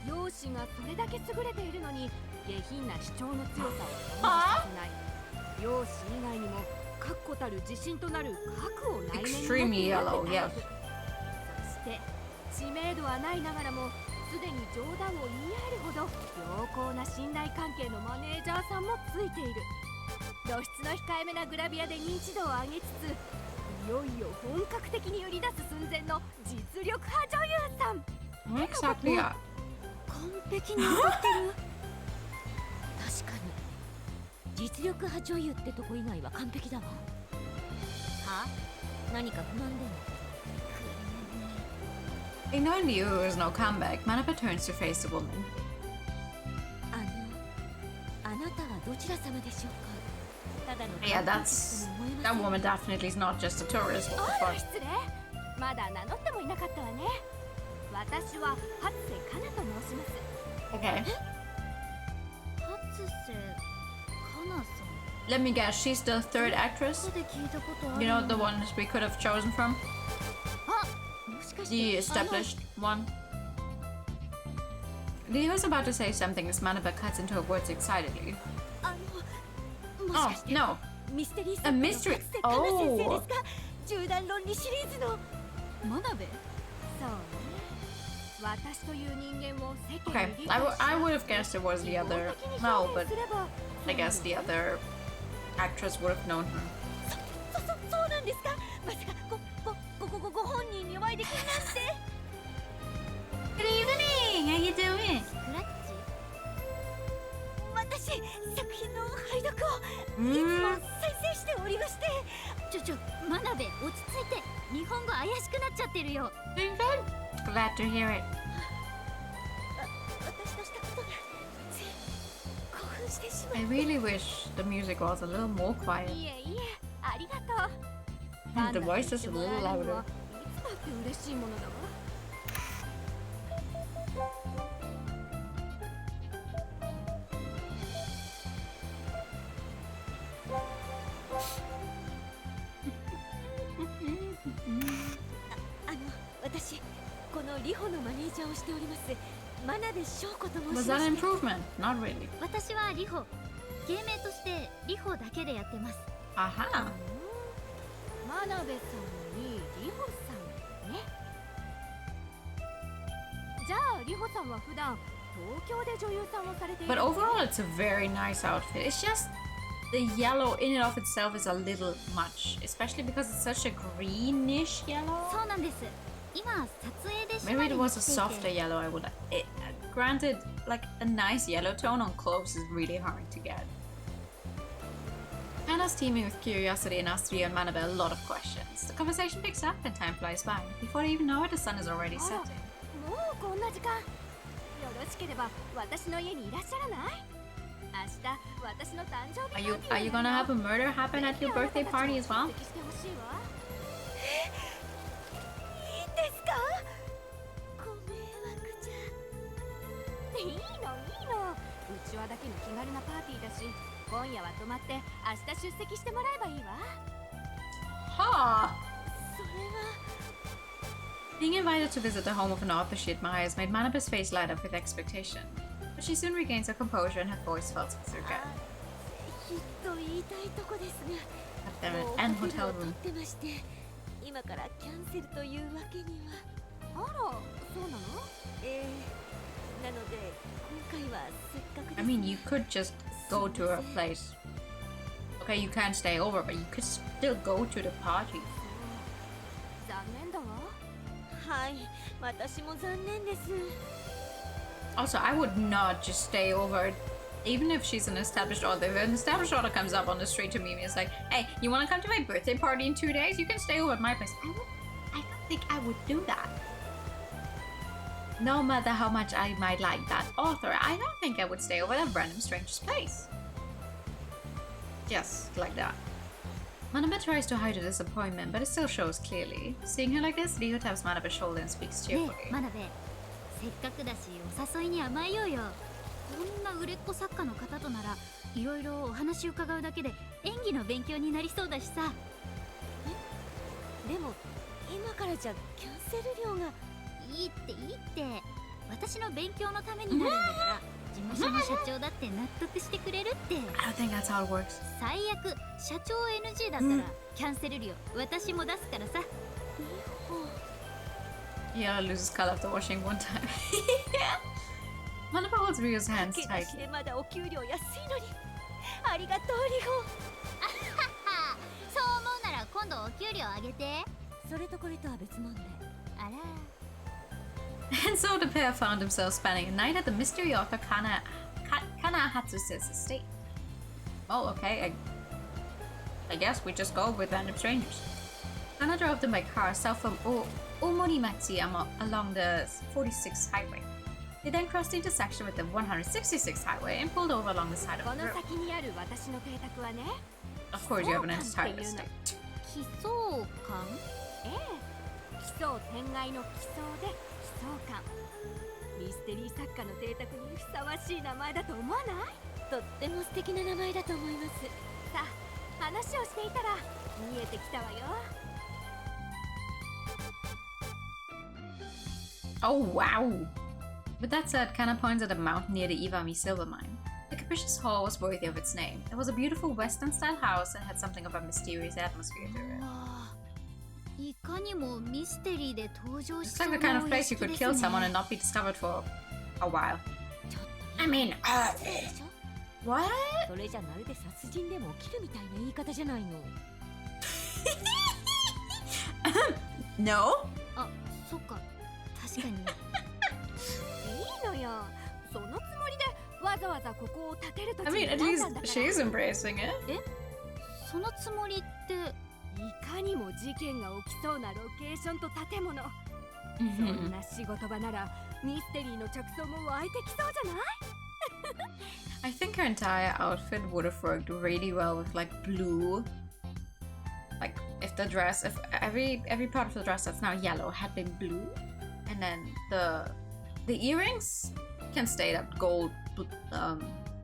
容姿がそれだけ優れているのに下品な主張の強さを感じさせない。容姿以外にも確固たる自信となる核を内面に持っている。そして知名度はないながらもすでに冗談を言い合えるほど良好な信頼関係のマネージャーさんもついている。露出の控えめなグラビアで認知度を上げつつ、いよいよ本格的に売り出す寸前の実力派女優さん。 What exactly? 完璧に当たってる。確かに実力派女優ってとこ以外は完璧だわ。は？何か不満でも？ In only you is no comeback, Manapa turns to face the woman. あなたはどちら様でしょうか？ただの Yeah, that woman definitely is not just a tourist. What the あら fuck? 失礼。まだ名乗ってもいなかったわね。私は初瀬かなと申します。 Okay. 初瀬かなさん。 Let me guess, she's the third actress? ここで聞いたことある。 You know, the ones we could have chosen from? もしかして The established one? Riho was about to say something as Manapa cuts into her words excitedly. もし Oh, かして no. ミステリー A 作家の mystery. 初瀬かな先生 Oh. ですか？銃弾論理シリーズの真鍋。そうね。私という人間を世間 Okay, に理解し I would have guessed it was the other. No, but すれば I guess the other actress would have known her. そうなんですか？まさかご本人にお会いできるなんて。 Good evening! How you doing? クラッチ。私、作品の拝読をいつも再生しておりまして。真鍋、落ち着いて。日本語怪しくなっちゃってるよ。 Doing good? Glad to hear it. 私のしたことがつい興奮してしま I う。 really wish the music was a little more quiet. いえいえ、ありがとう。 And the voice is a little louder. いつだって嬉しいものだわ。私、このリホのマネージャーをしております真鍋翔子と申しま Was す。 that an improvement? Not really. 私はリホ。芸名としてリホだけでやってます。 Aha. 真鍋さんにリホさんね。じゃあリホさんは普段東京で女優さんをされている But overall, it's a very nice outfit. It's just the yellow in and of itself is a little much, especially because it's such a greenish yellow. そうなんです。今撮影で Maybe it was a softer yellow. I would. Granted, like a nice yellow tone on clothes is really hard to get. Anna's teeming with curiosity and asks Rio and Manaba a lot of questions. The conversation picks up and time flies by. Before they even know it, the sun is already setting. もうこんな時間。よろしければ私の家にいらっしゃらない？明日私の誕生日パーティー Are you gonna have a murder happen at your birthday party as well? 出席してほしいわ。いいんですか？ご迷惑じゃ。いいの。うちわだけの気軽なパーティーだし、今夜は泊まって明日出席してもらえばいいわ。Ha! それは。 Being invited to visit the home of an author she admires made Manaba's face light up with expectation. But she soon regains her composure and her voice falters with regret. きっと言いたいとこですが。 At the end hotel room. ってまして、今からキャンセルというわけには。あら、そうなの？なので今回はせっかくです。 I mean, you could just go to her place. Okay, you can't stay over, but you could still go to the party. 残念だわ。はい、私も残念です。 Also, I would not just stay over, even if she's an established author. If an established author comes up on the street to me and is like, "Hey, you want to come to my birthday party in 2 days? You can stay over at my place." I don't think I would do that. No matter how much I might like that author, I don't think I would stay over at a random stranger's place. Just like that. Manaba tries to hide her disappointment, but it still shows clearly. Seeing her like this, Riho taps Manaba's shoulder and speaks ね cheerfully. え、真鍋。せっかくだしお誘いに甘えようよ。こんな売れっ子作家の方とならいろいろお話伺うだけで演技の勉強になりそうだしさ。でも今からじゃキャンセル料が。いいって私の勉強のためになるんだから事務所の社長だって納得してくれるって。 I don't think that's how it works. 最悪社長 NG だったらキャンセル料私も出すからさ。Yeah, loses color after washing one time. Manaba holds Rio's hands 駆け出 tight. しでまだお給料安いのに。ありがとうリホ。今度お給料上げて。それとこれとは別問題。あら。 And so the pair found themselves spending a night at the mystery author Kanahatsu's estate. Oh, okay. I guess we just go with random strangers. Kana drove them by car south from Omorimachi along the 46th highway. They then crossed the intersection with the 166th highway and pulled over along the side of the road. Of course, you have an entire estate. 奇想館？ええ、奇想天外の奇想で奇想館。ミステリー作家の邸宅にふさわしい名前だと思わない？とっても素敵な名前だと思います。さあ、話をしていたら見えてきたわよ。Oh, wow! With that said, Kana points at a mountain near the Iwami silver mine. The capacious hall was worthy of its name. It was a beautiful Western-style house and had something of a mysterious atmosphere to it. いかにもミステリーで登場し It's そう like the kind な of お place 屋 you 敷 could です kill someone ね。 and not be discovered for a while. ちょっと I mean, what? それじゃまるで殺人でも起きるみたいな言い方じゃないの。No? あ、そっか。確かに。いいのよ。そのつもりでわざわざここを建てると I き mean, に at 選ん least だんだから。 she's embracing it. そのつもりっていかにも事件が起きそうなロケーションと建物。そんな仕事場ならミステリーの着想も湧いてきそうじゃない？ I think her entire outfit would have worked really well with like blue. Like if the dress, if every part of the dress that's now yellow had been blue, and then the earrings can stay that gold,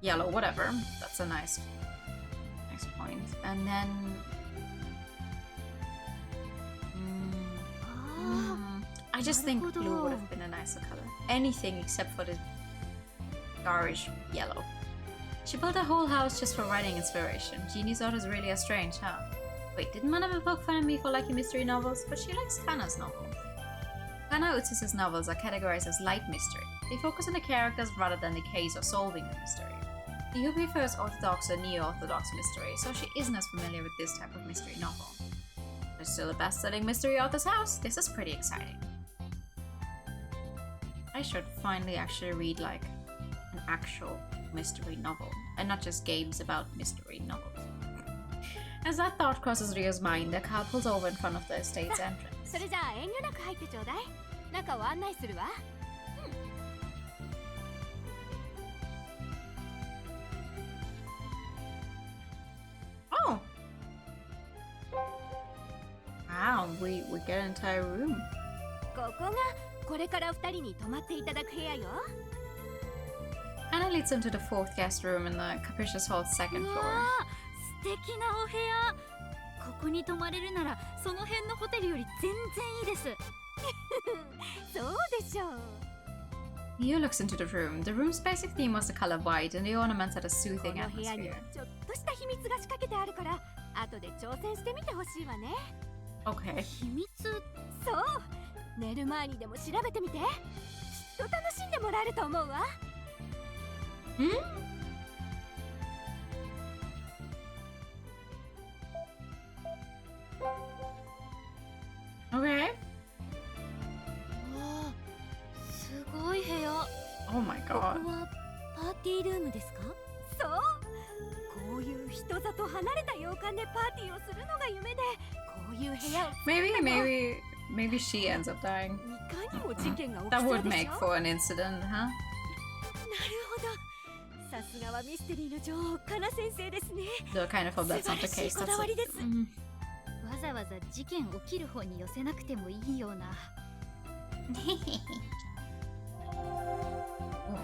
yellow, whatever. That's a nice point. And then I just think blue would have been a nicer color. Anything except for the garish yellow. She built a whole house just for writing inspiration. Jeannie's art is really strange, huh? Wait, didn't Manabe poke fun at me for liking mystery novels? But she likes Kana's novels. Kana Utsus's novels are categorized as light mystery. They focus on the characters rather than the case or solving the mystery. Riho prefers orthodox or neo-orthodox mystery, so she isn't as familiar with this type of mystery novel. There's still a best-selling mystery author's house. This is pretty exciting. I should finally actually read like an actual mystery novel and not just games about mystery novels. As that thought crosses Rio's mind, the car pulls over in front of the estate's entrance. それじゃあ遠慮なく入ってちょうだい。中を案内するわ。Oh! Wow, we get an entire room. ここがこれから二人に泊まっていただく部屋よ。Anna leads him to the fourth guest room in the capacious hall's second う floor. わー、素敵なお部屋。ここに泊まれるならその辺のホテルより全然いいです。そうでしょう。Ryo looks into the room. The room's basic theme was the color white, and the ornaments had a こ soothing の部屋に atmosphere. はちょっとした秘密が仕掛けてあるから後で挑戦してみてほしいわね。 Okay. 秘密。そう、寝る前にでも調べてみて。きっと楽しんでもらえると思うわ。Okay. うわー、すごい部屋。 Oh my ここ god. はパーティールームですか？そう、こういう人里離れた洋館でパーティーをするのが夢で、こういう部屋を Maybe she ends up dying. いかにも事件が起き That そう would でし make ょ。 for an incident, huh? なるほど。さすがはミステリーの女王カナ先生ですね。 Though kind of hope that's not the 素晴らしい case. こだわりです。 Mhm. わざわざ事件起きる方に寄せなくてもいいような。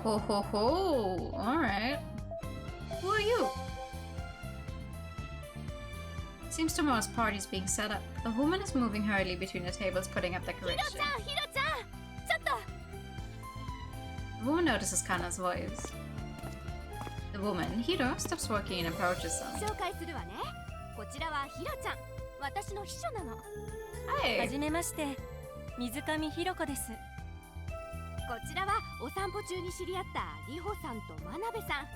Ho ho ho. Alright. Who are you? Seems tomorrow's party is being set up. A woman is moving hurriedly between the tables, putting up ヒロ decoration. ちゃん、ヒロちゃん、ちょっと。 The woman notices Kana's voice. The woman, Hiro, stops working and approaches them. 紹介するわね。こちらはヒロちゃん、私の秘書なの。こ Hey! じめまして、水上ひろ子です。ちらはお散歩中に知り合ったリホさんと真鍋さん。す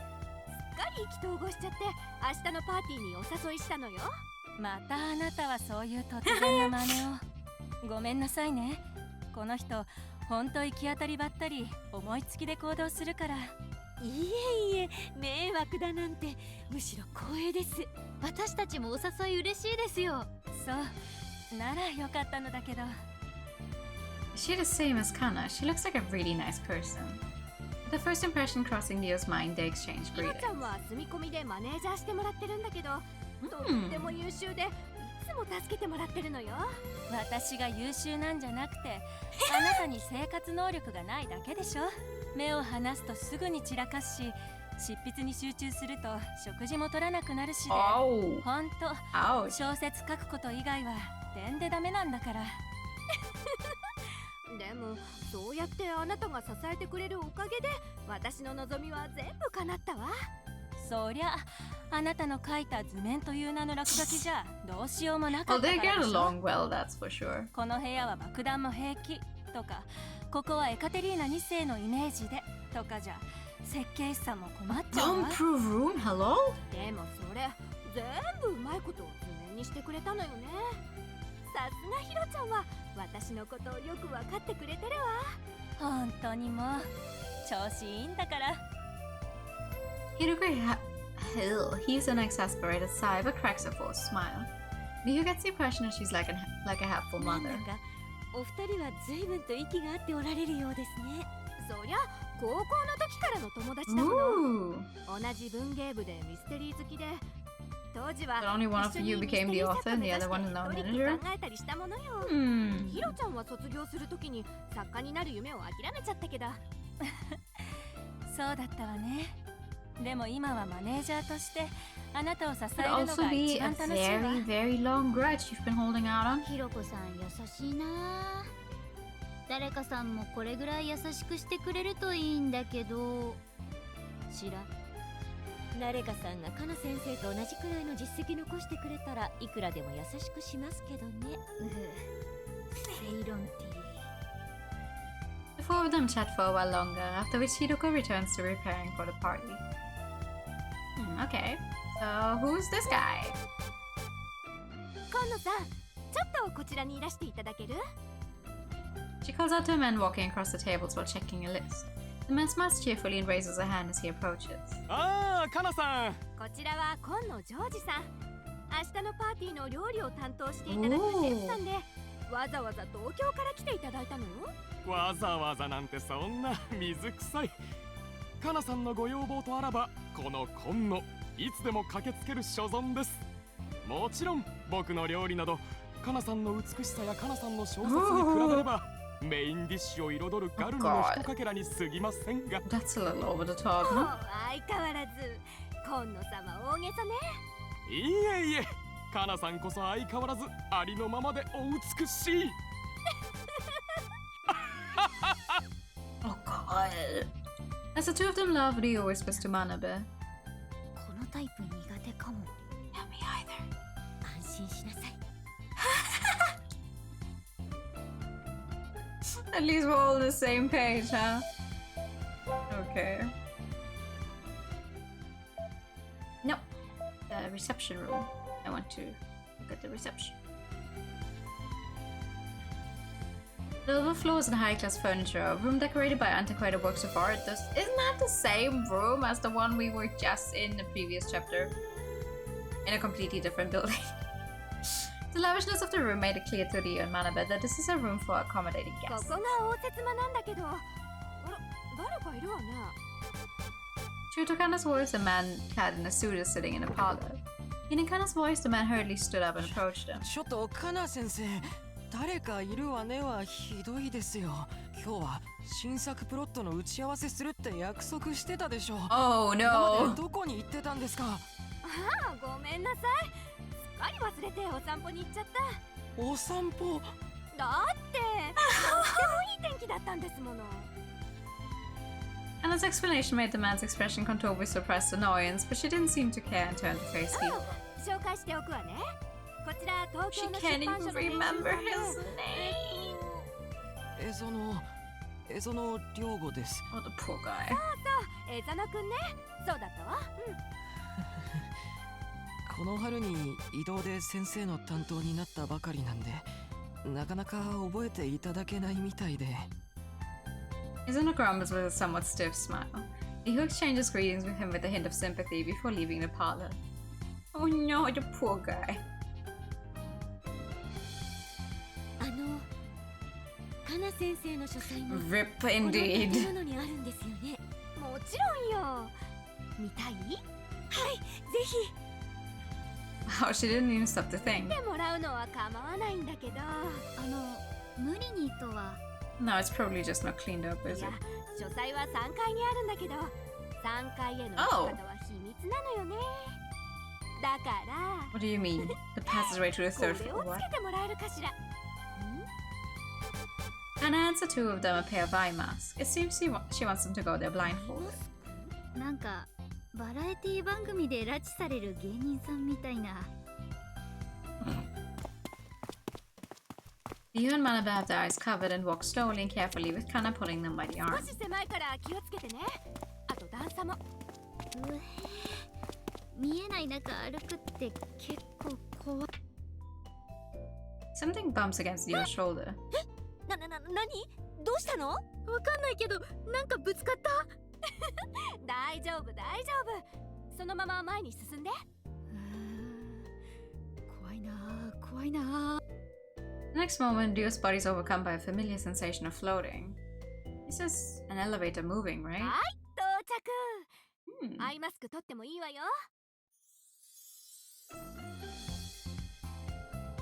っかり意気投合しちゃって、明日のパーティーにお誘いしたのよ。またあなたはそういう突然の真似を。ごめんなさいね。この人ほんと行き当たりばったり思いつきで行動するから。いえいえ、迷惑だなんてむしろ光栄です。私たちもお誘い嬉しいですよ。そうならよかったのだけど。 Is she the same as Kana? She looks like a really nice person. With the first impression crossing Rio's mind, they exchange ひろ greetings. ちゃんは住み込みでマネージャーしてもらってるんだけど、とっても優秀でいつも助けてもらってるのよ。私が優秀なんじゃなくてあなたに生活能力がないだけでしょ。目を離すとすぐに散らかすし、執筆に集中すると食事も取らなくなるしで、 Oh. ほんと Ouch. 小説書くこと以外は点でダメなんだから。でもそうやってあなたが支えてくれるおかげで私の望みは全部叶ったわ。そりゃあなたの書いた図面という名の落書きじゃどうしようもなか Well, った they から get でしょ。 along well, that's for sure. この部屋は爆弾も平気とか、ここはエカテリーナ2世のイメージでとかじゃ設計士さんも困っちゃうわ。 Bomb-proof room? Hello? でもそれ全部うまいことを図面にしてくれたのよね。さすがひろちゃんは私のことをよく分かってくれてるわ。本当にもう調子いいんだから。 He's an exasperated sigh but cracks a forced smile. Riho gets the impression that she's like a helpful なん mother. だかお二人は随分と息が合っておられるようですね。そりゃ高校の時からの友達だもの。 Ooh. 同じ文芸部でミステリー好きで、当時は But only one of you became the author and the other one is now a トリッ manager. ク考えたりしたものよ。 Hmm. ひろちゃんは卒業するときに作家になる夢を諦めちゃったけど。そうだったわね。でも今はマネージャーとしてあなたを支え Could るの also が be 一 a 番楽しいわ。 very, very long grudge you've been holding out on. ひろこさん優しいな。誰かさんもこれぐらい優しくしてくれるといいんだけど。しら。誰かさんがかな先生と同じくらいの実績残してくれたらいくらでも優しくしますけどね。セイロンティー。 The four of them chat for a while longer, after which Hidoko returns to preparing for the party. Okay, so who's this guy? 今野さん、ちょっとこちらにいらしていただける？ She calls out to a man walking across the tables while checking a list. The man smiles cheerfully and raises a hand as he approaches. ああ、かなさん。こちらは今野ジョージさん。明日のパーティーの料理を担当していただくシェフさんで、わざわざ東京から来ていただいたのよ。わざわざなんてそんな水臭い。かなさんのご要望とあらば、この今野いつでも駆けつける所存です。もちろん僕の料理などかなさんの美しさやかなさんの小説に比べればメインディッシュを彩るガルニのひとかけらに過ぎませんが。 That's a little over the top, もう huh? 相変わらず今野様大げさね。いえいえ、かなさんこそ相変わらずありのままでお美しい。Oh god. As the two of them laugh, Riho whispers to Manabe. このタイプ苦手かも。 Yeah, me either. 安心しなさい。 At least we're all on the same page, huh? Okay. No. The reception room. I want to look at the reception. The lower floors and high-class furniture, a room decorated by antiquated works of art. Isn't that the same room as the one we were just in the previous chapter? In a completely different building. The lavishness of the room made it clear to Riho and Manabe that this is a room for accommodating こ guests. こが応接間なんだけど、あら、誰かいるわね。 True to Kana's voice, a man clad in a suit is sitting in a parlor. Hearing Kana's voice, the man hurriedly stood up and approached him. ちょっとカナ先生、誰かいるわねはひどいですよ。今日は新作プロットの打ち合わせするって約束してたでしょ。 Oh 今ま no! でどこに行ってたんですか？ああ、ごめんなさい。すっかり忘れてお散歩に行っちゃった。お散歩？だってとってもいい天気だったんですもの。 Kana's explanation made the man's expression contour with suppressed annoyance, but she didn't seem to care and turned to face Riho. 紹介しておくわね。こちら東 She 京の can't 出版社 even の編集 remember さんで his name. 江園良吾です。 Oh, the poor guy. 江園くんね。そうだったわ。この春に異動で先生の担当になったばかりなんで、なかなか覚えていただけないみたいで。Izuna grumbles with a somewhat stiff smile. Riho exchanges greetings with him with a hint of sympathy before leaving the parlor. Oh no, the poor guy. カナ先生の書斎も Rip indeed. この建物にあるんですよね。もちろんよ。見たい？はい、ぜひ。 Wow, she didn't even stop to think. 見てもらうのは構わないんだけど、無理にとは。No, it's probably just not cleaned up, is い it? や、書斎は3階にあるんだけど、3階への行き方は秘密なのよね。だから。 What do you mean? The passageway to the third これ floor? を What? つけてもらえるかしら。Anna hands the two of them a pair of eye masks. It seems she wants them to go there blindfolded. なんかバラエティ番組で拉致される芸人さんみたいな。You and Manaba have their eyes covered and walk slowly and carefully, with Kana pulling them by the arm. 少し狭いから気をつけてね。あと段差も。見えない中歩くって結構怖い。Something bumps against your shoulder. 何？どうしたの？わかんないけど、なんかぶつかった。大丈夫、大丈夫。そのまま前に進んで。怖いなぁ、怖いなぁ。The next moment, Rio's body is overcome by a familiar sensation of floating. This is an elevator moving, right? はい、到着。アイマスク取ってもいいわよ。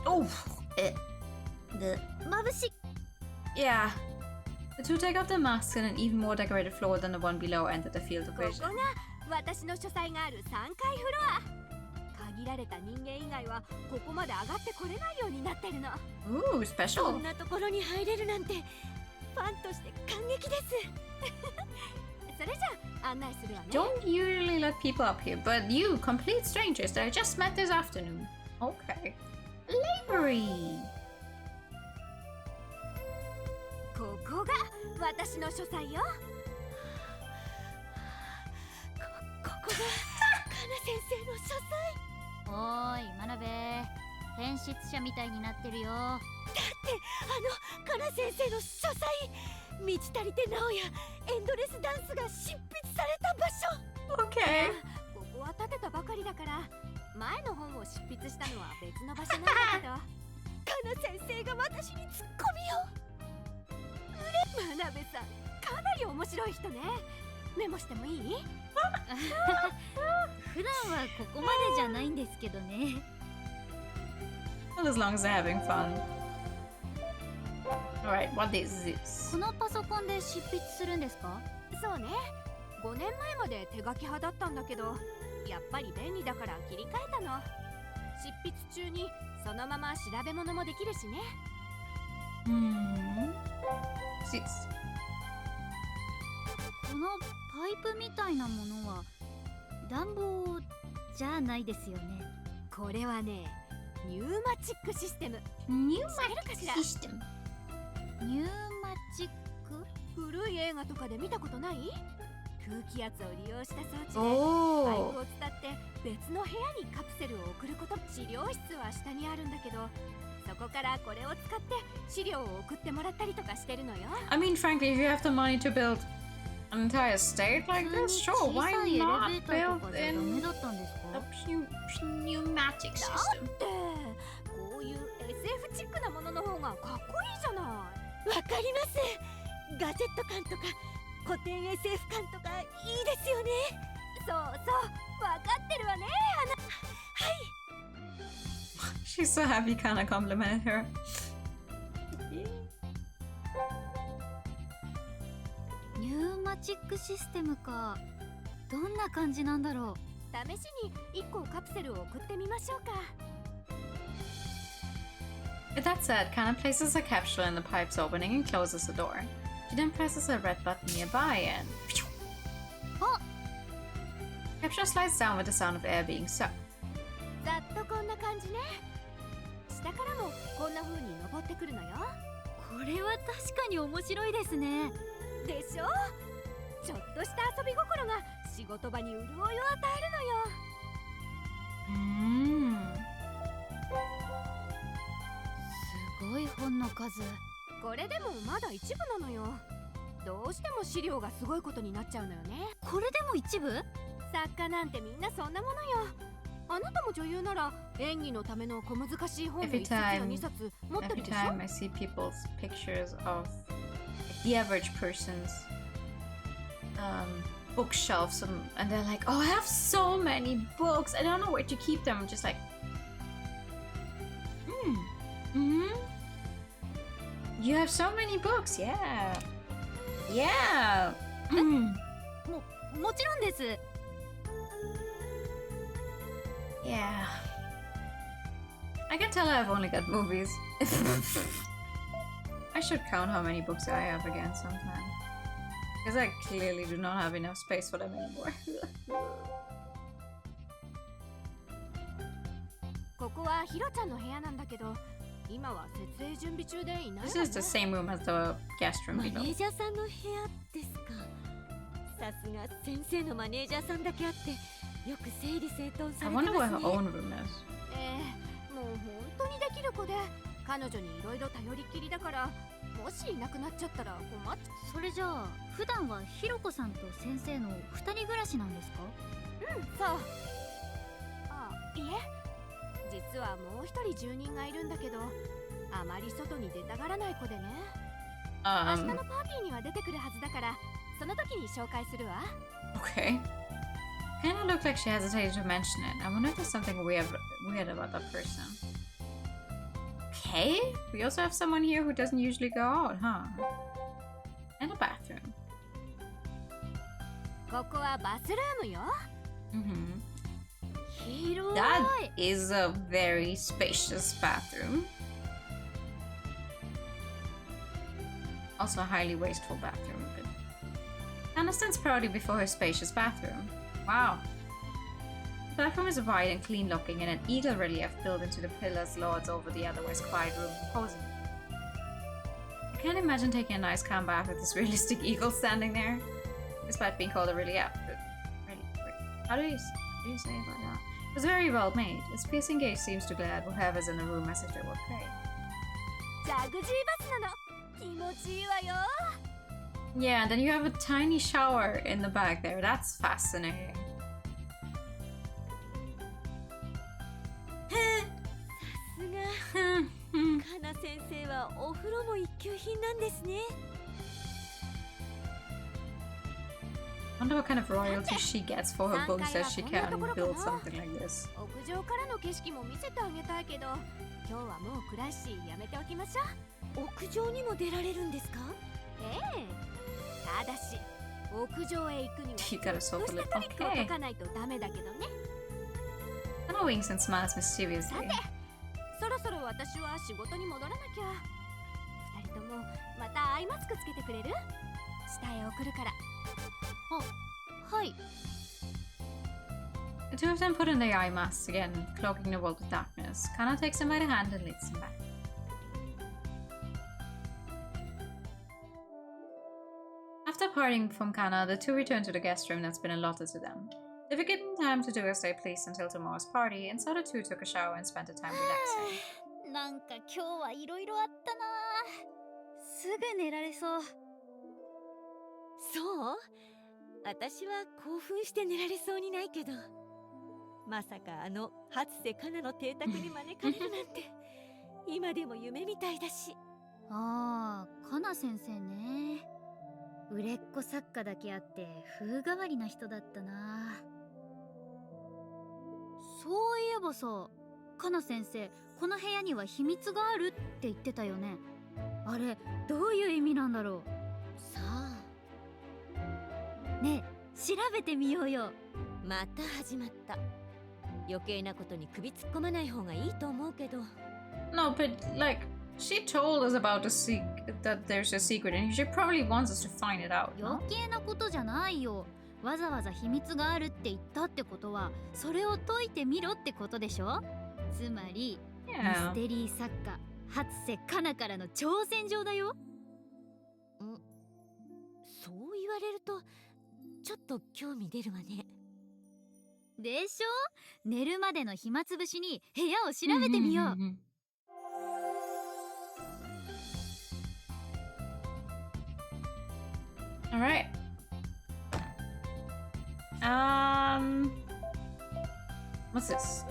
Oh! Yeah. The two take off their masks and an even more decorated floor than the one below enter the field of こ vision. こが私の書斎がある3階フロア。限られた人間以外はここまで上がってこれないようになってるの。Ooh, special. こんなところに入れるなんてファンとして感激です。それじゃ案内するわね。 Don't usually let people up here, but you, complete strangers that I just met this afternoon. Okay. Library! ここが私の書斎よ。ここがカナ先生の書斎。おーい、真鍋。変質者みたいになってるよ。だってカナ先生の書斎、満ち足りてなおやエンドレスダンスが執筆された場所。 Okay. ここは建てたばかりだから前の本を執筆したのは別の場所なんだけどカナ先生が私にツッコミを。真鍋さん、かなり面白い人ね。メモしてもいい？普段はここまでじゃないんですけどね。Well, as long as they're having fun. Alright, what is this? このパソコンで執筆するんですか？そうね。5年前まで手書き派だったんだけど、やっぱり便利だから切り替えたの。執筆中にそのまま調べ物もできるしね。What's this? このパイプみたいなものは暖房じゃないですよね。これはね、ニューマチックシステム。 Pneumatic system. ニューマチック？古い映画とかで見たことない？空気圧を利用した装置でパイプ Oh. を伝って別の部屋にカプセルを送ること。資料室は下にあるんだけど、そこからこれを使って資料を送ってもらったりとかしてるのよ。 I mean, frankly, if you have the money to build an entire state like this, sure, why not build in だったんですか？ a pneumatic だ system? ってこういう SF チックなものの方がかっこいいじゃない。わかります。ガジェット感とか古典 SF 感とかいいですよね。そうそう、わかってるわね、She's so happy, kinda complimented her. ニューマチックシステムか。どんな感じなんだろう。試しに1個カプセルを送ってみましょうか。 With that said, Kana places a capsule in the pipe's opening and closes the door. She then presses a red button nearby and... Capsule slides down with the sound of air being sucked. ざっとこんな感じね。下からもこんな風に登ってくるのよ。これは確かに面白いですね。でしょ？ちょっとした遊び心が仕事場に潤いを与えるのよ。ごい本の数。これでもまだ一部なのよ。どうしても資料がすごいことになっちゃうのよね。これでも一部？作家なんてみんなそんなものよ。あなたも女優なら演技のための小難しい本の1冊や2冊持ってるでしょ。 Every time I see people's pictures of the average person's bookshelves and they're like, oh, I have so many books, I don't know where to keep them. I'm just like, you have so many books, yeah. Yeah. もちろんです。Yeah. I can tell I've only got movies. I should count how many books I have again sometime. Because I clearly do not have enough space for them anymore. ここはヒロちゃんの部屋なんだけど、今は設営準備中でいないわね。 This is the same room as the guest room マネ below. ージャーさんの部屋ですか。さすが先生のマネージャーさんだけあってよく整理整頓さ I れて wonder ま what す her ね。 own room is. もう本当にできる子で、彼女にいろいろ頼りっきりだから、もしいなくなっちゃったら困っちゃう。それじゃあ普段はひろこさんと先生の2人暮らしなんですか？そう。いえ、実はもう一人住人がいるんだけど、あまり外に出たがらない子でね。明日のパーティーには出てくるはずだから、その時に紹介するわ。 Okay. Kinda looked like she hesitated to mention it. I wonder if there's something weird about that person. Okay. We also have someone here who doesn't usually go out, huh? And a bathroom. ここはバスルームよ。広い。 That is a very spacious bathroom. Also a highly wasteful bathroom. Anna stands proudly before her spacious bathroom. Wow. The bathroom is wide and clean looking, and an eagle relief built into the pillars lords over the otherwise quiet room, imposing. I can't imagine taking a nice calm bath with this realistic eagle standing there, despite being called a relief. How do you say about that? It was very well made. Its piercing gaze seems to glare at whoever's in the room as if they were prey. ジャグジーバスなの。気持ちいいわよ。 Yeah, and then you have a tiny shower in the back there. That's fascinating. さすがかな先生はお風呂も一級品なんですね。 I wonder what kind of royalty she gets for her books that she can build something like this. 屋上からの景色も見せてあげたいけど、今日はもう暗いしやめておきましょう。屋上にも出られるんですか？ただし屋上へ行くにはちょっとしたトリックを解かないとダメだけどね。 Anna winks and smiles mischievously. さて、そろそろ私は仕事に戻らなきゃ。二人ともまたアイマスクつけてくれる？下へ送るから。はい。 The two of them put on their eye masks again, cloaking the world with darkness. Kana takes them by the hand and leads them back. After parting from Kana, the two return to the guest room that's been allotted to them. They've been given time to do as they please until tomorrow's party, and so the two took a shower and spent the time relaxing. なんか今日はいろいろあったな。すぐ寝られそう。そう？私は興奮して寝られそうにないけど、まさか初瀬かなの邸宅に招かれるなんて今でも夢みたいだし。ああ、かな先生ね。売れっ子作家だけあって風変わりな人だったな。そういえばさ、かな先生、この部屋には秘密があるって言ってたよね。あれ、どういう意味なんだろう。さあ。ねえ、調べてみようよ。また始まった。余計なことに首突っ込まない方がいいと思うけど。No, but like, she told us about that there's a secret, and she probably wants us to find it out. 余計なことじゃないよ。わざわざ秘密があるって言ったってことは、それを解いてみろってことでしょ。つまり、ミステリー作家初瀬かなからの挑戦状だよ。そう言われるとちょっと興味出るわね。でしょ？寝るまでの暇つぶしに部屋を調べてみよう。Alright. What's this?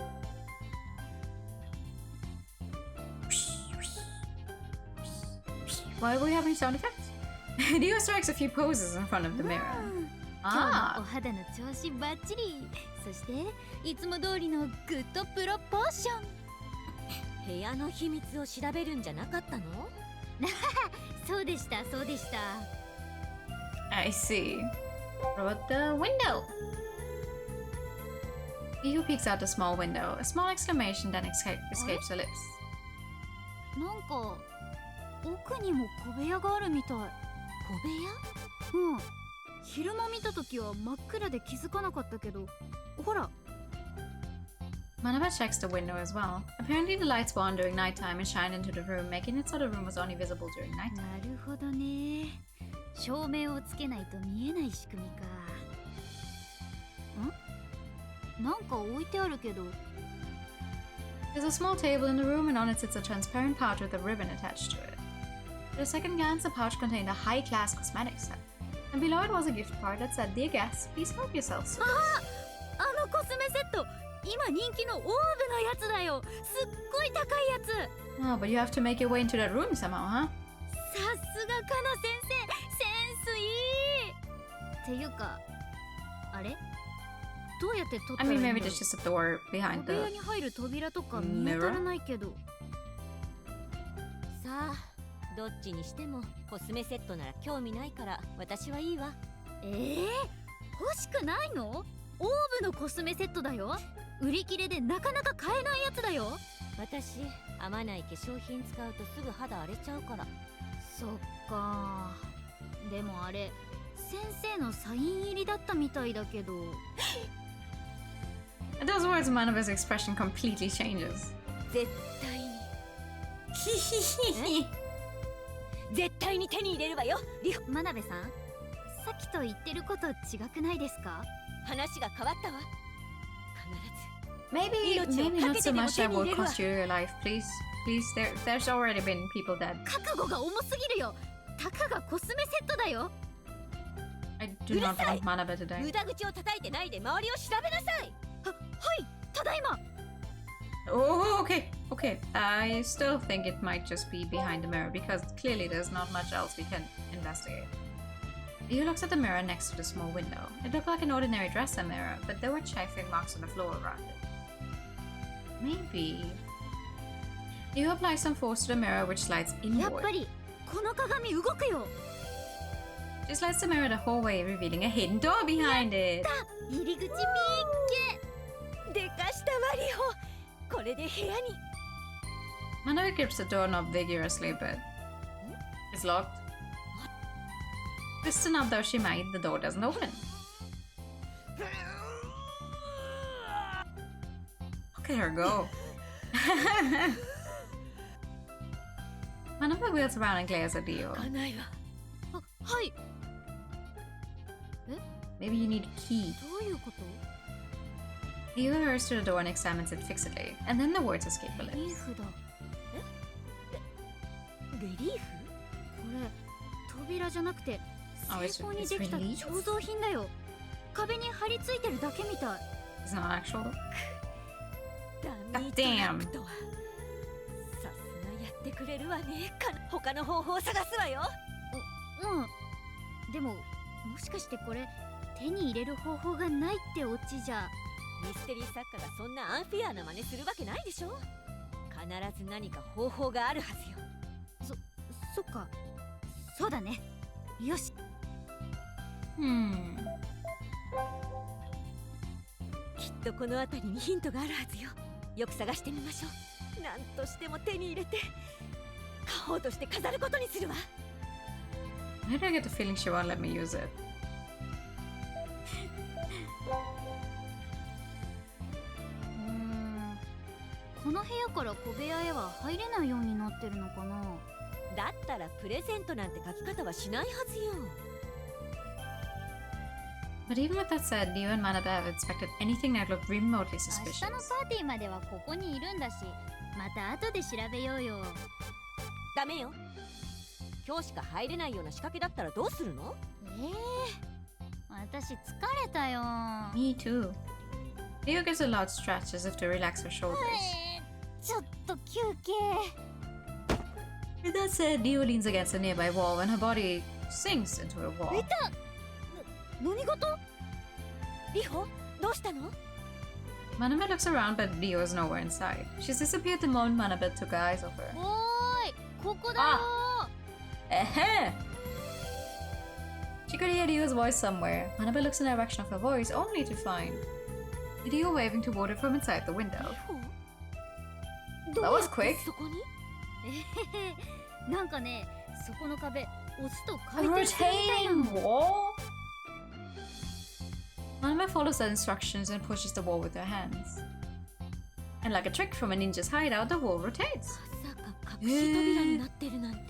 Why are we having sound effects? Riho strikes a few poses in front of the mirror. 今日のお肌の調子バッチリ。そしていつも通りのグッドプロポーション。部屋の秘密を調べるんじゃなかったの？そうでしたそうでした。I see. What about the window? Riho peeks out a small window. A small exclamation then escapes her lips. なんか奥にも小部屋があるみたい。小部屋？うん。昼間見た時は真っ暗で気づかなかったけど、ほら。Manaba checks the window as well. Apparently the lights were on during nighttime and shined into the room, making it so the room was only visible during nighttime. なるほどね。照明をつけないと見えない仕組みか。なんか置いてあるけど。There's a small table in the room and on it sits a transparent pouch with a ribbon attached to it. At a second glance, the pouch contained a high-class cosmetics set. And below it was a gift card that said, "Dear guests, please help yourselves." あのコスメセット、今人気のオーブのやつだよ。すっごい高いやつ。Oh, but you have to make your way into that room somehow, huh? さすがカナ先生、センスいい。っていうか、あれ？どうやって取った I らいい mean, んだろう。 maybe there's just a door behind 小部屋 the に入る扉とか見当たらないけど。さあ、どっちにしてもコスメセットなら興味ないから私はいいわ。欲しくないの？オーブのコスメセットだよ。売り切れでなかなか買えないやつだよ。私、編まない化粧品使うとすぐ肌荒れちゃうから。そっか。でもあれ、先生のサイン入りだったみたいだけど。At those words, Manaba's expression completely changes. 絶対に。絶対に手に入れるわよ、リホ。真鍋さん、さっきと言ってること違くないですか？話が変わったわ。 Maybe not so much that will cost you your life, please. Please, there's already been people dead. 覚悟が重すぎるよ。たかがコスメセットだよ。I do not want Manaba to die. 無駄口を叩いてないで周りを調べなさい。はい、ただいま。Oh, okay. I still think it might just be behind the mirror because clearly there's not much else we can investigate. Riho looks at the mirror next to the small window. It looked like an ordinary dresser mirror, but there were chafing marks on the floor around it. Maybe. Riho applies some force to the mirror, which slides やっ inward. ぱりこの鏡動くよ。 She slides the mirror the whole way, revealing a hidden door behind it. 入り口見っけ。でかしたわリホ。これで部屋に。Manaba grips the doorknob vigorously, but it's locked. Twist the knob though she might, the door doesn't open. Look at her go. Manaba wheels around and glares at Riho. 開かないわ。はい。Maybe you need a key. どういうこと？ Riho hurries to the door and examines it fixedly, and then the words escape her リー lips. フだ。レリーフ？これ扉じゃなくて成功にできた彫像品だよ。壁に貼り付いてるだけみたい。 It's not actual though. ダミートラップとは。さすがやってくれるわね。他の方法を探すわよ。でももしかしてこれ手に入れる方法がないってオチじゃ。ミステリー作家がそんなアンフェアな真似するわけないでしょ。必ず何か方法があるはずよ。そっか。そうだね。よし。きっとこの辺りにヒントがあるはずよ。よく探してみましょう。なんとしても手に入れて家宝として飾ることにするわ。Why do I get the feeling she won't let me use it? この部屋から小部屋へは入れないようになってるのかな。だったらプレゼントなんて書き方はしないはずよ。 But even with that said, Riho and Manaba have inspected anything that looked remotely 明日 suspicious. のパーティーまではここにいるんだし、また後で調べようよ。ダメよ。今日しか入れないような仕掛けだったらどうするの？私疲れたよ。 Me too. Riho gives a loud stretch as if to relax her shoulders. ちょっと休憩。 With that said, Riho leans against a nearby wall and her body sinks into a wall. いた！何事？リホ、どうしたの？ Manabet looks around, but Riho is nowhere in sight. She's disappeared the moment Manabet took her eyes off her. おーい、ここだよ。Eh! She could hear Rio's voice somewhere. Manabet looks in the direction of her voice, only to find Riho waving toward her from inside the window. That was quick. そこに？なんかね、そこの壁、押すと A 回転するみたいな rotating の。 wall? Manabet follows the instructions and pushes the wall with her hands. And like a trick from a ninja's hideout, the wall rotates. まさか隠し扉になってるなんて。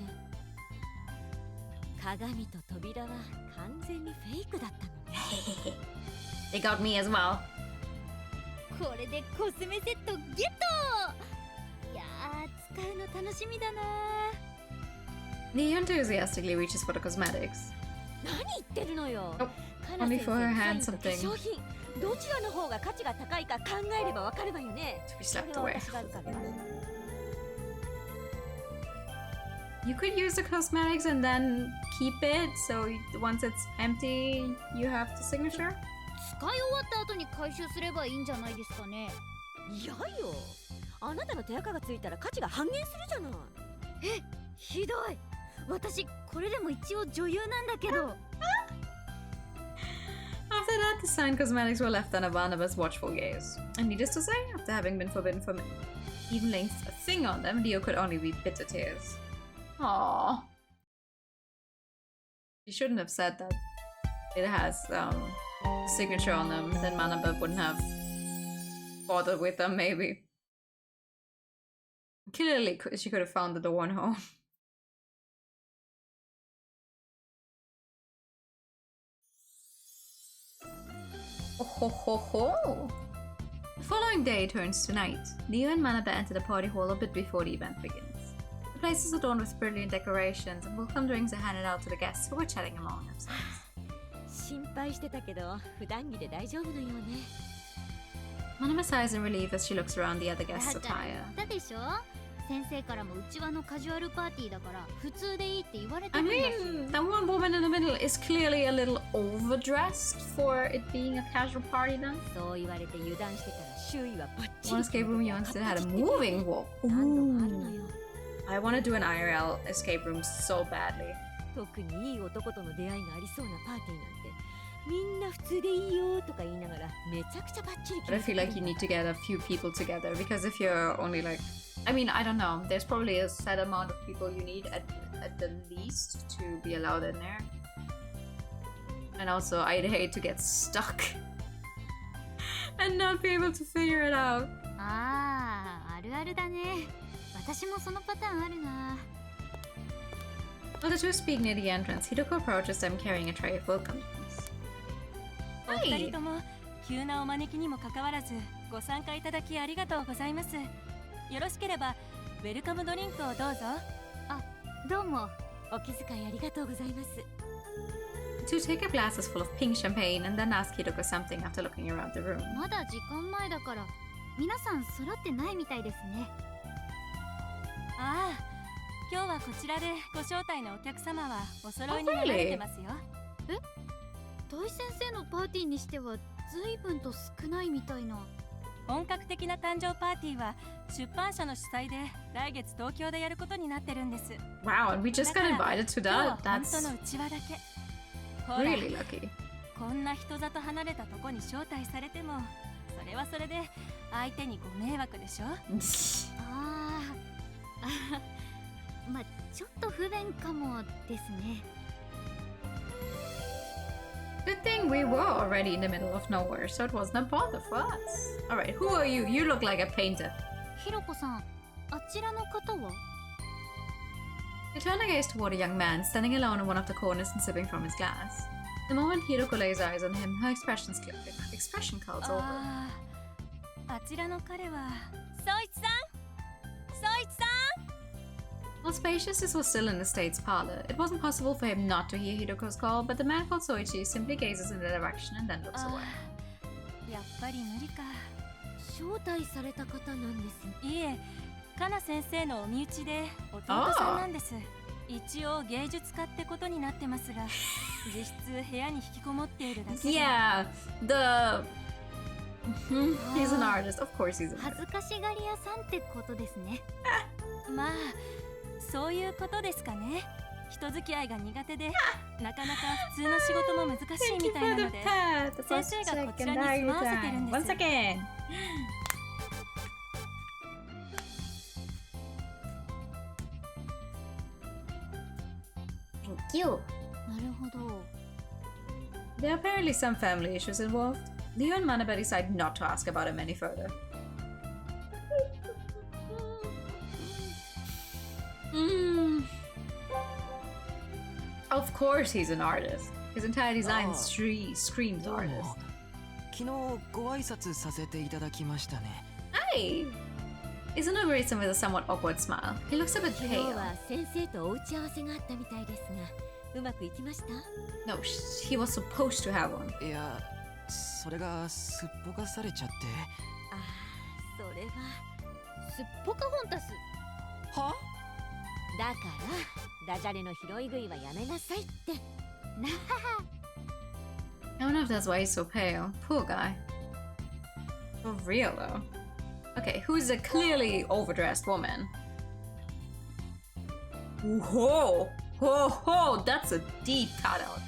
鏡と扉は完全にフェイクだったの。They got me as well. これでコスメセットゲット。いやー、使うの楽しみだな。 Riho enthusiastically reaches for the cosmetics. 何言ってるのよ。 Nope. カナ Only 先 for 生 her のサイ hand ンと化 something 粧品、どちらの方が価値が高いか考えればわかるわよね。 to be それ slapped は away. 私があるから。 You could use the cosmetics and then keep it, so once it's empty, you have the signature. 使い終わった後に回収すればいいんじゃないですかね。いやよ。あなたの手垢がついたら価値が半減するじゃない。え、ひどい。私これでも一応女優なんだけど。 After that, the signed cosmetics were left under Barnabas' watchful gaze. And needless to say, after having been forbidden from even laying a thing on them, Riho could only weep bitter tears. Aww. She shouldn't have said that it has signature on them, then Manabet wouldn't have bothered with them, maybe. Clearly, she could have found the door and home. Oh ho ho ho! The following day turns to night. Riho and Manabet enter the party hall a bit before the event begins. The place is adorned with brilliant decorations, and welcome drinks are handed out to the guests who are chatting among themselves. 心配してたけど、普段着で大丈夫のようね。 Manabet sighs in relief as she looks around the other guests' だから attire. 言ったでしょ。先生からもうちわのカジュアルパーティーだから普通でいいって言われて I るんだし。 mean, that one woman in the middle is clearly a little overdressed for it being a casual party then. そう言われて油断してたら周囲はバッチ One リ。 escape room you instead had a moving wall. 何度もあるのよ。 I want to do an IRL escape room so badly. 特にいい男との出会いがありそうなパーティーなんて、みんな普通でいいよとか言いながらめちゃくちゃバッチリ But I feel like you need to get a few people together because if you're only like, I mean, I don't know. There's probably a set amount of people you need at the least to be allowed in there. And also, I'd hate to get stuck and not be able to figure it out. ああ、あるあるだね。私もそのパターンあるな。 While the two speak near the entrance, Hidoko approaches them carrying a tray of welcome drinks. お二人とも急なお招きにもかかわらずご参加いただきありがとうございます。よろしければウェルカムドリンクをどうぞ。あ、どうも。お気遣いありがとうございます。 The two take up glasses full of pink champagne and then ask Hidoko something after looking around the room. まだ時間前だから皆さん揃ってないみたいですね。ああ、今日はこちらでご招待のお客様はお揃いになられてますよ。え？大先生のパーティーにしては随分と少ないみたいな。本格的な誕生パーティーは出版社の主催で来月東京でやることになってるんです。Wow, and we just got invited to that. 本 That's 当の内輪だけ。ほら、 really lucky. こんな人里離れたとこに招待されてもそれはそれで相手にご迷惑でしょ。ああ、まあちょっと不便かもですね。 Good thing we were already in the middle of nowhere, so it wasn't a bother for us. Alright, who are you? You look like a painter. ひろこさん、あちらの方は？ They turn their gaze toward a young man standing alone in one of the corners and sipping from his glass. The moment Hiroko lays eyes on him, her expression clouds over. あちらの彼はソイチさん、ソイチさん。While spaciousness was still in the state's parlor, it wasn't possible for him not to hear Hiroko's call, but the man called Soichi simply gazes in the direction and then looks away. やっぱり無理か。招待された方なんです。いえ、かな先生のお身内で弟さんなんです。一応芸術家ってことになってますが、実質部屋に引きこもっているだけで。Yeah, he's an artist. Of course he's an artist. 恥ずかしがり屋さんってことですね。まあ、そういうことですかね。人付き合いが苦手で、なかなか普通の仕事も難しいみたいなので、先生がこちらに住まわせてるんです。One second. Thank you. なるほど。There are apparently some family issues involved. Riho and Manabe decide not to ask about him any further. Of course he's an artist. His entire design screams artist. 昨日ご挨拶させていただきましたね。Hi! Isn't greets him with a somewhat awkward smile. He looks a bit 昨日 pale. は先生とお打ち合わせがあったみたいですが、うまくいきました？ No, he was supposed to have one. いや、それがすっぽかされちゃって。ああ、それは。すっぽかホンタス。は？だからダジャレの拾い食いはやめなさいって。なは。 I don't know if that's why he's so pale. Poor guy. For real though. Okay, who's a clearly overdressed woman? Whoa! Whoa, whoa, that's a deep cutout.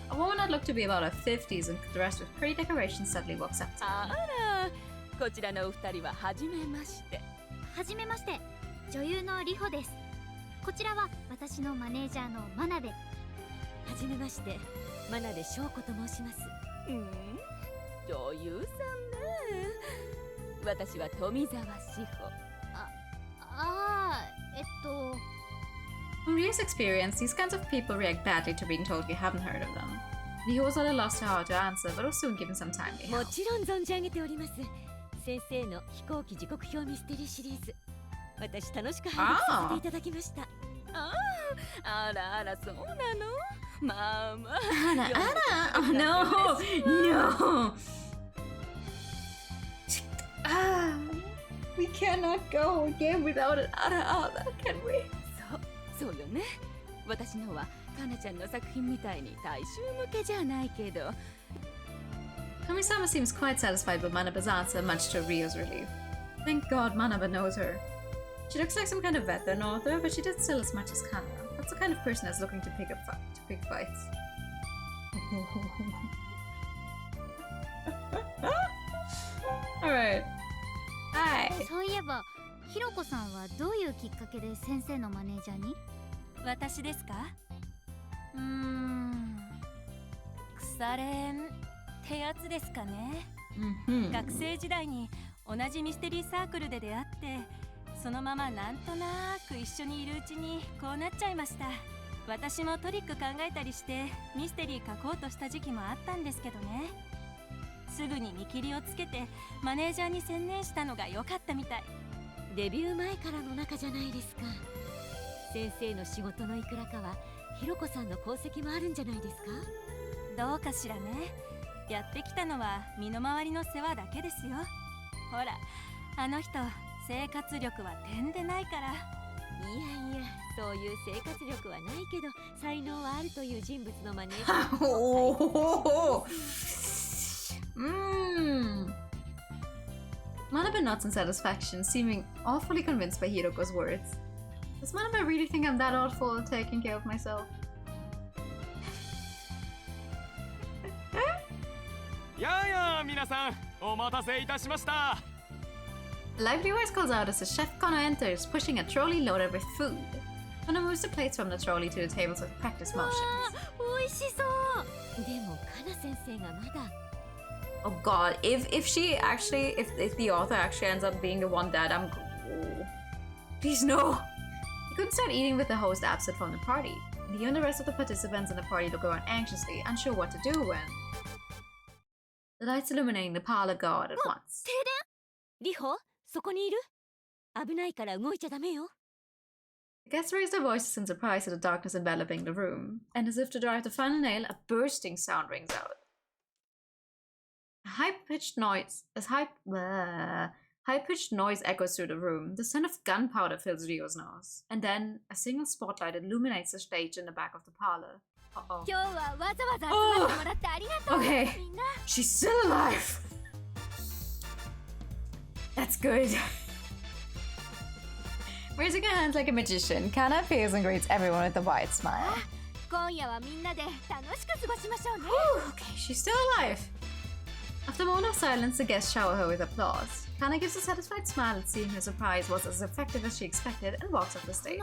A woman that looked to be about her 50s and dressed with pretty decorations suddenly walks up to him. あら、こちらのお二人は初めまして。はじめまして、女優のリホです。こちらは私のマネージャーの真鍋。はじめまして、真鍋翔子と申します。女優さんね。私は富澤志保。From Rio's experience, these kinds of people react badly to being told you haven't heard of them. Riho was at a loss to how to answer, but was soon given some time to も help. ちろん存じ上げております。先生の飛行機時刻表ミステリーシリーズ。私楽しく拝読させていただきました。あらあら、そうなの？まあまあ。あらあら、oh no, no. We cannot go again without an ara, can we? そうよね。私のはかなちゃんの作品みたいに大衆向けじゃないけど。Kami-sama seems quite satisfied with Manabe's answer, much to Rio's relief. Thank God Manabe knows her. She looks like some kind of veteran author, but she did still as much as Kana. That's the kind of person that's looking to pick fights. Alright. Hi. そういえば、ひろこさんはどういうきっかけで先生のマネージャーに？私ですか？腐れんってやつですかね。学生時代に同じミステリーサークルで出会って、そのままなんとなく一緒にいるうちにこうなっちゃいました。私もトリック考えたりしてミステリー書こうとした時期もあったんですけどね。すぐに見切りをつけてマネージャーに専念したのが良かったみたい。デビュー前からの仲じゃないですか。先生の仕事のいくらかはひろこさんの功績もあるんじゃないですか？どうかしらね。やってきたのは身の回りの世話だけですよ。ほら、あの人生活力は点でないから。いやいや、そういう生活力はないけど才能はあるという人物のマネージャー。Manabe nods in satisfaction, seeming awfully convinced by Hiroko's words. Does Manabe really think I'm that awful at taking care of myself? やあやあ、皆さん、お待たせいたしました。A lively voice calls out as the chef Kono enters, pushing a trolley loaded with food. Kono moves the plates from the trolley to the tables with practice motions. 美味しそう。でもカナ先生がまだ。Oh god, if the author actually ends up being the one that I'm... Oh. Please no! He couldn't start eating with the host absent from the party. He and the rest of the participants in the party look around anxiously, unsure what to do when... The lights illuminating the parlor go out at once. 停電？リホ、そこにいる？危ないから動いちゃダメよ。The guests raised their voices in surprise at the darkness enveloping the room, and as if to drive the final nail, a bursting sound rings out. A high-pitched noise echoes through the room. The scent of gunpowder fills Rio's nose, and then a single spotlight illuminates the stage in the back of the parlor. Uh-oh. Oh! Okay, she's still alive! That's good. Raising her hands like a magician, Kana appears and greets everyone with a wide smile. Okay, she's still alive. After a moment of silence, the guests shower her with applause. Kana gives a satisfied smile at seeing her surprise was as effective as she expected and walks off the stage.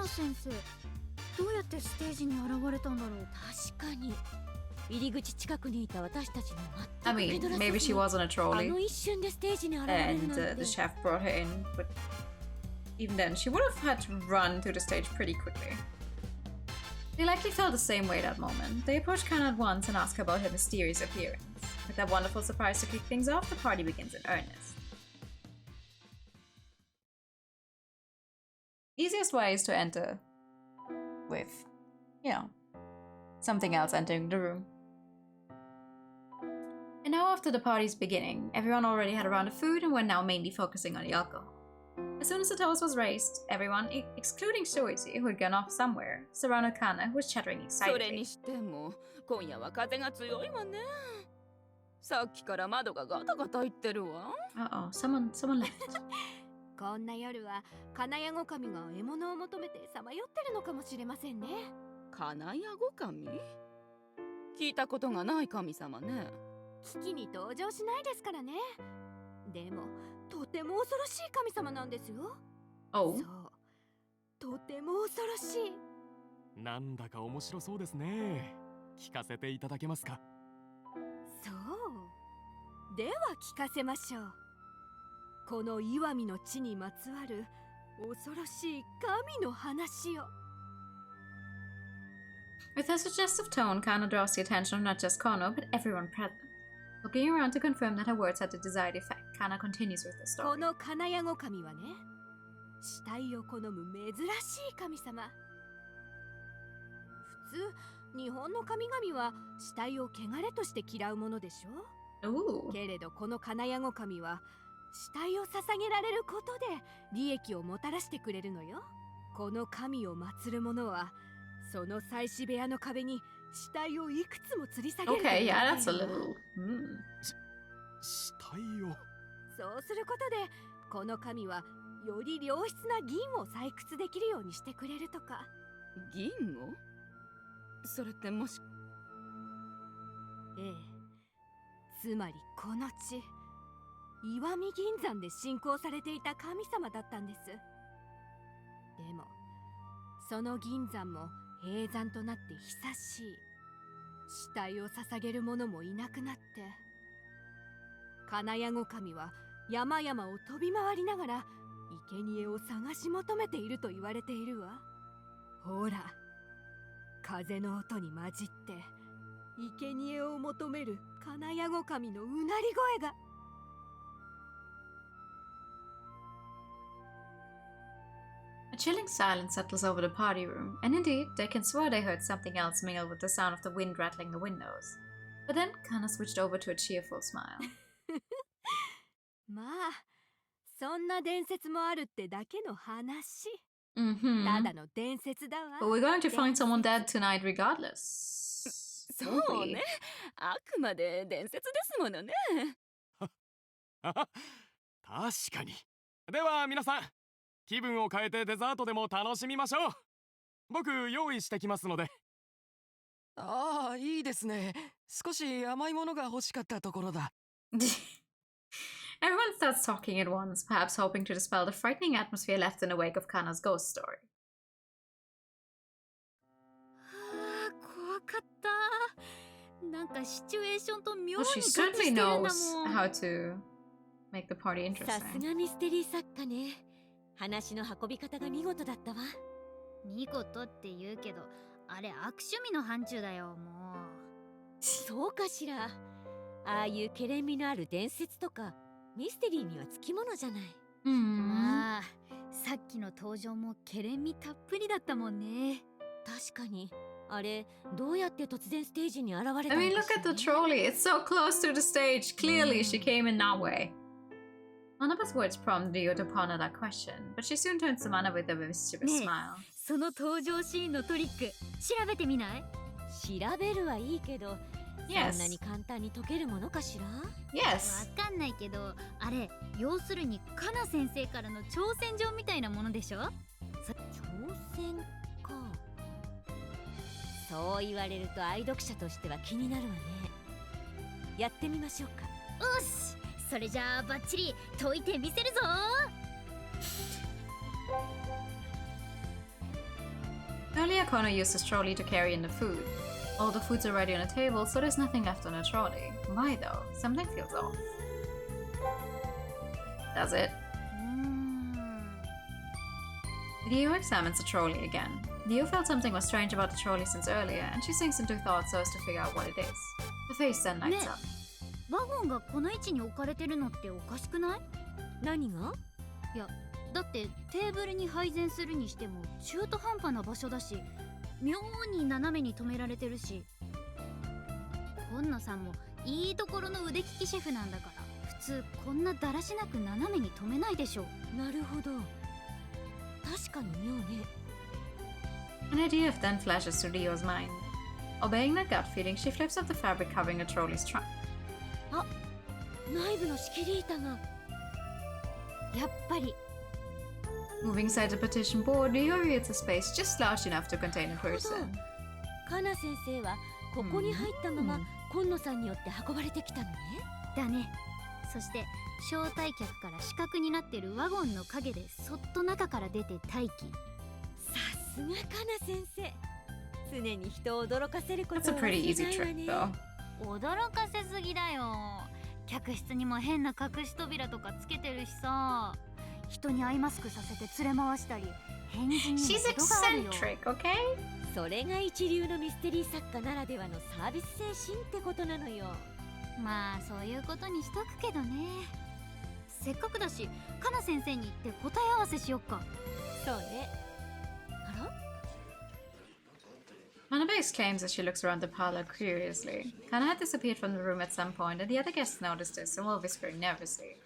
I mean, maybe she was on a trolley and the chef brought her in, but even then, she would have had to run to the stage pretty quickly. They likely felt the same way that moment. They approach Kana at once and ask her about her mysterious appearance. With that wonderful surprise to kick things off, the party begins in earnest. Easiest way is to enter with, something else entering the room. And now after the party's beginning, everyone already had a round of food and were now mainly focusing on the alcohol. As soon as the toast was raised, everyone, excluding Shoichi, who had gone off somewhere, surrounded Kana, who was chattering excitedly. Uh-oh, someone left. こんな夜は金谷ゴ神が獲物を求めてさまよってるのかもしれませんね。金谷ゴ神？聞いたことがない神様ね。危機に登場しないですからね。でもとても恐ろしい神様なんですよ。Oh. そう、とても恐ろしい。なんだか面白そうですね。聞かせていただけますか。そう。では聞かせましょう。この岩見の地にまつわる恐ろしい神の話を。With her suggestive tone, Kana draws the attention of not just Kono, but everyone present. Looking around to confirm that her words had the desired effect, Kana continues with the story. この金谷ゴ神はね、死体を好む珍しい神様。普通、日本の神々は死体を汚れとして嫌うものでしょ。けれどこの金谷ゴ神は死体を捧げられることで利益をもたらしてくれるのよ。この神を祀る者はその祭祀部屋の壁に死体をいくつも吊り下げる。Okay, yeah, that's a little. 死体を。そうすることでこの神はより良質な銀を採掘できるようにしてくれるとか。銀を？それってもし…ええ。つまりこの地、石見銀山で信仰されていた神様だったんです。でもその銀山も閉山となって久しい。死体を捧げる者もいなくなって、金谷ゴ神は山々を飛び回りながら生贄を探し求めていると言われているわ。ほら、風の音に混じって生贄を求める金谷ゴ神のうなり声が。A chilling silence settles over the party room, and indeed, they can swear they heard something else mingle with the sound of the wind rattling the windows. But then, Kana switched over to a cheerful smile. まあ、そんな伝説もあるってだけの話。Mm-hmm. ただの伝説だわ。But we're going to find someone dead tonight regardless. そうね。あくまで伝説ですものね。確かに。では皆さん、気分を変えてデザートでも楽しみましょう。僕用意してきますので。ああ、いいですね。少し甘いものが欲しかったところだ。Everyone starts talking at once, perhaps hoping to dispel the frightening atmosphere left in the wake of Kana's ghost story. 怖かった。なんかシチュエーションと妙に Well, she 合致して certainly るんだ knows もん。 how to make the party さす interesting. がミステリー作家ね。話の運び方が見事だったわ。見事って言うけど、あれ悪趣味の範疇だよ、もう。そうかしら。ああいうけれん味のある伝説とかミステリーにはつきものじゃない。まあ、さっきの登場もケレン味たっぷりだったもんね。確かにあれどうやって突然ステージに現れたのかし I ら mean, ね look at the trolley. It's so close to the stage. Clearly, she came in that way. Manaba's words prompted Rio to ponder that question, but she soon turned to Mana with a mischievous ねえ smile. その登場シーンのトリック調べてみない？調べるはいいけど、Yes. そんなに簡単に解けるものかしら？ Yes. わかんないけど、あれ要するにカナ先生からの挑戦状みたいなものでしょ？挑戦か。そう言われると愛読者としては気になるわね。やってみましょうか。よし、それじゃあバッチリ解いてみせるぞ。Earlier, Kono used his trolley to carry in the food. All the food's already on the table, so there's nothing left on the trolley. Why though? Something feels off. Does it? Riho examines the trolley again. Riho felt something was strange about the trolley since earlier, and she sinks into thought so as to figure out what it is. Her face then lights up. ワゴンがこの位置に置かれてるのっておかしくない？何が？いや、だってテーブルに配膳するにしても中途半端な場所だし、妙に斜めに止められてるし、今野さんもいいところの腕利きシェフなんだから、普通こんなだらしなく斜めに止めないでしょ。なるほど。確かに妙ね。An idea then flashes through Rio's mind. Obeying that gut feeling, she flips up the fabric covering the trolley's trunk. あ、内部の仕切り板が。やっぱり。Moving aside the partition board, Riho reveals a space just large enough to contain a person. カナ先生はここに入ったまま、今野さんによって運ばれてきたのね。だね。そして招待客から死角になってるワゴンの影でそっと中から出て待機。さすがカナ先生。常に人を驚かせること That's a は pretty 忘 easy れないわ trick, ね。 though. 驚かせすぎだよ。客室にも変な隠し扉とかつけてるしさ、人にアイマスクさせて連れ回したり、変人にも She's 程があるよ。 eccentric, okay? それが一流のミステリー作家ならではのサービス精神ってことなのよ。まあそういうことにしとくけどね。せっかくだし、カナ先生に言って答え合わせしよっか。そうね。あらManabe exclaims as she looks around the parlor curiously. Kana had disappeared from the room at some point, and the other guests noticed this and were whispering nervously.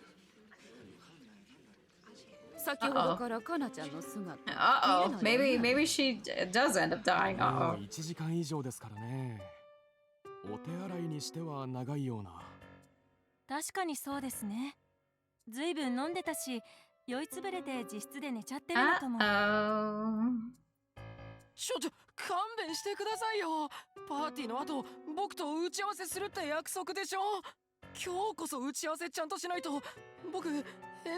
先ほどからカナちゃんの姿。Uh-oh. Maybe she does end up dying. も Uh-oh. う1時間以上ですからね。お手洗いにしては長いような。確かにそうですね。ずいぶん飲んでたし、酔いつぶれて自室で寝ちゃってるのかも。勘弁してくださいよ。パーティーの後僕と打ち合わせするって約束でしょ。今日こそ打ち合わせちゃんとしないと僕編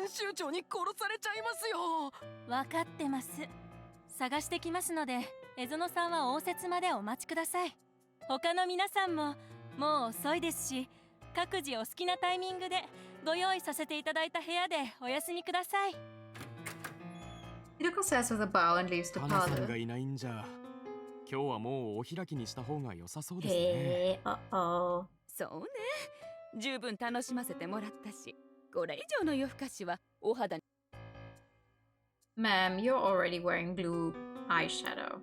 集長に殺されちゃいますよ。分かってます。探してきますので、江園さんは応接までお待ちください。他の皆さんももう遅いですし、各自お好きなタイミングでご用意させていただいた部屋でお休みください。Hiroko says with a bow and leaves the カナさん parlor. がいないんじゃ、今日はもうお開きにした方が良さそうですね。Uh-oh. そうね。十分楽しませてもらったし、これ以上の夜更かしはお肌に。Ma'am, you're already wearing blue eyeshadow.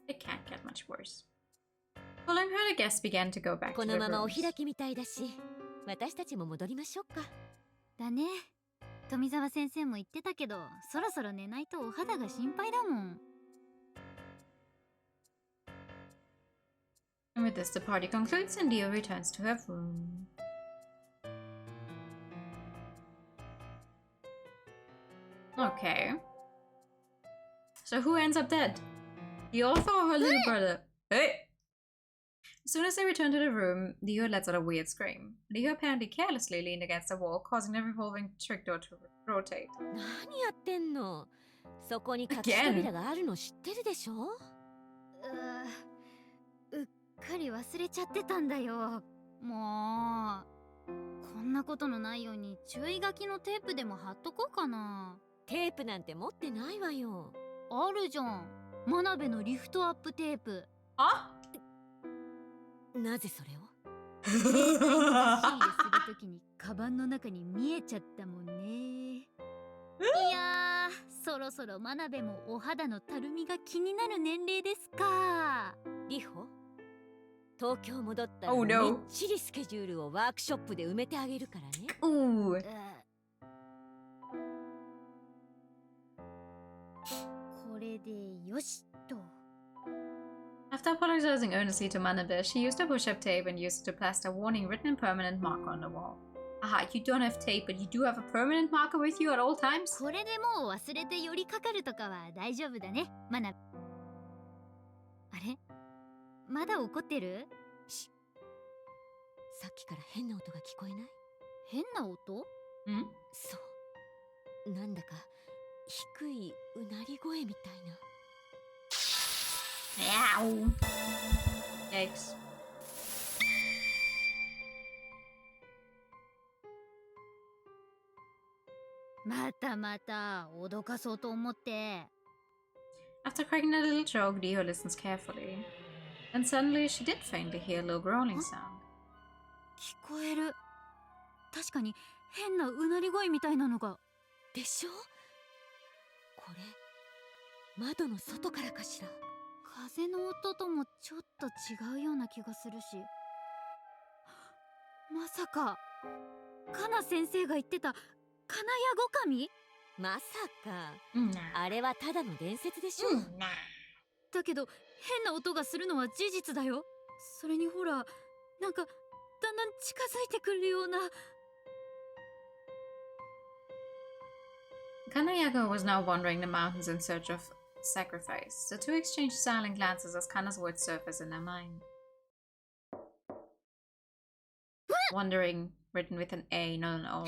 It can't get much worse. Following her, the guests began to go back こ to の their ままお rooms. 開きみたいだし、私たちも戻りましょうか。だね。富澤先生も言ってたけど、そろそろ寝ないとお肌が心配だもん。And with this, the party concludes and Dio returns to her room. Okay. So who ends up dead? The author or her little brother? Hey! As soon as they return to the room, Dio lets out a weird scream. Dio apparently carelessly leaned against the wall, causing the revolving trick door to rotate. 何やってんの？そこに隠し扉があるの知ってるでしょ？うっかり忘れちゃってたんだよ。もうこんなことのないように注意書きのテープでも貼っとこうかな。テープなんて持ってないわよ。あるじゃん。真鍋のリフトアップテープ。あ？なぜそれを？携帯に出し入れするときにカバンの中に見えちゃったもんね。いやー、そろそろ真鍋もお肌のたるみが気になる年齢ですか。リホ、東京戻ったら Oh み no っちりスケジュールをワークショップで埋めてあげるからね。Ooh. これでよしと。After apologizing earnestly to Manabe, she used a push-up tape and used it to plaster a warning written in permanent marker on the wall. Aha, you don't have tape, but you do have a permanent marker with you at all times? これでもう忘れて寄りかかるとかは大丈夫だね、マナ。あれ、まだ怒ってる？さっきから変な音が聞こえない？変な音？ん？そう。なんだか低いうなり声みたいな。Ow. Yikes. またまた脅かそうと思って。After cracking a little joke, Riho listens carefully. Then suddenly she did faintly hear a low growling sound. 聞こえる。確かに変なうなり声みたいなのが。でしょ？これ窓の外からかしら。風の音ともちょっと違うような気がするし。まさかカナ先生が言ってた金谷五神？まさか、Nah. あれはただの伝説でしょ。Nah. だけど変な音がするのは事実だよ。それにほら、なんかだんだん近づいてくるような。Kanayago was now wandering the mountains in search of sacrifice. The two exchanged silent glances as Kana's words surfaced in their mind. Wandering, written with an A, not an O.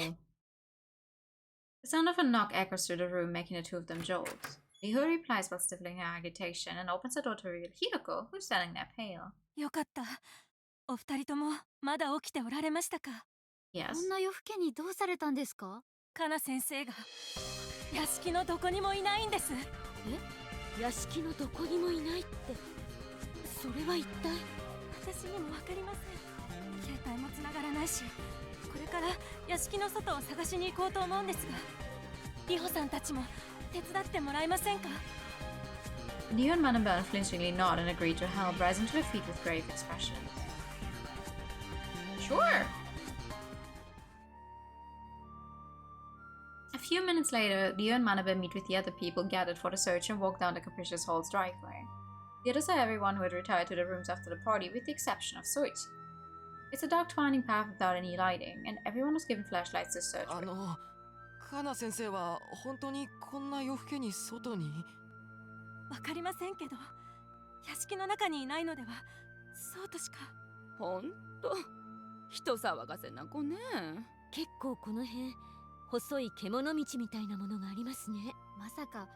The sound of a knock echoes through the room, making the two of them jolt. Riho replies while stifling her agitation and opens the door to reveal Hiroko, who's standing there pale. よかった。お二人ともまだ起きておられましたか？ Yes. こんな夜更けにどうされたんですか？カナ先生が屋敷のどこにもいないんです。屋敷のどこにもいないって、それは一体？私にもわかりません。携帯も繋がらないし、これから屋敷の外を探しに行こうと思うんですが、リホさんたちも手伝ってもらえませんか？ Riho and Manabe unflinchingly nod and agree to help, rising to their feet with grave expressions. Sure! A few minutes later, Riho and Manabe meet with the other people gathered for the search and walk down the capricious hall's driveway. The others are everyone who had retired to their rooms after the party, with the exception of Soichi. It's a dark twining path without any lighting, and everyone was given flashlights to search with. カナ先生は本当にこんな夜更けに外に？わかりませんけど、屋敷の中にいないのでは、そうとしか。ほんと人騒がせな子ね。結構この辺細い獣道みたいなものがありますね。まさか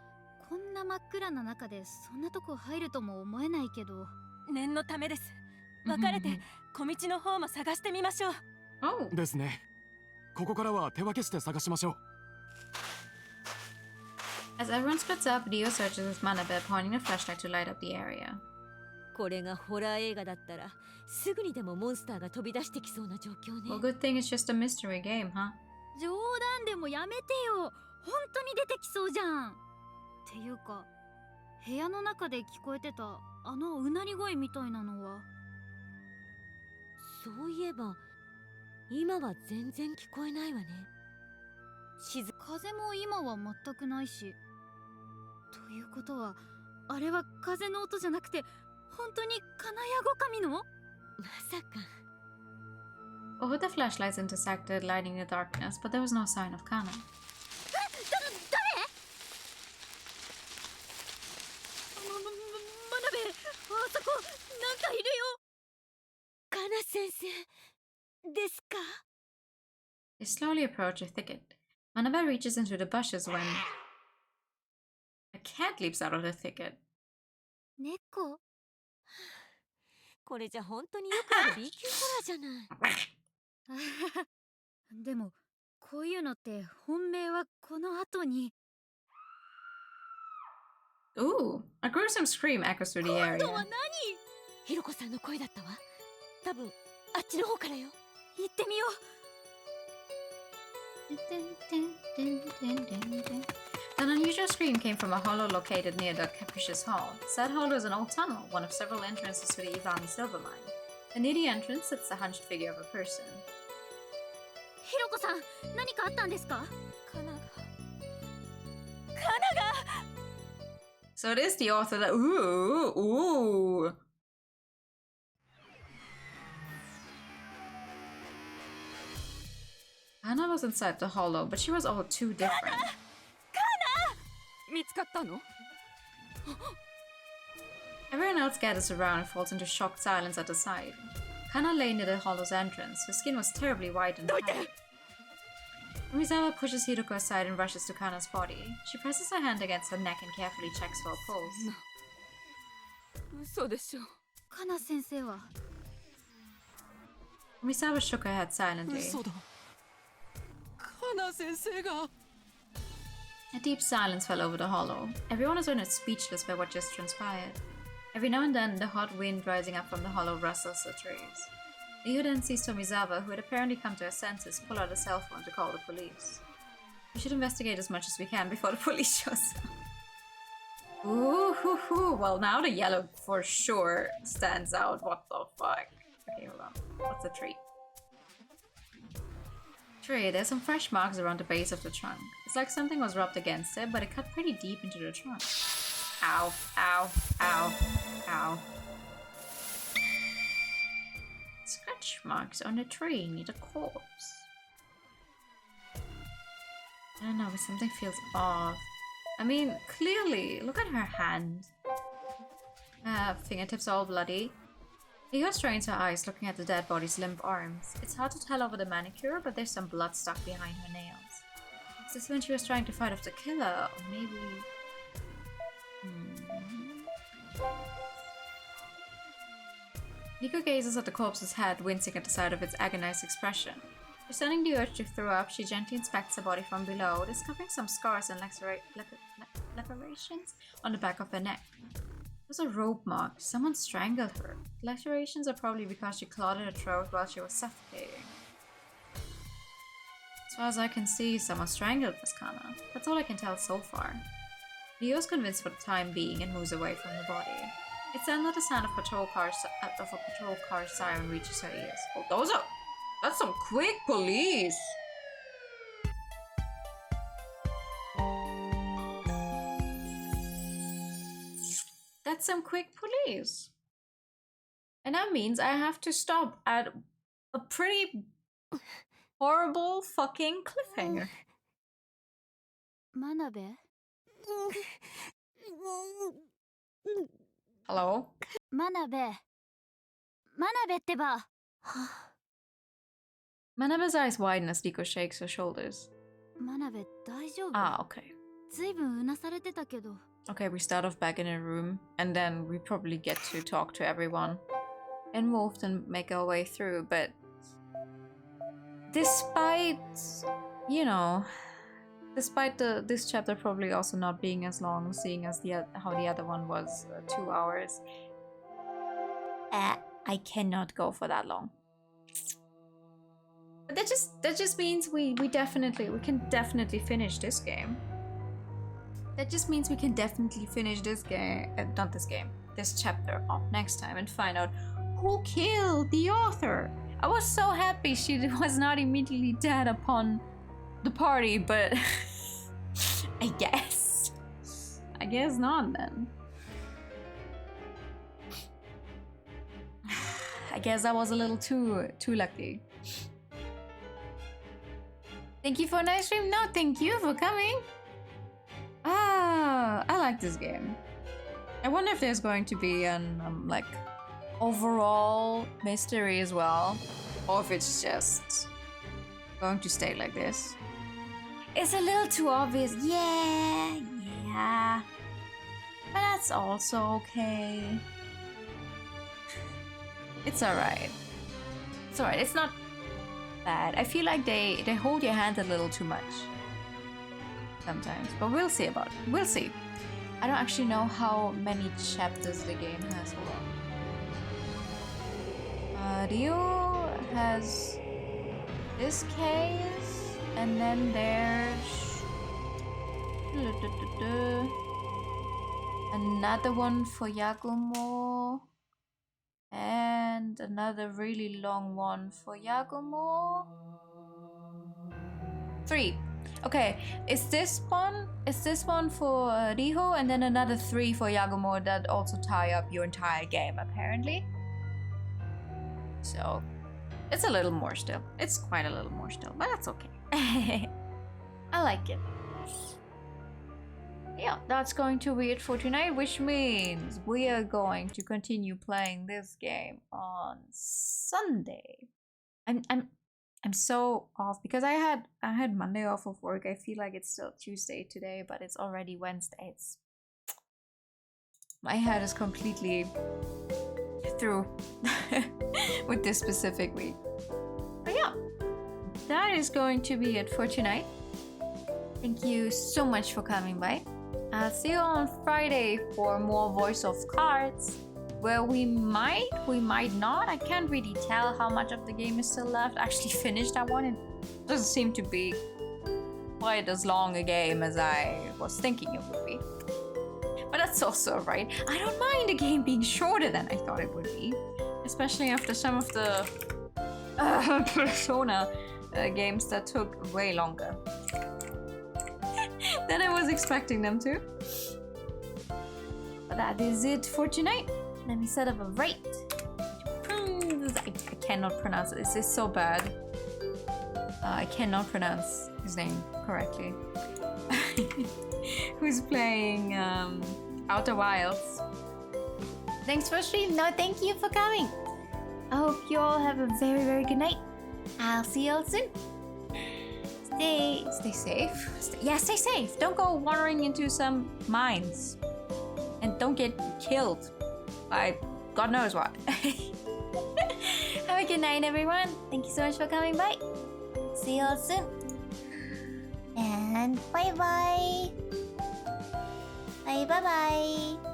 こんな真っ暗な中でそんなとこ入るとも思えないけど。念のためです。別れて小道の方も探してみましょう。Oh. ですね。ここからは手分けして探しましょう。As everyone splits up, Riho searches with Manabe, pointing a flashlight to light up the area. これがホラー映画だったらすぐにでもモンスターが飛び出してきそうな状況ね。 Well, good thing it's just a mystery game, huh? 冗談でもやめてよ。本当に出てきそうじゃん。っていうか、部屋の中で聞こえてたあのうなり声みたいなのは。そういえば今は全然聞こえないわね。風も今は全くないし。ということはあれは風の音じゃなくて本当に金谷五神の？まさか。Over the flashlights intersected, lighting the darkness, but there was no sign of Kana. 誰？マナベ、あそこなんかいるよ。カナ先生ですか？ They slowly approach a thicket. Manabe reaches into the bushes when a cat leaps out of the thicket. 猫？これじゃ本当によくある B 級ホラーじゃない。でもこういうのって本命はこの後に。Ooh, a gruesome scream echoes through the area. 今度は何？ひろこさんの声だったわ。多分あっちの方からよ。行ってみよう。An unusual scream came from a hollow located near the Capricious Hall. Said hollow is an old tunnel, one of several entrances to the Ivani silver mine. And near the entrance sits the hunched figure of a person. ひろこさん、何かあったんですか？ So it is the author that ooh. Hana was inside the hollow, but she was all too different. 見つかったの? Everyone else gathers around and falls into shocked silence at the side. Kana lay near the hollow's entrance. Her skin was terribly white and pale. Umizawa pushes Hiroko aside and rushes to Kana's body. She presses her hand against her neck and carefully checks for a pulse. 嘘でしょ。カナ先生は Umizawa shook her head silently. 嘘だ。カナ先生が。 A deep silence fell over the hollow. Everyone is almost speechless by what just transpired. Every now and then, the hot wind rising up from the hollow rustles the trees. Riho then sees Tomizawa, who had apparently come to her senses, pull out a cell phone to call the police. We should investigate as much as we can before the police shows up. Ooh, hoo, hoo. Well, now the yellow for sure stands out. What the fuck? Okay, hold on. What's the tree? Tree, there's some fresh marks around the base of the trunk. It's like something was rubbed against it, but it cut pretty deep into the trunk. Ow, ow, ow, ow. Scratch marks on the tree near the corpse. I don't know, but something feels off. I mean, clearly, look at her hand. Fingertips all bloody. Riho strains her eyes, looking at the dead body's limp arms. It's hard to tell over the manicure, but there's some blood stuck behind her nails. Is this when she was trying to fight off the killer, or maybe... Nico gazes at the corpse's head, wincing at the sight of its agonized expression. Resenting the urge to throw up, she gently inspects the body from below, discovering some scars and lacerations on the back of her neck. Those are rope marks. Someone strangled her. The lacerations are probably because she clawed at her throat while she was suffocating. As far as I can see, someone strangled Miss Kana. That's all I can tell so far. Leo is convinced for the time being and moves away from the body. It's then that the sound of a patrol car siren reaches her ears. Oh, that's some quick police! That's some quick police. And that means I have to stop at a pretty horrible fucking cliffhanger. Manabe? Hello? Manabe. Manabe ってば。 Manabe's eyes widen as Nico shakes her shoulders. マナベ大丈夫? Ah, okay. ずいぶんうなされてたけど。 Okay, we start off back in a room, and then we probably get to talk to everyone involved and make our way through, but despite, you know, despite this chapter probably also not being as long, seeing as how the other one was 2 hours, I cannot go for that long. But that just means we can definitely finish this game. That just means we can definitely finish this game, this chapter off next time and find out who killed the author. I was so happy she was not immediately dead upon the party, but I guess not then. I guess I was a little too lucky. Thank you for a nice stream. No, thank you for coming. Ah, I like this game. I wonder if there's going to be an like overall mystery as well, or if it's just going to stay like this. It's a little too obvious. Yeah. But that's also okay. It's alright. It's alright. It's not bad. I feel like they hold your hand a little too much sometimes, but we'll see about it. We'll see. I don't actually know how many chapters the game has. Hold on. Riho has this case, and then there's Another one for Yagumo. And another really long one for Yagumo. 3. Okay, is this one for Riho, and then another 3 for Yagumo that also tie up your entire game apparently. So it's a little more still. It's quite a little more still, but that's okay. I like it. Yeah, that's going to be it for tonight, which means we are going to continue playing this game on Sunday. I'm so off because I had Monday off of work. I feel like it's still Tuesday today, but it's already Wednesday. My head is completely through with this specific week. But yeah, that is going to be it for tonight. Thank you so much for coming by. I'll see you on Friday for more Voice of Cards, where we might not. I can't really tell how much of the game is still left. I actually finished that one. It doesn't seem to be quite as long a game as I was thinking it would be. But that's also right. I don't mind a game being shorter than I thought it would be, especially after some of the Persona games that took way longer than I was expecting them to. But that is it for tonight. Let me set up a rate. I cannot pronounce it. This is so bad. I cannot pronounce his name correctly. Who's playing Outer Wilds. Thanks for stream. No, thank you for coming. I hope you all have a very, very good night. I'll see you all soon. Stay safe. Stay safe. Don't go wandering into some mines. And don't get killed by God knows what. Have a good night, everyone. Thank you so much for coming by. See you all soon. And bye-bye. Bye-bye-bye.